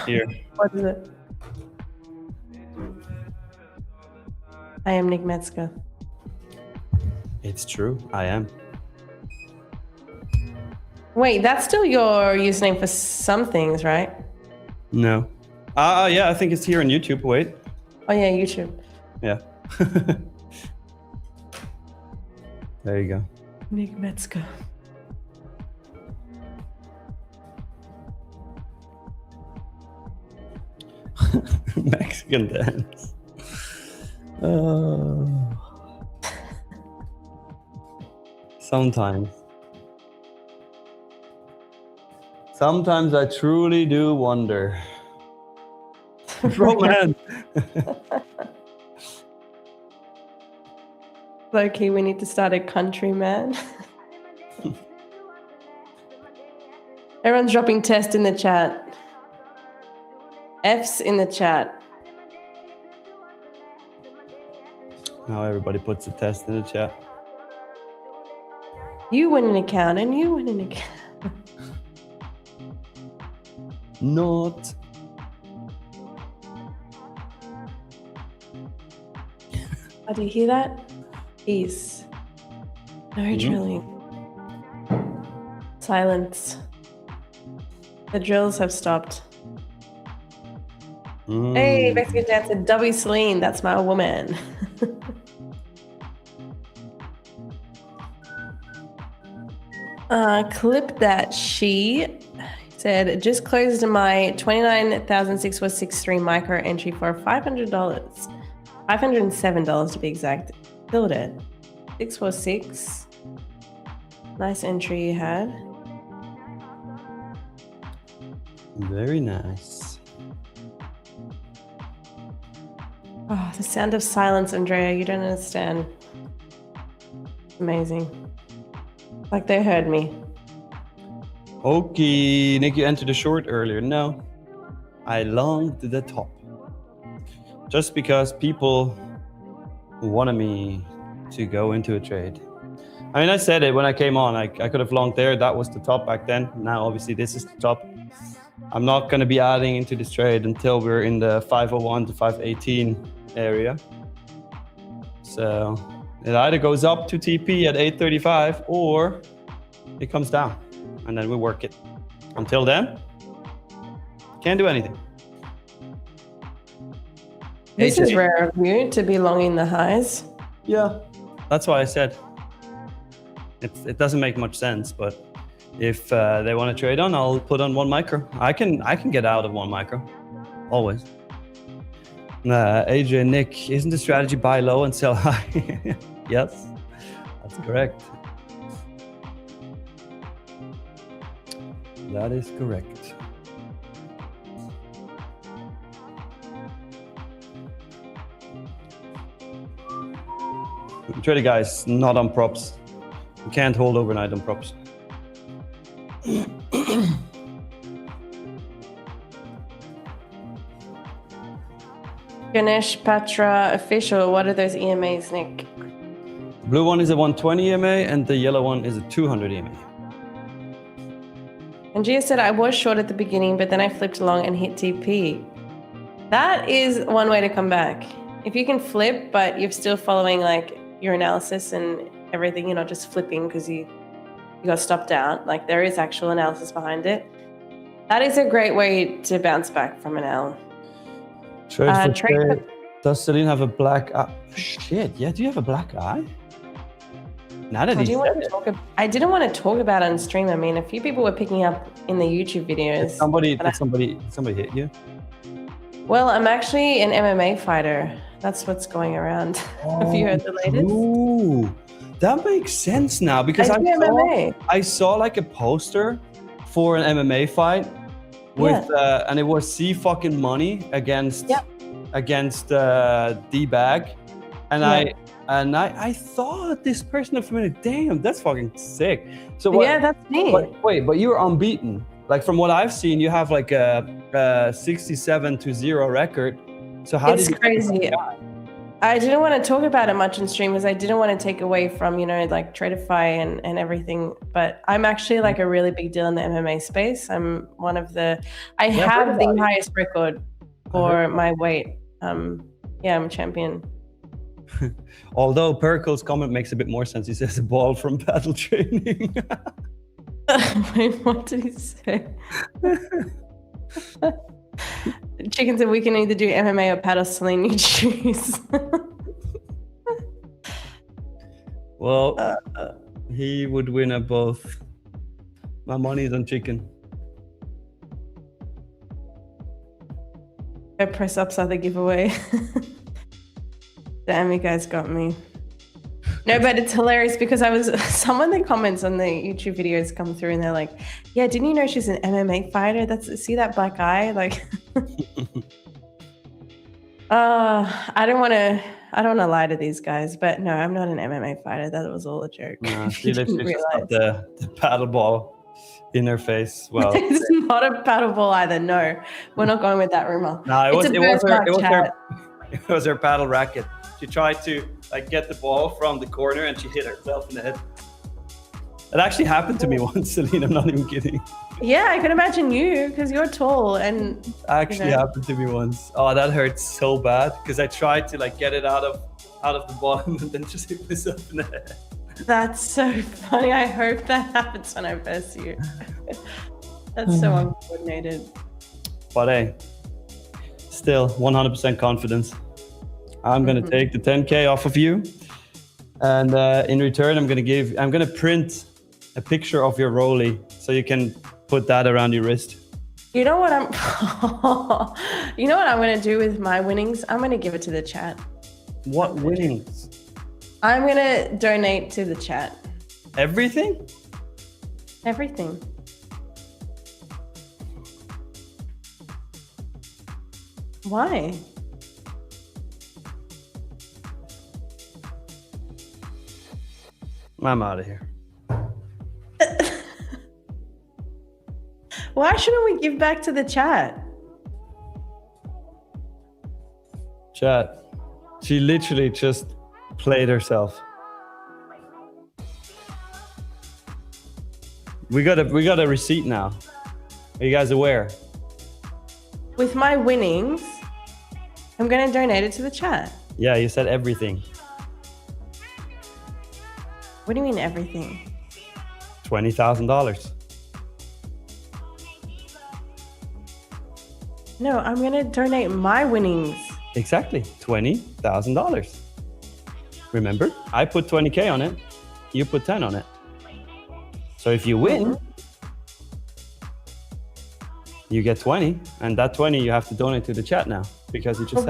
Here. What is it? I am Nick Metzger. It's true, I am. Wait, that's still your username for some things, right? No. Yeah, I think it's here on YouTube. Wait. Oh yeah, YouTube. Yeah. There you go. Nick Metzger. Mexican dance. Sometimes. Sometimes I truly do wonder. Bro, man. Low-key, we need to start a country, man. Everyone's dropping test in the chat. F's in the chat. Now everybody puts a test in the chat. You win an account and you win an account. Not. Oh, do you hear that? Peace. No drilling. Silence. The drills have stopped. Hey, Mexican dancer, Dubby Celine, that's my woman. Clip that she said, just closed my 29,663 micro entry for $500. $507 to be exact. Filled it. 646. Nice entry you had. Very nice. Oh, the sound of silence, Andrea. You don't understand. Amazing. Like they heard me. Okay, Nick, you entered a short earlier. No, I longed the top. Just because people wanted me to go into a trade. I mean, I said it when I came on. I could have longed there. That was the top back then. Now, obviously, this is the top. I'm not going to be adding into this trade until we're in the 501 to 518 area. So it either goes up to TP at 835 or it comes down and then we work it. Until then, can't do anything. This is rare of you to be longing the highs. Yeah, that's why I said it doesn't make much sense, but if they want to trade on, I'll put on one micro. I can get out of one micro, always. AJ, Nick, isn't the strategy buy low and sell high? Yes, that's correct. That is correct. Trade guys, not on props. You can't hold overnight on props. Ganesh Patra official. What are those EMAs, Nick? Blue one is a 120 EMA and the yellow one is a 200 EMA. And Gia said, I was short at the beginning, but then I flipped along and hit TP. That is one way to come back. If you can flip, but you're still following like your analysis and everything, you're not just flipping because you got stopped out. Like there is actual analysis behind it. That is a great way to bounce back from an L. Does Celine have a black eye? Shit, yeah, do you have a black eye? Now that I didn't want to talk about it on stream. I mean, a few people were picking up in the YouTube videos. Did somebody hit you? Well, I'm actually an MMA fighter. That's what's going around. Have you heard the latest? Ooh, that makes sense now because I saw like a poster for an MMA fight with and it was C fucking Money against D-Bag, and I thought this person of familiar. Damn, that's fucking sick. So that's me. But you were unbeaten. Like from what I've seen, you have like a 67-0 record. So it's crazy. I didn't want to talk about it much on stream because I didn't want to take away from, like Tradeify and everything. But I'm actually like a really big deal in the MMA space. I'm one of I have the highest record for my weight. I'm a champion. Although Perkle's comment makes a bit more sense. He says a ball from battle training. Wait, what did he say? Chicken said we can either do MMA or paddle, Celine, you choose. Well, he would win at both. My money is on chicken. Press ups are the giveaway. Damn, you guys got me. No, but it's hilarious because some of the comments on the YouTube videos come through and they're like, yeah, didn't you know she's an MMA fighter? See that black eye? Like, I don't want to lie to these guys, but no, I'm not an MMA fighter. That was all a joke. No, she literally just got the paddle ball in her face. Well, it's not a paddle ball either. No, we're not going with that rumor. No, it was her paddle racket. She tried to get the ball from the corner and she hit herself in the head. It actually happened to me once, Celine. I'm not even kidding. Yeah, I can imagine you because you're tall and. Actually happened to me once. Oh, that hurts so bad because I tried to get it out of the bottom and then just hit myself in the head. That's so funny. I hope that happens when I verse you. That's so uncoordinated. But hey, still 100% confidence. I'm going to take the 10K off of you. And in return, I'm going to print a picture of your rollie so you can put that around your wrist. You know what I'm going to do with my winnings? I'm going to give it to the chat. What winnings? I'm going to donate to the chat. Everything? Everything. Why? I'm out of here. Why shouldn't we give back to the chat? Chat. She literally just played herself. We got a receipt now. Are you guys aware? With my winnings, I'm going to donate it to the chat. Yeah, you said everything. What do you mean everything? $20,000. No, I'm going to donate my winnings. Exactly, $20,000. Remember, I put 20K on it. You put 10 on it. So if you win, you get 20, and that 20 you have to donate to the chat now because you just. But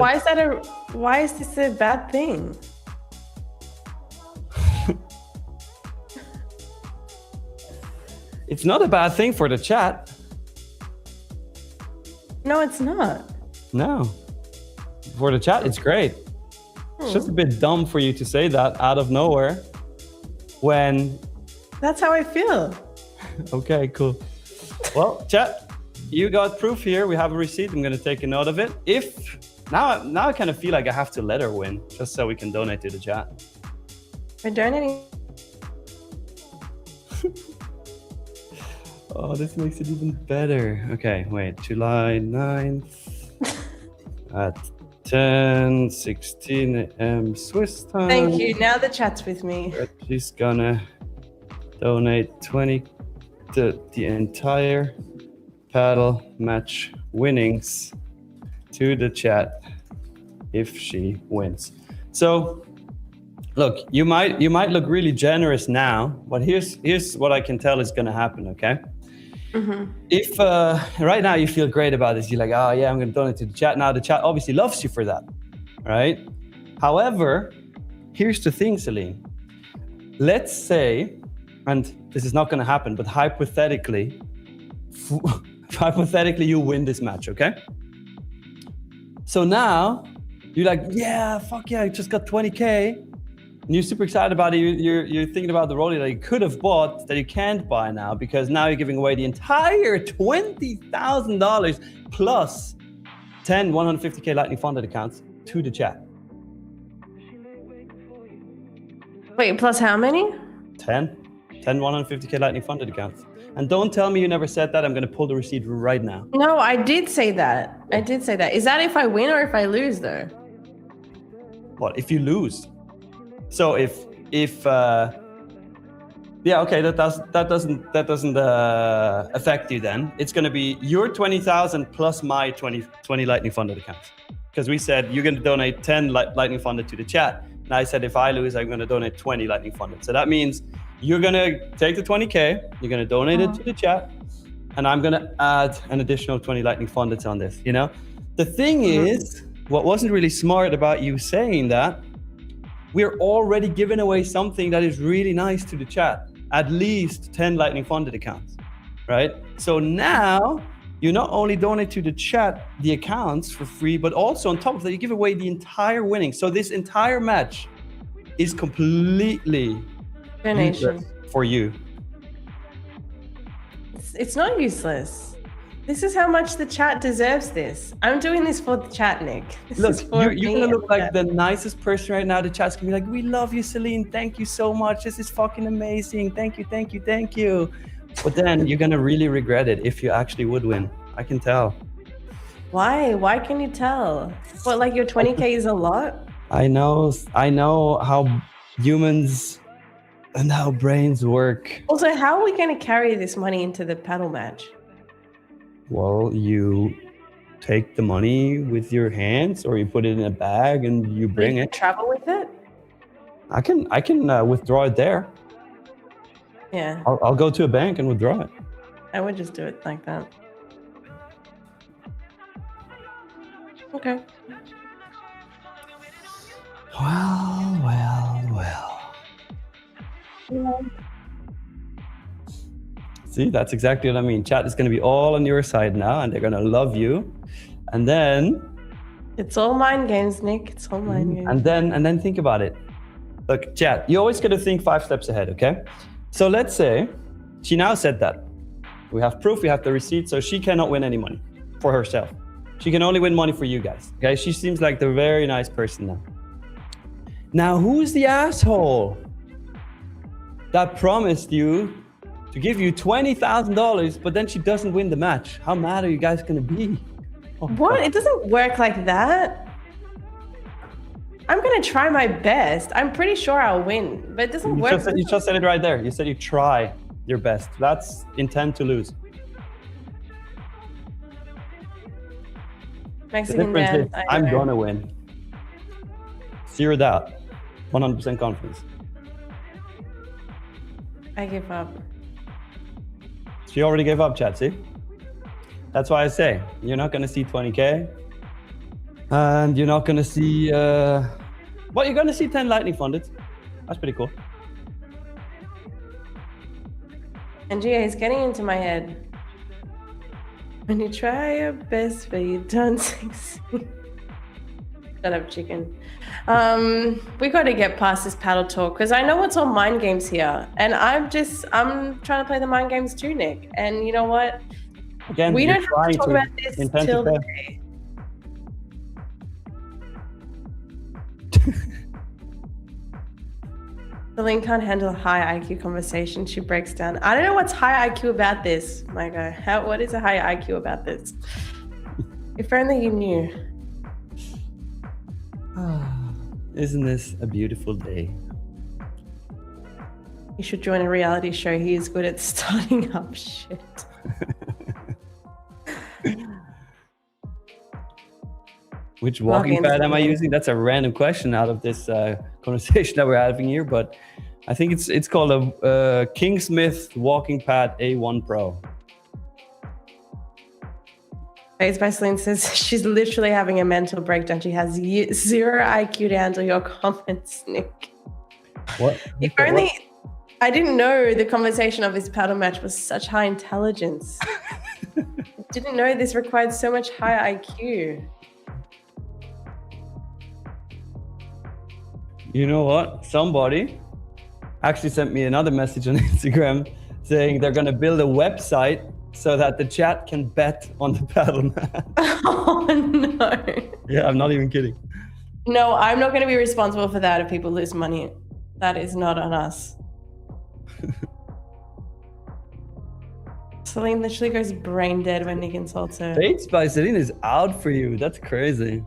why is this a bad thing? It's not a bad thing for the chat. No, it's not. No. For the chat, it's great. It's just a bit dumb for you to say that out of nowhere when... That's how I feel. Okay, cool. Well, chat, you got proof here. We have a receipt. I'm going to take a note of it. Now I kind of feel like I have to let her win just so we can donate to the chat. We're donating. Oh, this makes it even better. Okay, wait, July 9th. at 10:16 a.m. Swiss time. Thank you. Now the chat's with me. She's gonna donate 20 to the entire paddle match winnings to the chat if she wins. So look, you might look really generous now, but here's what I can tell is gonna happen, okay? Mm-hmm. If right now you feel great about this, you're like, oh yeah, I'm gonna donate to the chat. Now the chat obviously loves you for that, right? However, here's the thing, Celine. Let's say, and this is not gonna happen, but hypothetically you win this match, okay? So now you're like, yeah, fuck yeah, I just got 20K. And you're super excited about it. You're thinking about the rollie that you could have bought that you can't buy now because now you're giving away the entire $20,000 plus 10 150K Lightning funded accounts to the chat. Wait, plus how many? 10 150K Lightning funded accounts. And don't tell me you never said that. I'm going to pull the receipt right now. No, I did say that. Is that if I win or if I lose though? What if you lose? So if yeah, okay, that doesn't affect you then. It's going to be your 20,000 plus my 20 Lightning funded accounts. Because we said you're going to donate 10 Lightning funded to the chat. And I said if I lose, I'm going to donate 20 Lightning funded. So that means you're going to take the 20K, you're going to donate it to the chat, and I'm going to add an additional 20 Lightning funded on this, you know? The thing is, what wasn't really smart about you saying that, we're already giving away something that is really nice to the chat, at least 10 Lightning funded accounts, right? So now you not only donate to the chat the accounts for free, but also on top of that, you give away the entire winnings. So this entire match is completely useless for you. It's not useless. This is how much the chat deserves this. I'm doing this for the chat, Nick. Look, you're gonna look like the nicest person right now. The chat's gonna be like, we love you, Celine. Thank you so much. This is fucking amazing. Thank you, thank you, thank you. But then you're gonna really regret it if you actually would win. I can tell. Why? Why can you tell? What, like your 20K is a lot? I know how humans and how brains work. Also, how are we going to carry this money into the paddle match? Well, you take the money with your hands, or you put it in a bag and you bring it. Travel with it? I can withdraw it there. Yeah. I'll go to a bank and withdraw it. I would just do it like that. Okay. Well. See, that's exactly what I mean. Chat is going to be all on your side now, and they're going to love you. And then it's all mind games, Nick. It's all mind games. And then think about it. Look, chat, you always got to think 5 steps ahead, okay? So let's say she now said that. We have proof, we have the receipt, so she cannot win any money for herself. She can only win money for you guys, okay? She seems like the very nice person now. Now, who's the asshole that promised you to give you $20,000, but then she doesn't win the match? How mad are you guys gonna be? Oh, what? God. It doesn't work like that. I'm gonna try my best. I'm pretty sure I'll win, but it doesn't work. You just said it right there. You said you try your best. That's intent to lose. Mexican man. I'm gonna win. 0 doubt. 100% confidence. I give up. She already gave up, chat, see? That's why I say, you're not gonna see 20K. And you're not gonna see, well, you're gonna see 10 Lightning funded. That's pretty cool. And Gia, it's getting into my head. When you try your best, but you don't succeed. Shut up, chicken. We got to get past this paddle talk because I know it's all mind games here, and I'm trying to play the mind games too, Nick. And you know what? Again, we don't have to talk about this till the day. Celine can't handle a high IQ conversation. She breaks down. I don't know what's high IQ about this, my guy. What is a high IQ about this? If only you knew. Isn't this a beautiful day? You should join a reality show. He is good at starting up shit. Which walking pad am I using? That's a random question out of this conversation that we're having here, but I think it's called a Kingsmith walking pad A1 Pro. Face by Celine says she's literally having a mental breakdown. She has zero IQ to handle your comments, Nick. What? If only I didn't know the conversation of this paddle match was such high intelligence. I didn't know this required so much high IQ. You know what? Somebody actually sent me another message on Instagram saying they're going to build a website so that the chat can bet on the paddle match. Oh, no. Yeah, I'm not even kidding. No, I'm not going to be responsible for that if people lose money. That is not on us. Celine literally goes brain dead when Nick insults her. Fates by Celine is out for you. That's crazy.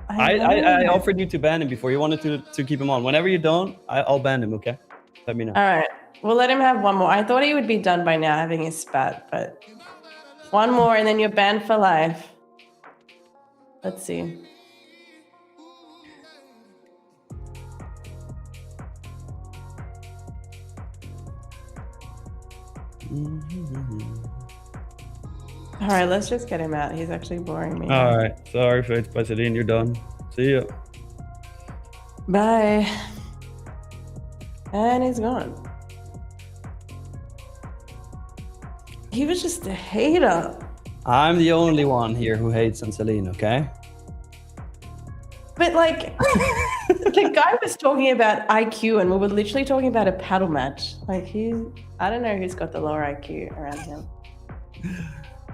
I offered you to ban him before. You wanted to keep him on. Whenever you don't, I'll ban him, okay? Let me know. All right. We'll let him have one more. I thought he would be done by now having his spat, but one more and then you're banned for life. Let's see. All right, let's just get him out. He's actually boring me. All right. Sorry, Fates by Celine. You're done. See ya. Bye. And he's gone. He was just a hater. I'm the only one here who hates on Celine, okay? But like, the guy was talking about IQ and we were literally talking about a paddle match. Like I don't know who's got the lower IQ around him.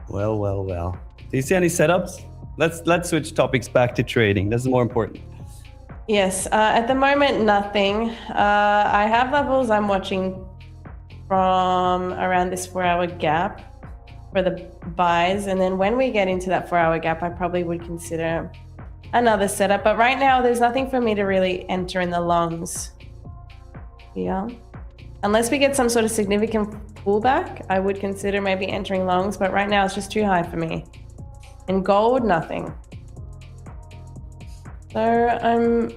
Well. Do you see any setups? Let's switch topics back to trading. This is more important. Yes, at the moment, nothing. I have levels I'm watching from around this 4-hour gap for the buys. And then when we get into that 4-hour gap, I probably would consider another setup. But right now, there's nothing for me to really enter in the longs. Yeah. Unless we get some sort of significant pullback, I would consider maybe entering longs. But right now, it's just too high for me. And gold, nothing. So I'm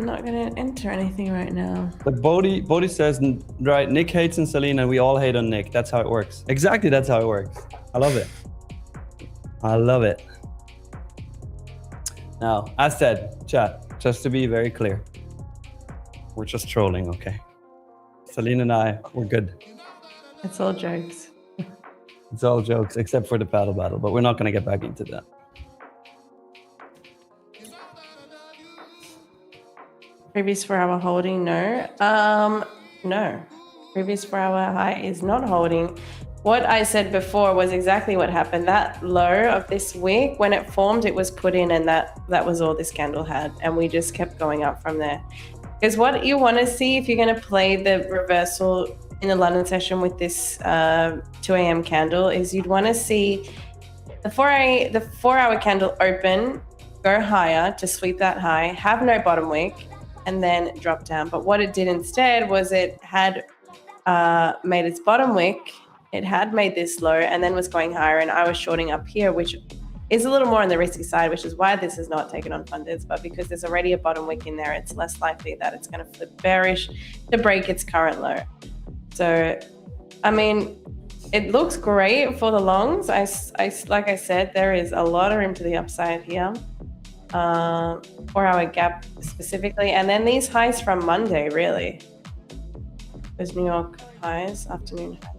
not going to enter anything right now. But Bodhi says, right, Nick hates on Celine and we all hate on Nick. That's how it works. Exactly, that's how it works. I love it. I love it. Now, as said, chat, just to be very clear, we're just trolling, okay? Celine and I, we're good. It's all jokes. It's all jokes, except for the paddle battle, but we're not going to get back into that. Previous 4-hour holding, no. No. Previous 4-hour high is not holding. What I said before was exactly what happened. That low of this week, when it formed, it was put in and that was all this candle had. And we just kept going up from there. Because what you want to see if you're going to play the reversal in the London session with this 2 a.m. candle is you'd want to see the 4-hour candle open, go higher to sweep that high, have no bottom wick, and then drop down. But what it did instead was it had made its bottom wick, it had made this low and then was going higher, and I was shorting up here, which is a little more on the risky side, which is why this is not taken on fundeds. But because there's already a bottom wick in there, it's less likely that it's going to flip bearish to break its current low. So, I mean, it looks great for the longs. Like I said, there is a lot of room to the upside here. 4-hour gap specifically, and then these highs from Monday, really. Those New York highs, afternoon highs.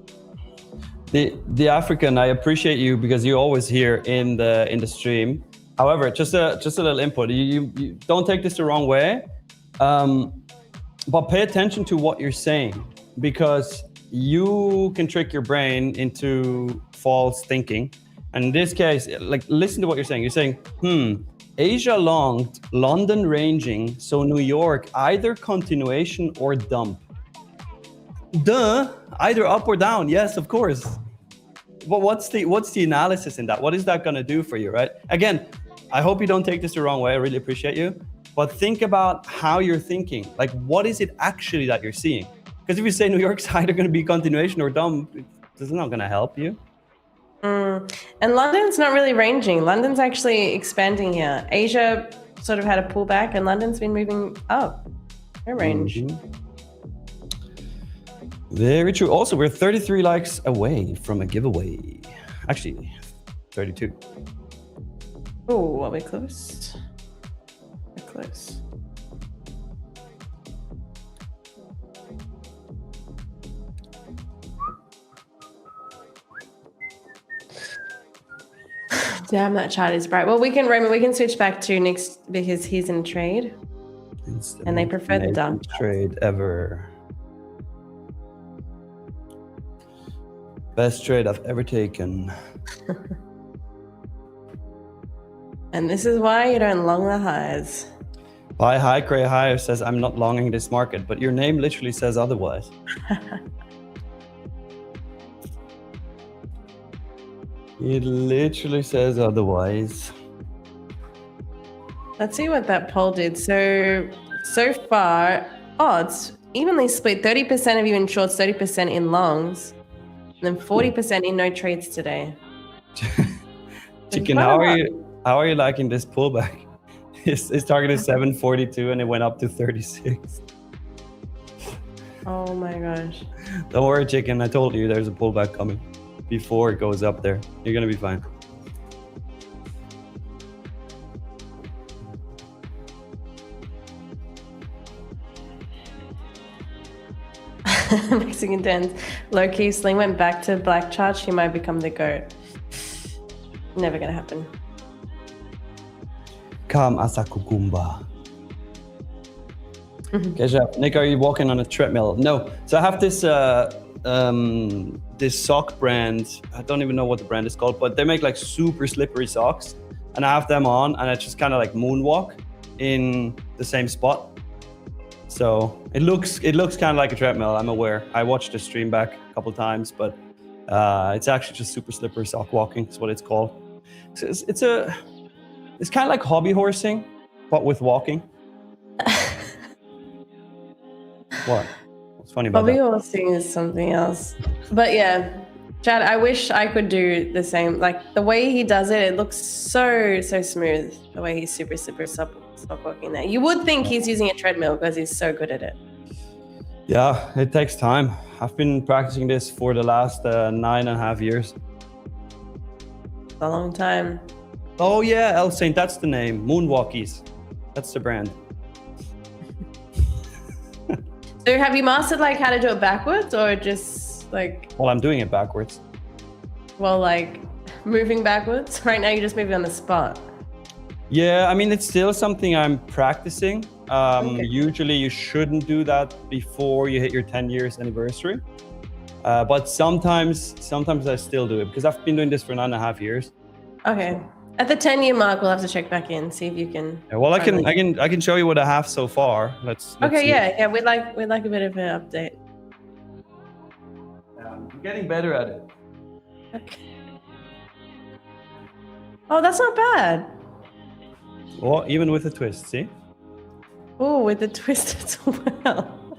The African, I appreciate you because you're always here in the stream. However, just a little input. You don't take this the wrong way, but pay attention to what you're saying, because you can trick your brain into false thinking. And in this case, like, listen to what you're saying. You're saying, Asia longed, London ranging, so New York either continuation or dump. Duh, either up or down. Yes, of course. But what's the analysis in that? What is that going to do for you, right? Again, I hope you don't take this the wrong way. I really appreciate you. but think about how you're thinking. Like, what is it actually that you're seeing? Because if you say New York's either going to be continuation or dumb, it's not going to help you. And London's not really ranging. London's actually expanding here. Asia sort of had a pullback, and London's been moving up. No range. Very true. Also, we're 33 likes away from a giveaway. Actually, 32. Oh, are we close? We're close. Damn, that chart is bright. Well, Roman, we can switch back to next because he's in trade. And they prefer the dark trade ever. Best trade I've ever taken. And this is why you don't long the highs. Buy high, Cray High says, I'm not longing this market, but your name literally says otherwise. It literally says otherwise. Let's see what that poll did. So far, it's evenly split. 30% of you in shorts, 30% in longs, and then 40% in no trades today. Chicken, how are you liking this pullback? His target is 742 and it went up to 36. Oh my gosh. Don't worry, Chicken. I told you there's a pullback coming before it goes up there. You're gonna be fine. Mexican dens. Low-key, Sling went back to black chart. She might become the GOAT. Never gonna happen. Come Asakukumba. Okay, Chef. Nick, are you walking on a treadmill? No. So I have this this sock brand. I don't even know what the brand is called, but they make like super slippery socks, and I have them on, and I just kind of like moonwalk in the same spot. So it looks kind of like a treadmill. I'm aware. I watched the stream back a couple times, but it's actually just super slippery sock walking. Is what it's called. It's kind of like hobby horsing, but with walking. What? What's funny about hobby that? horsing is something else. But yeah, Chad, I wish I could do the same. Like the way he does it, it looks so smooth. The way he's super sock walking there. You would think he's using a treadmill because he's so good at it. Yeah, it takes time. I've been practicing this for the last 9.5 years. A long time. Oh yeah, El Saint, that's the name. Moonwalkies. That's the brand. So have you mastered like how to do it backwards or just like... Well, I'm doing it backwards. Well, like moving backwards? Right now you're just moving on the spot. Yeah, I mean, it's still something I'm practicing. Okay. Usually you shouldn't do that before you hit your 10 years anniversary. But sometimes I still do it because I've been doing this for 9.5 years. Okay. At the 10-year mark, we'll have to check back in, see if you can. Yeah, well, I can show you what I have so far. Let's okay, see. yeah. We'd like a bit of an update. I'm getting better at it. Okay. Oh, that's not bad. Well, even with a twist, see? Oh, with the twist as well.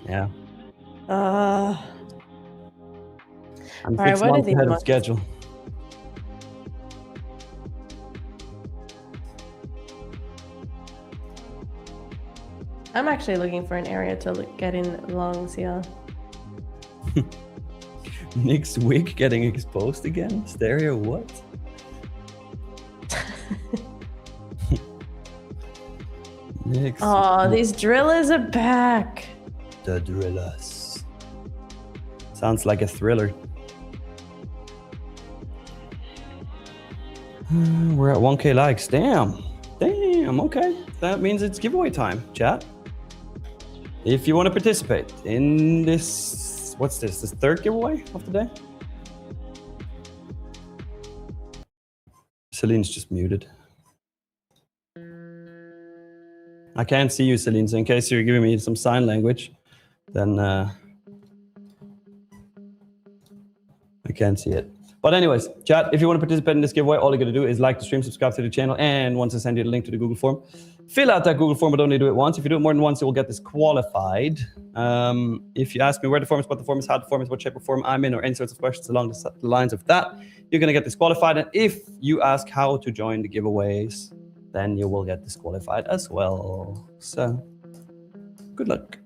Yeah. I'm I'm All right, 6 what are months these ahead of ones? schedule. I'm actually looking for an area to get in longs here. Nick's wig getting exposed again? Stereo, what? Nick's Oh, these drillers are back. the drillers. Sounds like a thriller. We're at 1K likes. Damn, okay. That means it's giveaway time, chat. If you want to participate in this, what's this? This third giveaway of the day? Celine's just muted. I can't see you, Celine, so in case you're giving me some sign language, then I can't see it. But anyways, chat, if you want to participate in this giveaway, all you got to do is like the stream, subscribe to the channel, and once I send you the link to the Google form, fill out that Google form, but only do it once. If you do it more than once, you will get disqualified. If you ask me where the form is, what the form is, how the form is, what shape of form I'm in, or any sorts of questions along the lines of that, you're going to get disqualified. And if you ask how to join the giveaways, then you will get disqualified as well. So, good luck.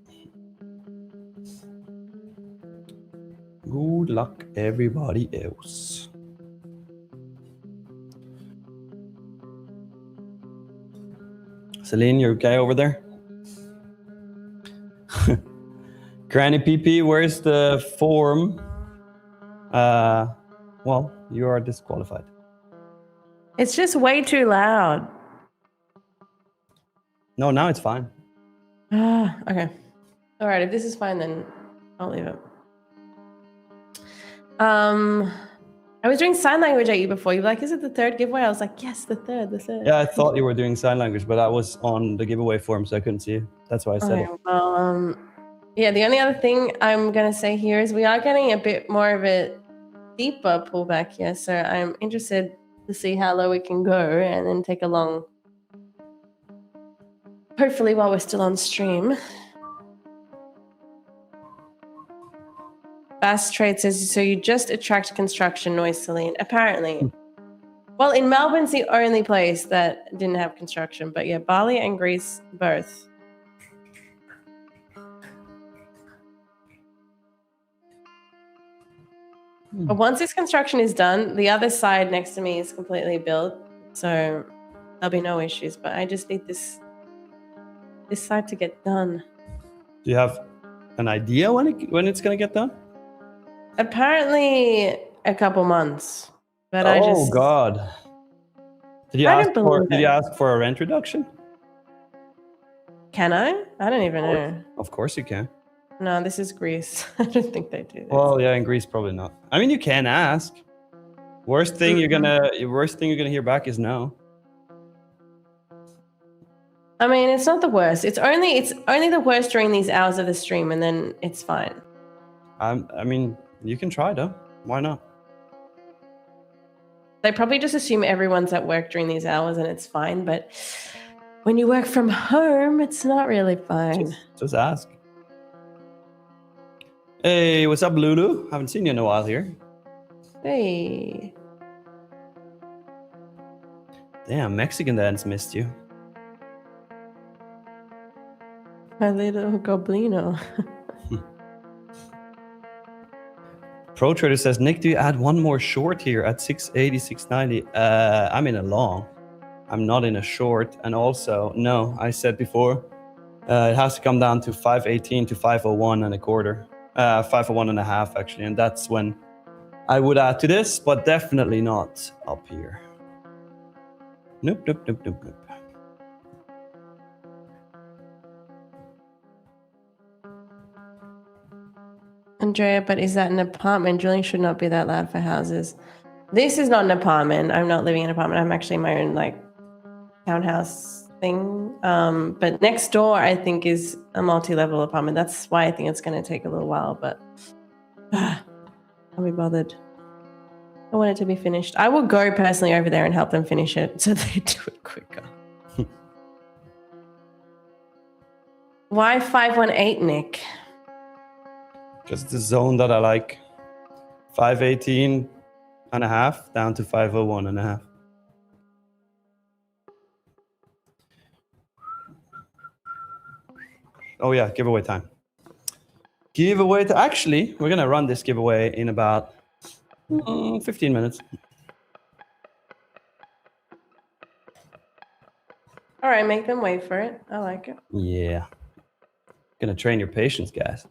Good luck, everybody else. Celine, you're okay over there? Granny PP, where's the form? Well, you are disqualified. It's just way too loud. No, now it's fine. Okay. All right, if this is fine, then I'll leave it. I was doing sign language at you before. You were like, is it the third giveaway? I was like, yes, the third. Yeah, I thought you were doing sign language, but I was on the giveaway form, so I couldn't see you. That's why I said it. Well, yeah, the only other thing I'm going to say here is we are getting a bit more of a deeper pullback here. So I'm interested to see how low we can go and then take a long, hopefully while we're still on stream. Bass Trade says, so you just attract construction noise, Celine. Apparently. Well, in Melbourne's the only place that didn't have construction. But yeah, Bali and Greece, both. But once this construction is done, the other side next to me is completely built. So there'll be no issues. But I just need this side to get done. Do you have an idea when it's going to get done? Apparently a couple months, but Oh God! Did you ask for a rent reduction? Can I? I don't even know. Of course you can. No, this is Greece. I don't think they do this. Well, yeah, in Greece probably not. I mean, you can ask. Worst thing you're gonna hear back is no. I mean, it's not the worst. It's only the worst during these hours of the stream, and then it's fine. I mean. You can try though. Why not? They probably just assume everyone's at work during these hours and it's fine. But when you work from home, it's not really fine. Just ask. Hey, what's up, Lulu? Haven't seen you in a while here. Hey. Damn, Mexican dance missed you. My little goblino. Pro Trader says, Nick, do you add one more short here at 680, 690? I'm in a long. I'm not in a short. And also, no, I said before, it has to come down to 518 to 501 and a quarter. 501 and a half, actually. And that's when I would add to this, but definitely not up here. Nope, nope, nope, nope, nope. Andrea, but is that an apartment? Drilling should not be that loud for houses. This is not an apartment. I'm not living in an apartment. I'm actually in my own like townhouse thing. But next door, I think, is a multi-level apartment. That's why I think it's going to take a little while, but I'll be bothered. I want it to be finished. I will go personally over there and help them finish it so they do it quicker. Why 518, Nick? Because it's the zone that I like. 518 and a half down to 501 and a half. Oh yeah, giveaway time. Actually, we're going to run this giveaway in about 15 minutes. All right, make them wait for it. I like it. Yeah. Gonna train your patience, guys.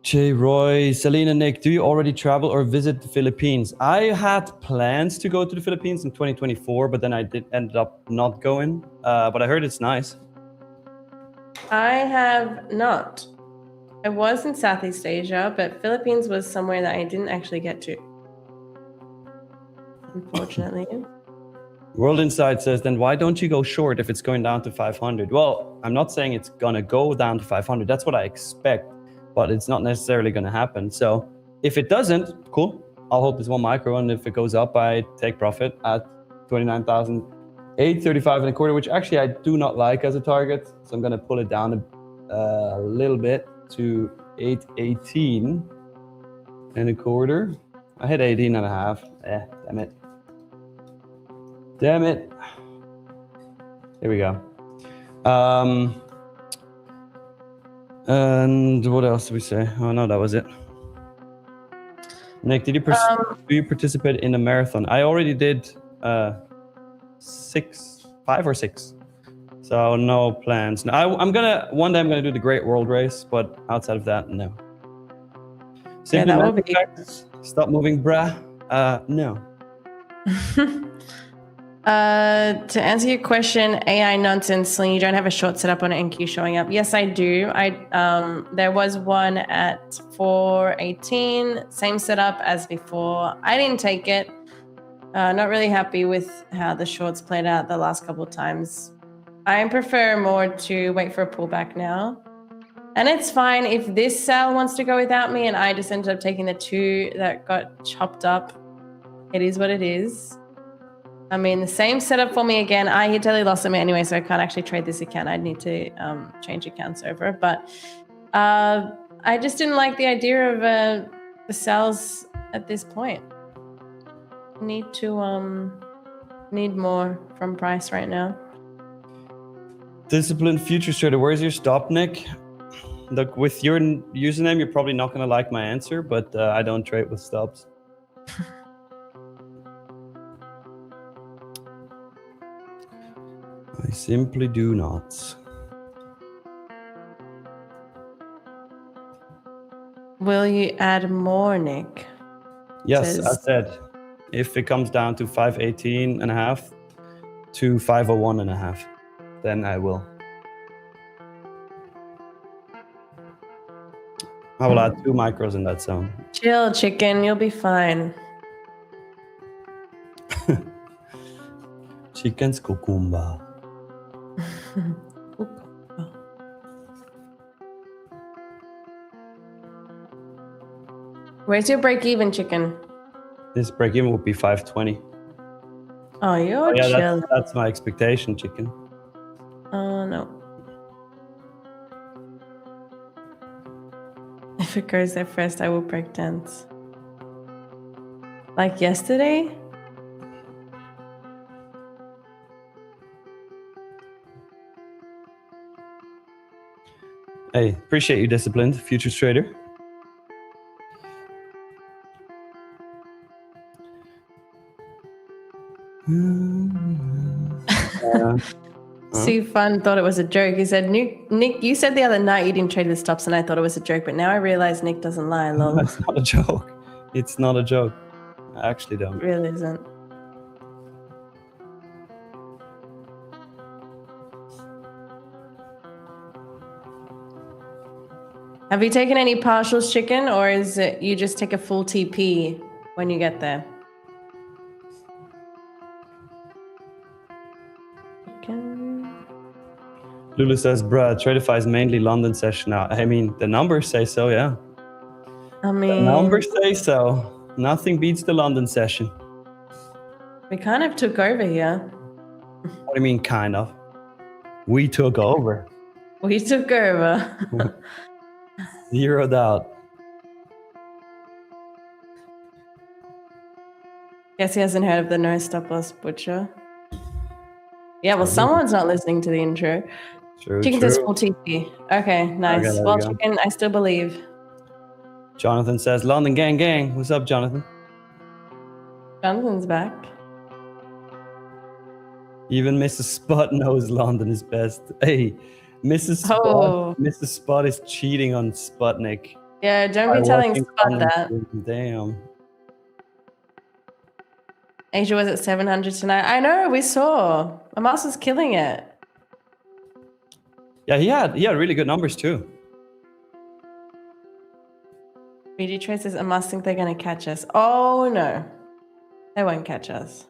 Jay Roy, Selena, Nick, do you already travel or visit the Philippines? I had plans to go to the Philippines in 2024, but then I ended up not going. But I heard it's nice. I have not. I was in Southeast Asia, but Philippines was somewhere that I didn't actually get to. Unfortunately. World Insight says, then why don't you go short if it's going down to 500? Well, I'm not saying it's gonna go down to 500. That's what I expect. but it's not necessarily going to happen. So if it doesn't, cool. I'll hold this one micro, and if it goes up, I take profit at 29,835 and a quarter, which actually I do not like as a target. So I'm going to pull it down a little bit to 818 and a quarter. I hit 18 and a half. Damn it. Damn it. Here we go. And what else did we say? Oh no, that was it. Nick, do you participate in a marathon? I already did 5 or 6. So no plans. No, one day I'm gonna do the Great World Race, but outside of that, no. Simply that will be. Stop moving, bruh. No. To answer your question, AI nonsense, Sling, you don't have a short setup on NQ showing up. Yes, I do. There was one at 418, same setup as before. I didn't take it. Not really happy with how the shorts played out the last couple of times. I prefer more to wait for a pullback now. And it's fine if this sell wants to go without me and I just ended up taking the 2 that got chopped up. It is what it is. I mean, the same setup for me again. I hit daily loss on me anyway, so I can't actually trade this account. I'd need to change accounts over. But I just didn't like the idea of the sells at this point. Need more from price right now. Disciplined futures trader, where's your stop, Nick? Look, with your username, you're probably not going to like my answer, but I don't trade with stops. I simply do not. Will you add more, Nick? Yes, I said if it comes down to 518 and a half to 501 and a half, then I will. I will add 2 micros in that zone. Chill, chicken. You'll be fine. Chicken's cucumba. Where's your break-even, chicken? This break-even would be 520. Oh, you're chill. That's my expectation, chicken. Oh, no. If it goes there first, I will break dance. Like yesterday? Hey, appreciate you, disciplined futures trader. See, Fun thought it was a joke. He said, Nick, you said the other night you didn't trade with stops, and I thought it was a joke, but now I realize Nick doesn't lie. Lol. It's not a joke. It's not a joke. I actually don't. It really isn't. Have you taken any partials, chicken, or is it you just take a full TP when you get there? Lulu says, bruh, Tradeify is mainly London session now. I mean, the numbers say so, yeah. I mean, the numbers say so. Nothing beats the London session. We kind of took over here. What do you mean, kind of? We took over. We took over. Zero doubt. Guess he hasn't heard of the no stop loss butcher. Yeah, well, someone's not listening to the intro. True, Chicken says full TP. Okay, nice. Okay, well, chicken, I still believe. Jonathan says, London gang gang. What's up, Jonathan? Jonathan's back. Even Mrs. Spot knows London is best. Hey, Mrs. Spot is cheating on Sputnik. Yeah, don't be telling Spot that. Damn. Asia was at 700 tonight. I know, we saw. Amas was killing it. Yeah, he had really good numbers too. BG Trace says, Amas think they're going to catch us. Oh, no. They won't catch us.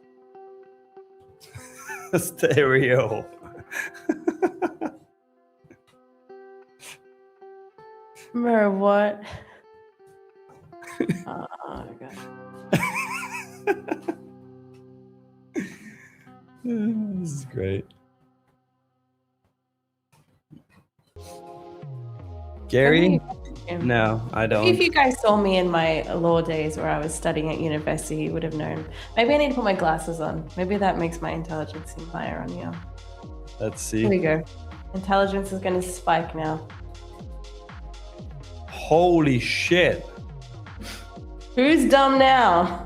Stereo. Mirror what? Oh, God. This is great. Gary? No, I don't. If you guys saw me in my law days where I was studying at university, you would have known. Maybe I need to put my glasses on. Maybe that makes my intelligence seem higher on here. Let's see. Here we go. Intelligence is going to spike now. Holy shit. Who's dumb now?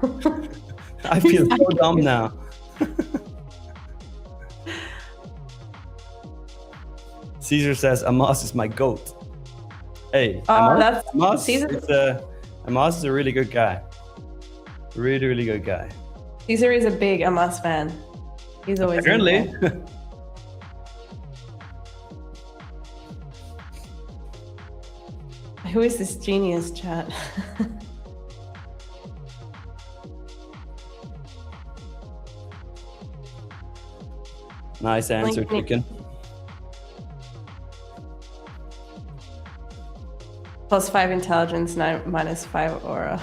I feel so dumb now. Caesar says Amos is my goat. Hey, Amos is a really good guy. Really, really good guy. Caesar is a big Amos fan. He's always apparently. Who is this genius chat? Nice answer, chicken. +5 intelligence, -5 aura.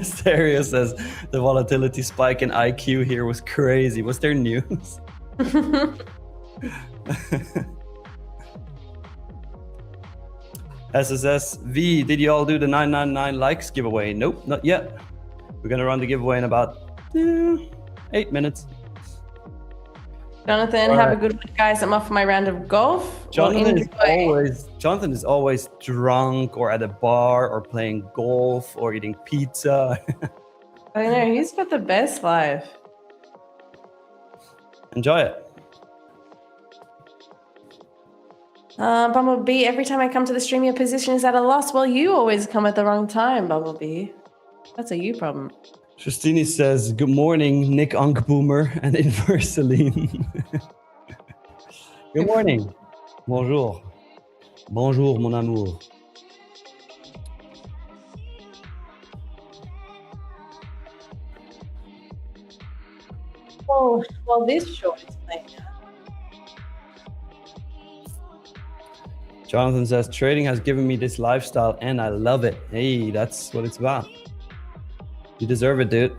Stereo says the volatility spike in IQ here was crazy. Was there news? SSSV, did you all do the 999 likes giveaway? Nope, not yet. We're gonna run the giveaway in about 8 minutes. Jonathan, have a good one, guys. I'm off for my round of golf. Jonathan is always drunk or at a bar or playing golf or eating pizza. I know, he's got the best life. Enjoy it. Bumblebee, every time I come to the stream, your position is at a loss. Well, you always come at the wrong time, Bumblebee. That's a you problem. Justini says, good morning, Nick Ankboomer and Inverseline. Good morning. Bonjour. Bonjour, mon amour. Oh, well, this short is playing now. Jonathan says, trading has given me this lifestyle and I love it. Hey, that's what it's about. You deserve it, dude.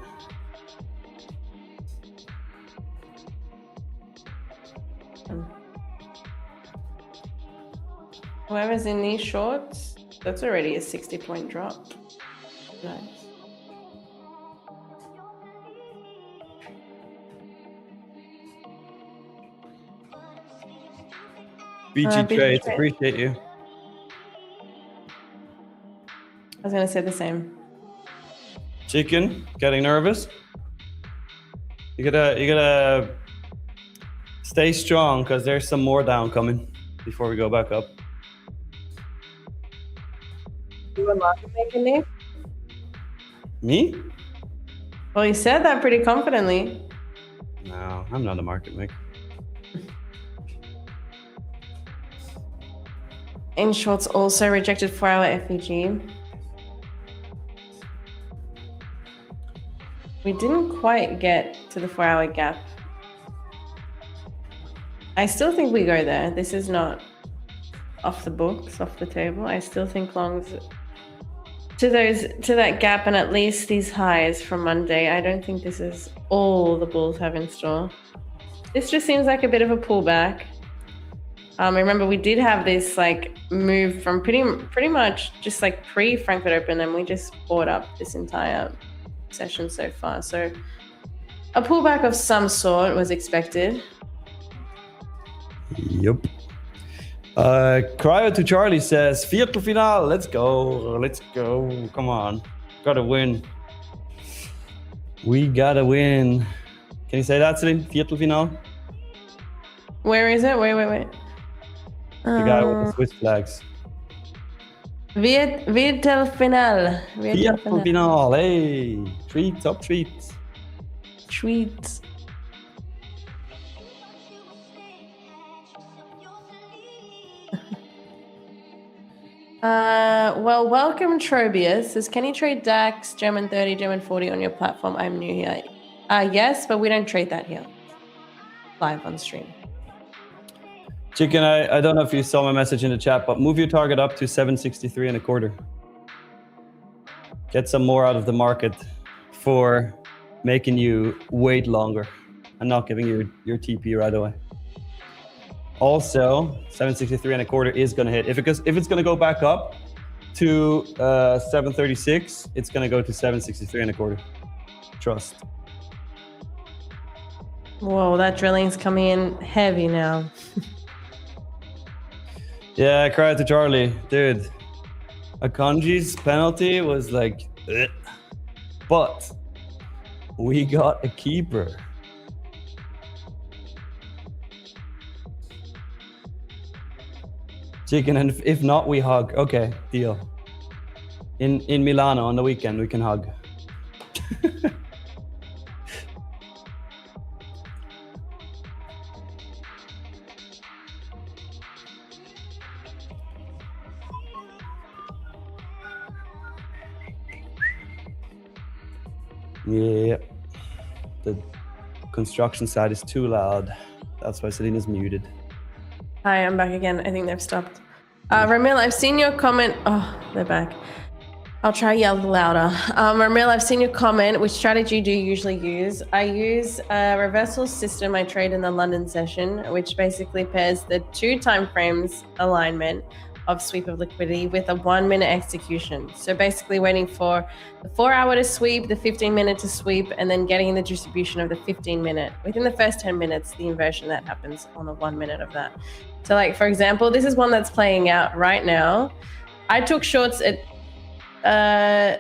Whoever's in these shorts, that's already a 60-point drop. Nice. BG Trades, appreciate you. I was going to say the same. Chicken, getting nervous? You gotta stay strong because there's some more down coming before we go back up. You a market maker, Nick? Me? Well, you said that pretty confidently. No, I'm not a market maker. In shorts also rejected 4-hour FEG. We didn't quite get to the 4-hour gap. I still think we go there. This is not off the books, off the table. I still think longs to that gap and at least these highs from Monday. I don't think this is all the bulls have in store. This just seems like a bit of a pullback. Remember, we did have this like move from pretty much just like pre-Frankfurt Open, and we just bought up this entire session so far. So a pullback of some sort was expected. Yep. Cryo to Charlie says, Viertelfinale, let's go. Come on. Gotta win. We gotta win. Can you say that, Celine? Viertelfinale? Where is it? Wait. The guy with the Swiss flags. Viertelfinale. Viertelfinale, hey. Treats, up treats. Treats. Well, welcome, Trobius. Says, can you trade DAX, German 30, German 40 on your platform? I'm new here. Yes, but we don't trade that here. live on stream. Chicken, I don't know if you saw my message in the chat, but move your target up to 763.25. Get some more out of the market for making you wait longer and not giving you your TP right away. Also, 763.25 is going to hit. If it's going to go back up to 736, it's going to go to 763.25. Trust. Whoa, that drilling's coming in heavy now. Yeah, I cried to Charlie, dude. Akanji's penalty was like, ugh. But we got a keeper. Chicken, and if not, we hug. Okay, deal. In Milano on the weekend, we can hug. Yeah, the construction side is too loud. That's why Selena's muted. Hi, I'm back again. I think they've stopped. Ramil, I've seen your comment. Oh, they're back. I'll try yell louder. Ramil, I've seen your comment. Which strategy do you usually use? I use a reversal system I trade in the London session, which basically pairs the 2 time frames alignment of sweep of liquidity with a 1 minute execution. So basically waiting for the 4 hour to sweep, the 15 minute to sweep, and then getting the distribution of the 15 minute. Within the first 10 minutes, the inversion that happens on the 1 minute of that. So like, for example, this is one that's playing out right now. I took shorts at a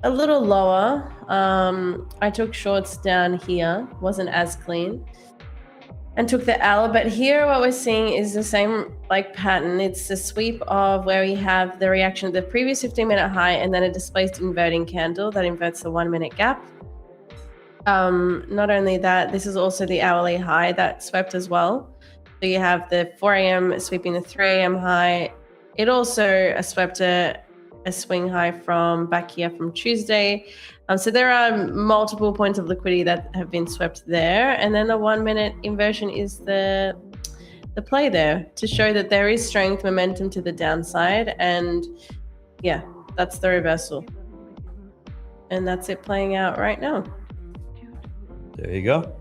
little lower. I took shorts down here, wasn't as clean, and took the L. But here what we're seeing is the same like pattern. It's the sweep of where we have the reaction of the previous 15-minute high and then a displaced inverting candle that inverts the 1 minute gap. Not only that, this is also the hourly high that swept as well. So you have the 4 a.m. sweeping the 3 a.m. high. It also swept a swing high from back here from Tuesday. So there are multiple points of liquidity that have been swept there. And then the 1 minute inversion is the play there to show that there is strength momentum to the downside. And yeah, that's the reversal. And that's it playing out right now. There you go.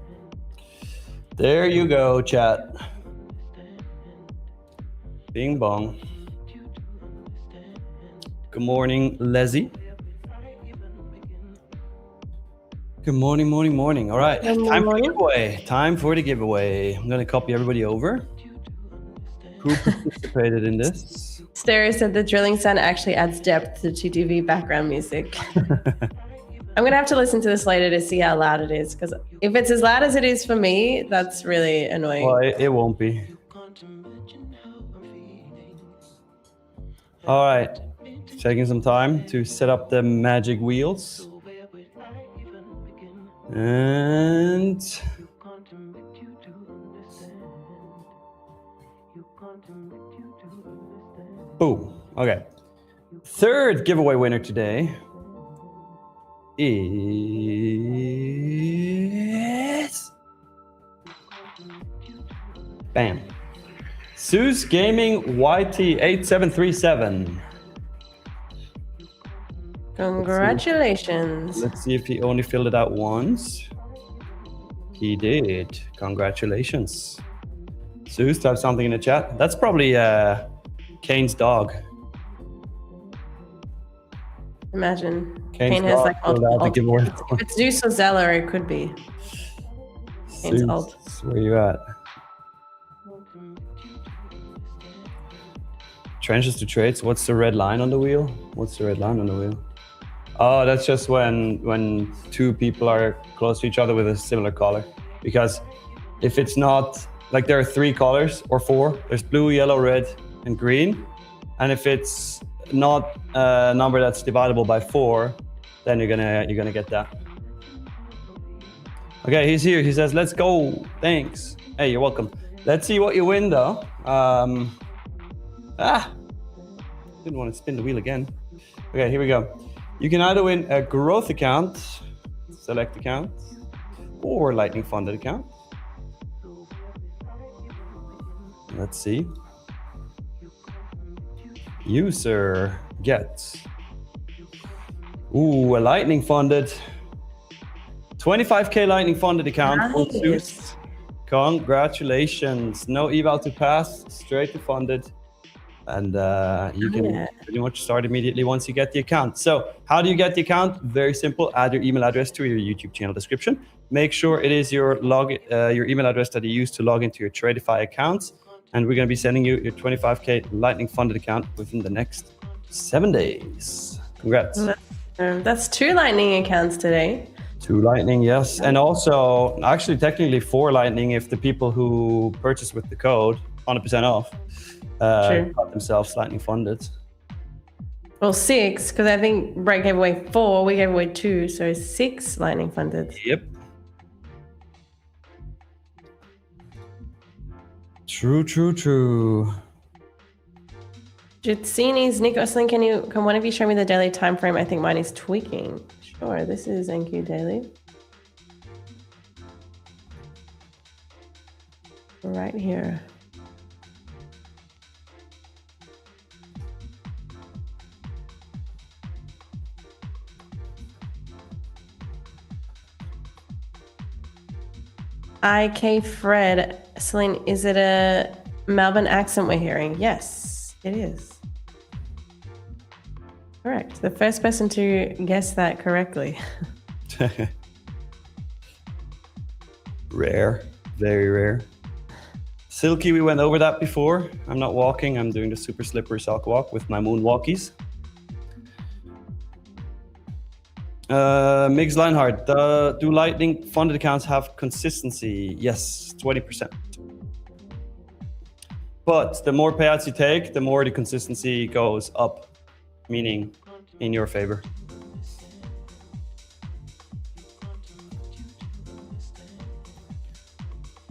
There you go, chat. Bing bong. Good morning, Leslie. Good morning, morning. All right, time for the giveaway. Time for the giveaway. I'm gonna copy everybody over who participated in this. Stereo said the drilling sound actually adds depth to TTV background music. I'm gonna have to listen to this later to see how loud it is, because if it's as loud as it is for me, that's really annoying. Well, it won't be. All right, taking some time to set up the magic wheels. And boom. Okay. Third giveaway winner today is bam. Zeus Gaming YT8737. Congratulations. Let's see if he only filled it out once. He did. Congratulations. Zeus, type something in the chat. That's probably Kane's dog. Imagine. Kane's Kane has dog like multiple. If it's Zeus or Zeller, it could be. Kane's Zeus, alt. where you at? Trenches to trades. What's the red line on the wheel? What's the red line on the wheel? Oh, that's just when two people are close to each other with a similar color. Because if it's not, like there are 3 colors or 4, there's blue, yellow, red, and green. And if it's not a number that's dividable by 4, then you're gonna get that. Okay, he's here. He says, "Let's go." Thanks. Hey, you're welcome. Let's see what you win though. Didn't want to spin the wheel again. Okay, here we go. You can either win a growth account, select account, or lightning funded account. Let's see. User get. Ooh, a Lightning funded. 25K Lightning funded account. Nice. Congratulations. No eval to pass, straight to funded. And you can pretty much start immediately once you get the account. So how do you get the account? Very simple. Add your email address to your YouTube channel description. Make sure it is your email address that you use to log into your Tradeify accounts. And we're going to be sending you your 25K Lightning funded account within the next 7 days. Congrats. That's 2 Lightning accounts today. 2 Lightning, yes. And also, actually, technically 4 Lightning if the people who purchase with the code, 100% off, got themselves Lightning funded. Well, 6, because I think Brett gave away 4, we gave away 2, so 6 Lightning funded. Yep. True. Jutsini's Nick Oslin, can one of you show me the daily time frame? I think mine is tweaking. Sure, this is NQ daily. Right here. IK Fred, Celine, is it a Melbourne accent we're hearing? Yes, it is. Correct. The first person to guess that correctly. Rare, very rare. Silky, we went over that before. I'm not walking, I'm doing the super slippery sock walk with my moon walkies. Mix Lionheart, do Lightning funded accounts have consistency? Yes, 20%. But the more payouts you take, the more the consistency goes up, meaning in your favor.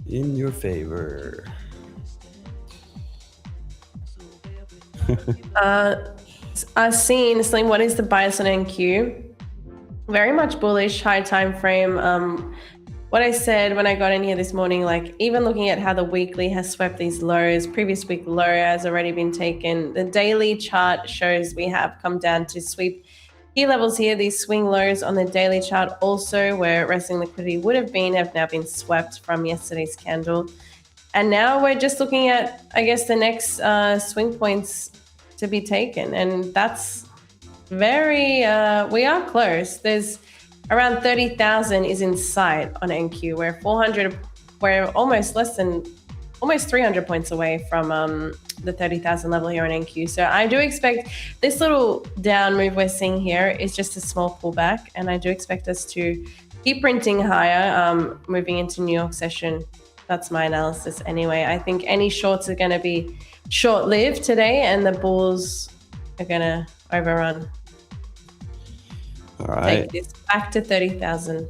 In your favor. I've seen, Celine, what is the bias on NQ? Very much bullish, high time frame. What I said when I got in here this morning, like even looking at how the weekly has swept these lows, previous week low has already been taken. The daily chart shows we have come down to sweep key levels here. These swing lows on the daily chart also where resting liquidity would have now been swept from yesterday's candle. And now we're just looking at, I guess, the next swing points to be taken. And that's very, we are close. There's around 30,000 is in sight on NQ. We're almost 300 points away from the 30,000 level here on NQ. So I do expect this little down move we're seeing here is just a small pullback. And I do expect us to keep printing higher, moving into New York session. That's my analysis anyway. I think any shorts are going to be short-lived today and the bulls are going to overrun. All right. Take this back to 30,000.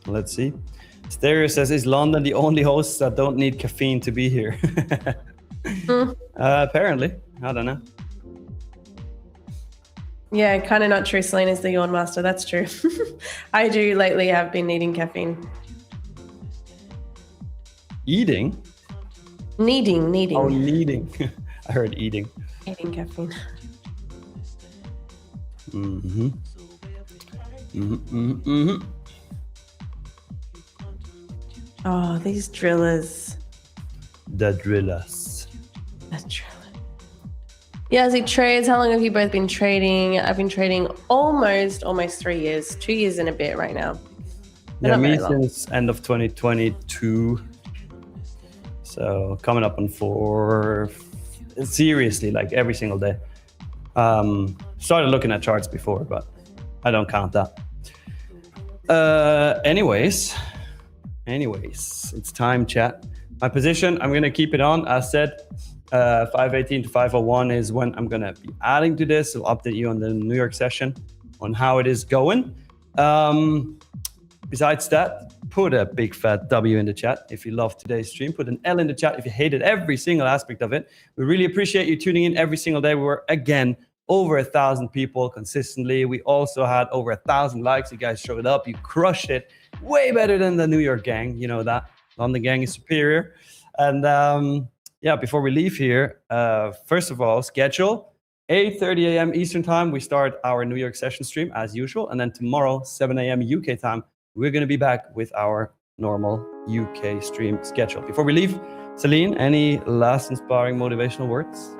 Let's see. Stereo says, is London the only hosts that don't need caffeine to be here? Apparently. I don't know. Yeah, kind of not true. Celine is the yawn master. That's true. I do lately have been needing caffeine. Eating? Needing. Oh, needing. I heard eating. Eating caffeine. Oh, these drillers. The drillers. Yeah, as it trades, how long have you both been trading? I've been trading almost 3 years, 2 years and a bit right now. Yeah, me since end of 2022. So coming up on 4, seriously, like every single day. Started looking at charts before, but I don't count that. Anyways, it's time, chat. My position, I'm going to keep it on. As said, 518 to 501 is when I'm going to be adding to this. I'll update you on the New York session on how it is going. Besides that, put a big fat W in the chat if you love today's stream. Put an L in the chat if you hated every single aspect of it. We really appreciate you tuning in every single day. We were, again, over 1,000 people consistently. We also had over 1,000 likes. You guys showed up. You crushed it. Way better than the New York gang. You know that. London gang is superior. And yeah, before we leave here, first of all, schedule 8:30 a.m. Eastern time. We start our New York session stream as usual. And then tomorrow, 7 a.m. UK time, we're going to be back with our normal UK stream schedule. Before we leave, Celine, any last inspiring motivational words?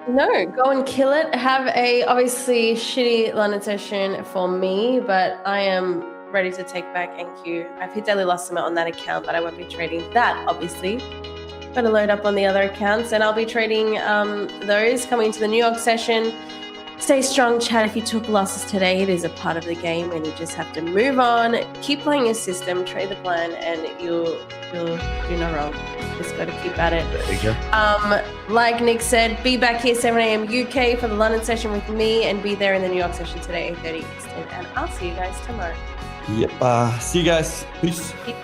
No, go and kill it. Have a obviously shitty London session for me, but I am ready to take back NQ. I've hit daily loss limit on that account, but I won't be trading that, obviously. Got to load up on the other accounts, and I'll be trading those coming to the New York session. Stay strong, chat. If you took losses today, it is a part of the game, and you just have to move on. Keep playing your system, trade the plan, and you'll do no wrong. Just got to keep at it. There you go. Like Nick said, be back here 7 a.m. UK for the London session with me, and be there in the New York session today, 8:30 Eastern. And I'll see you guys tomorrow. Yep. See you guys. Peace. Peace.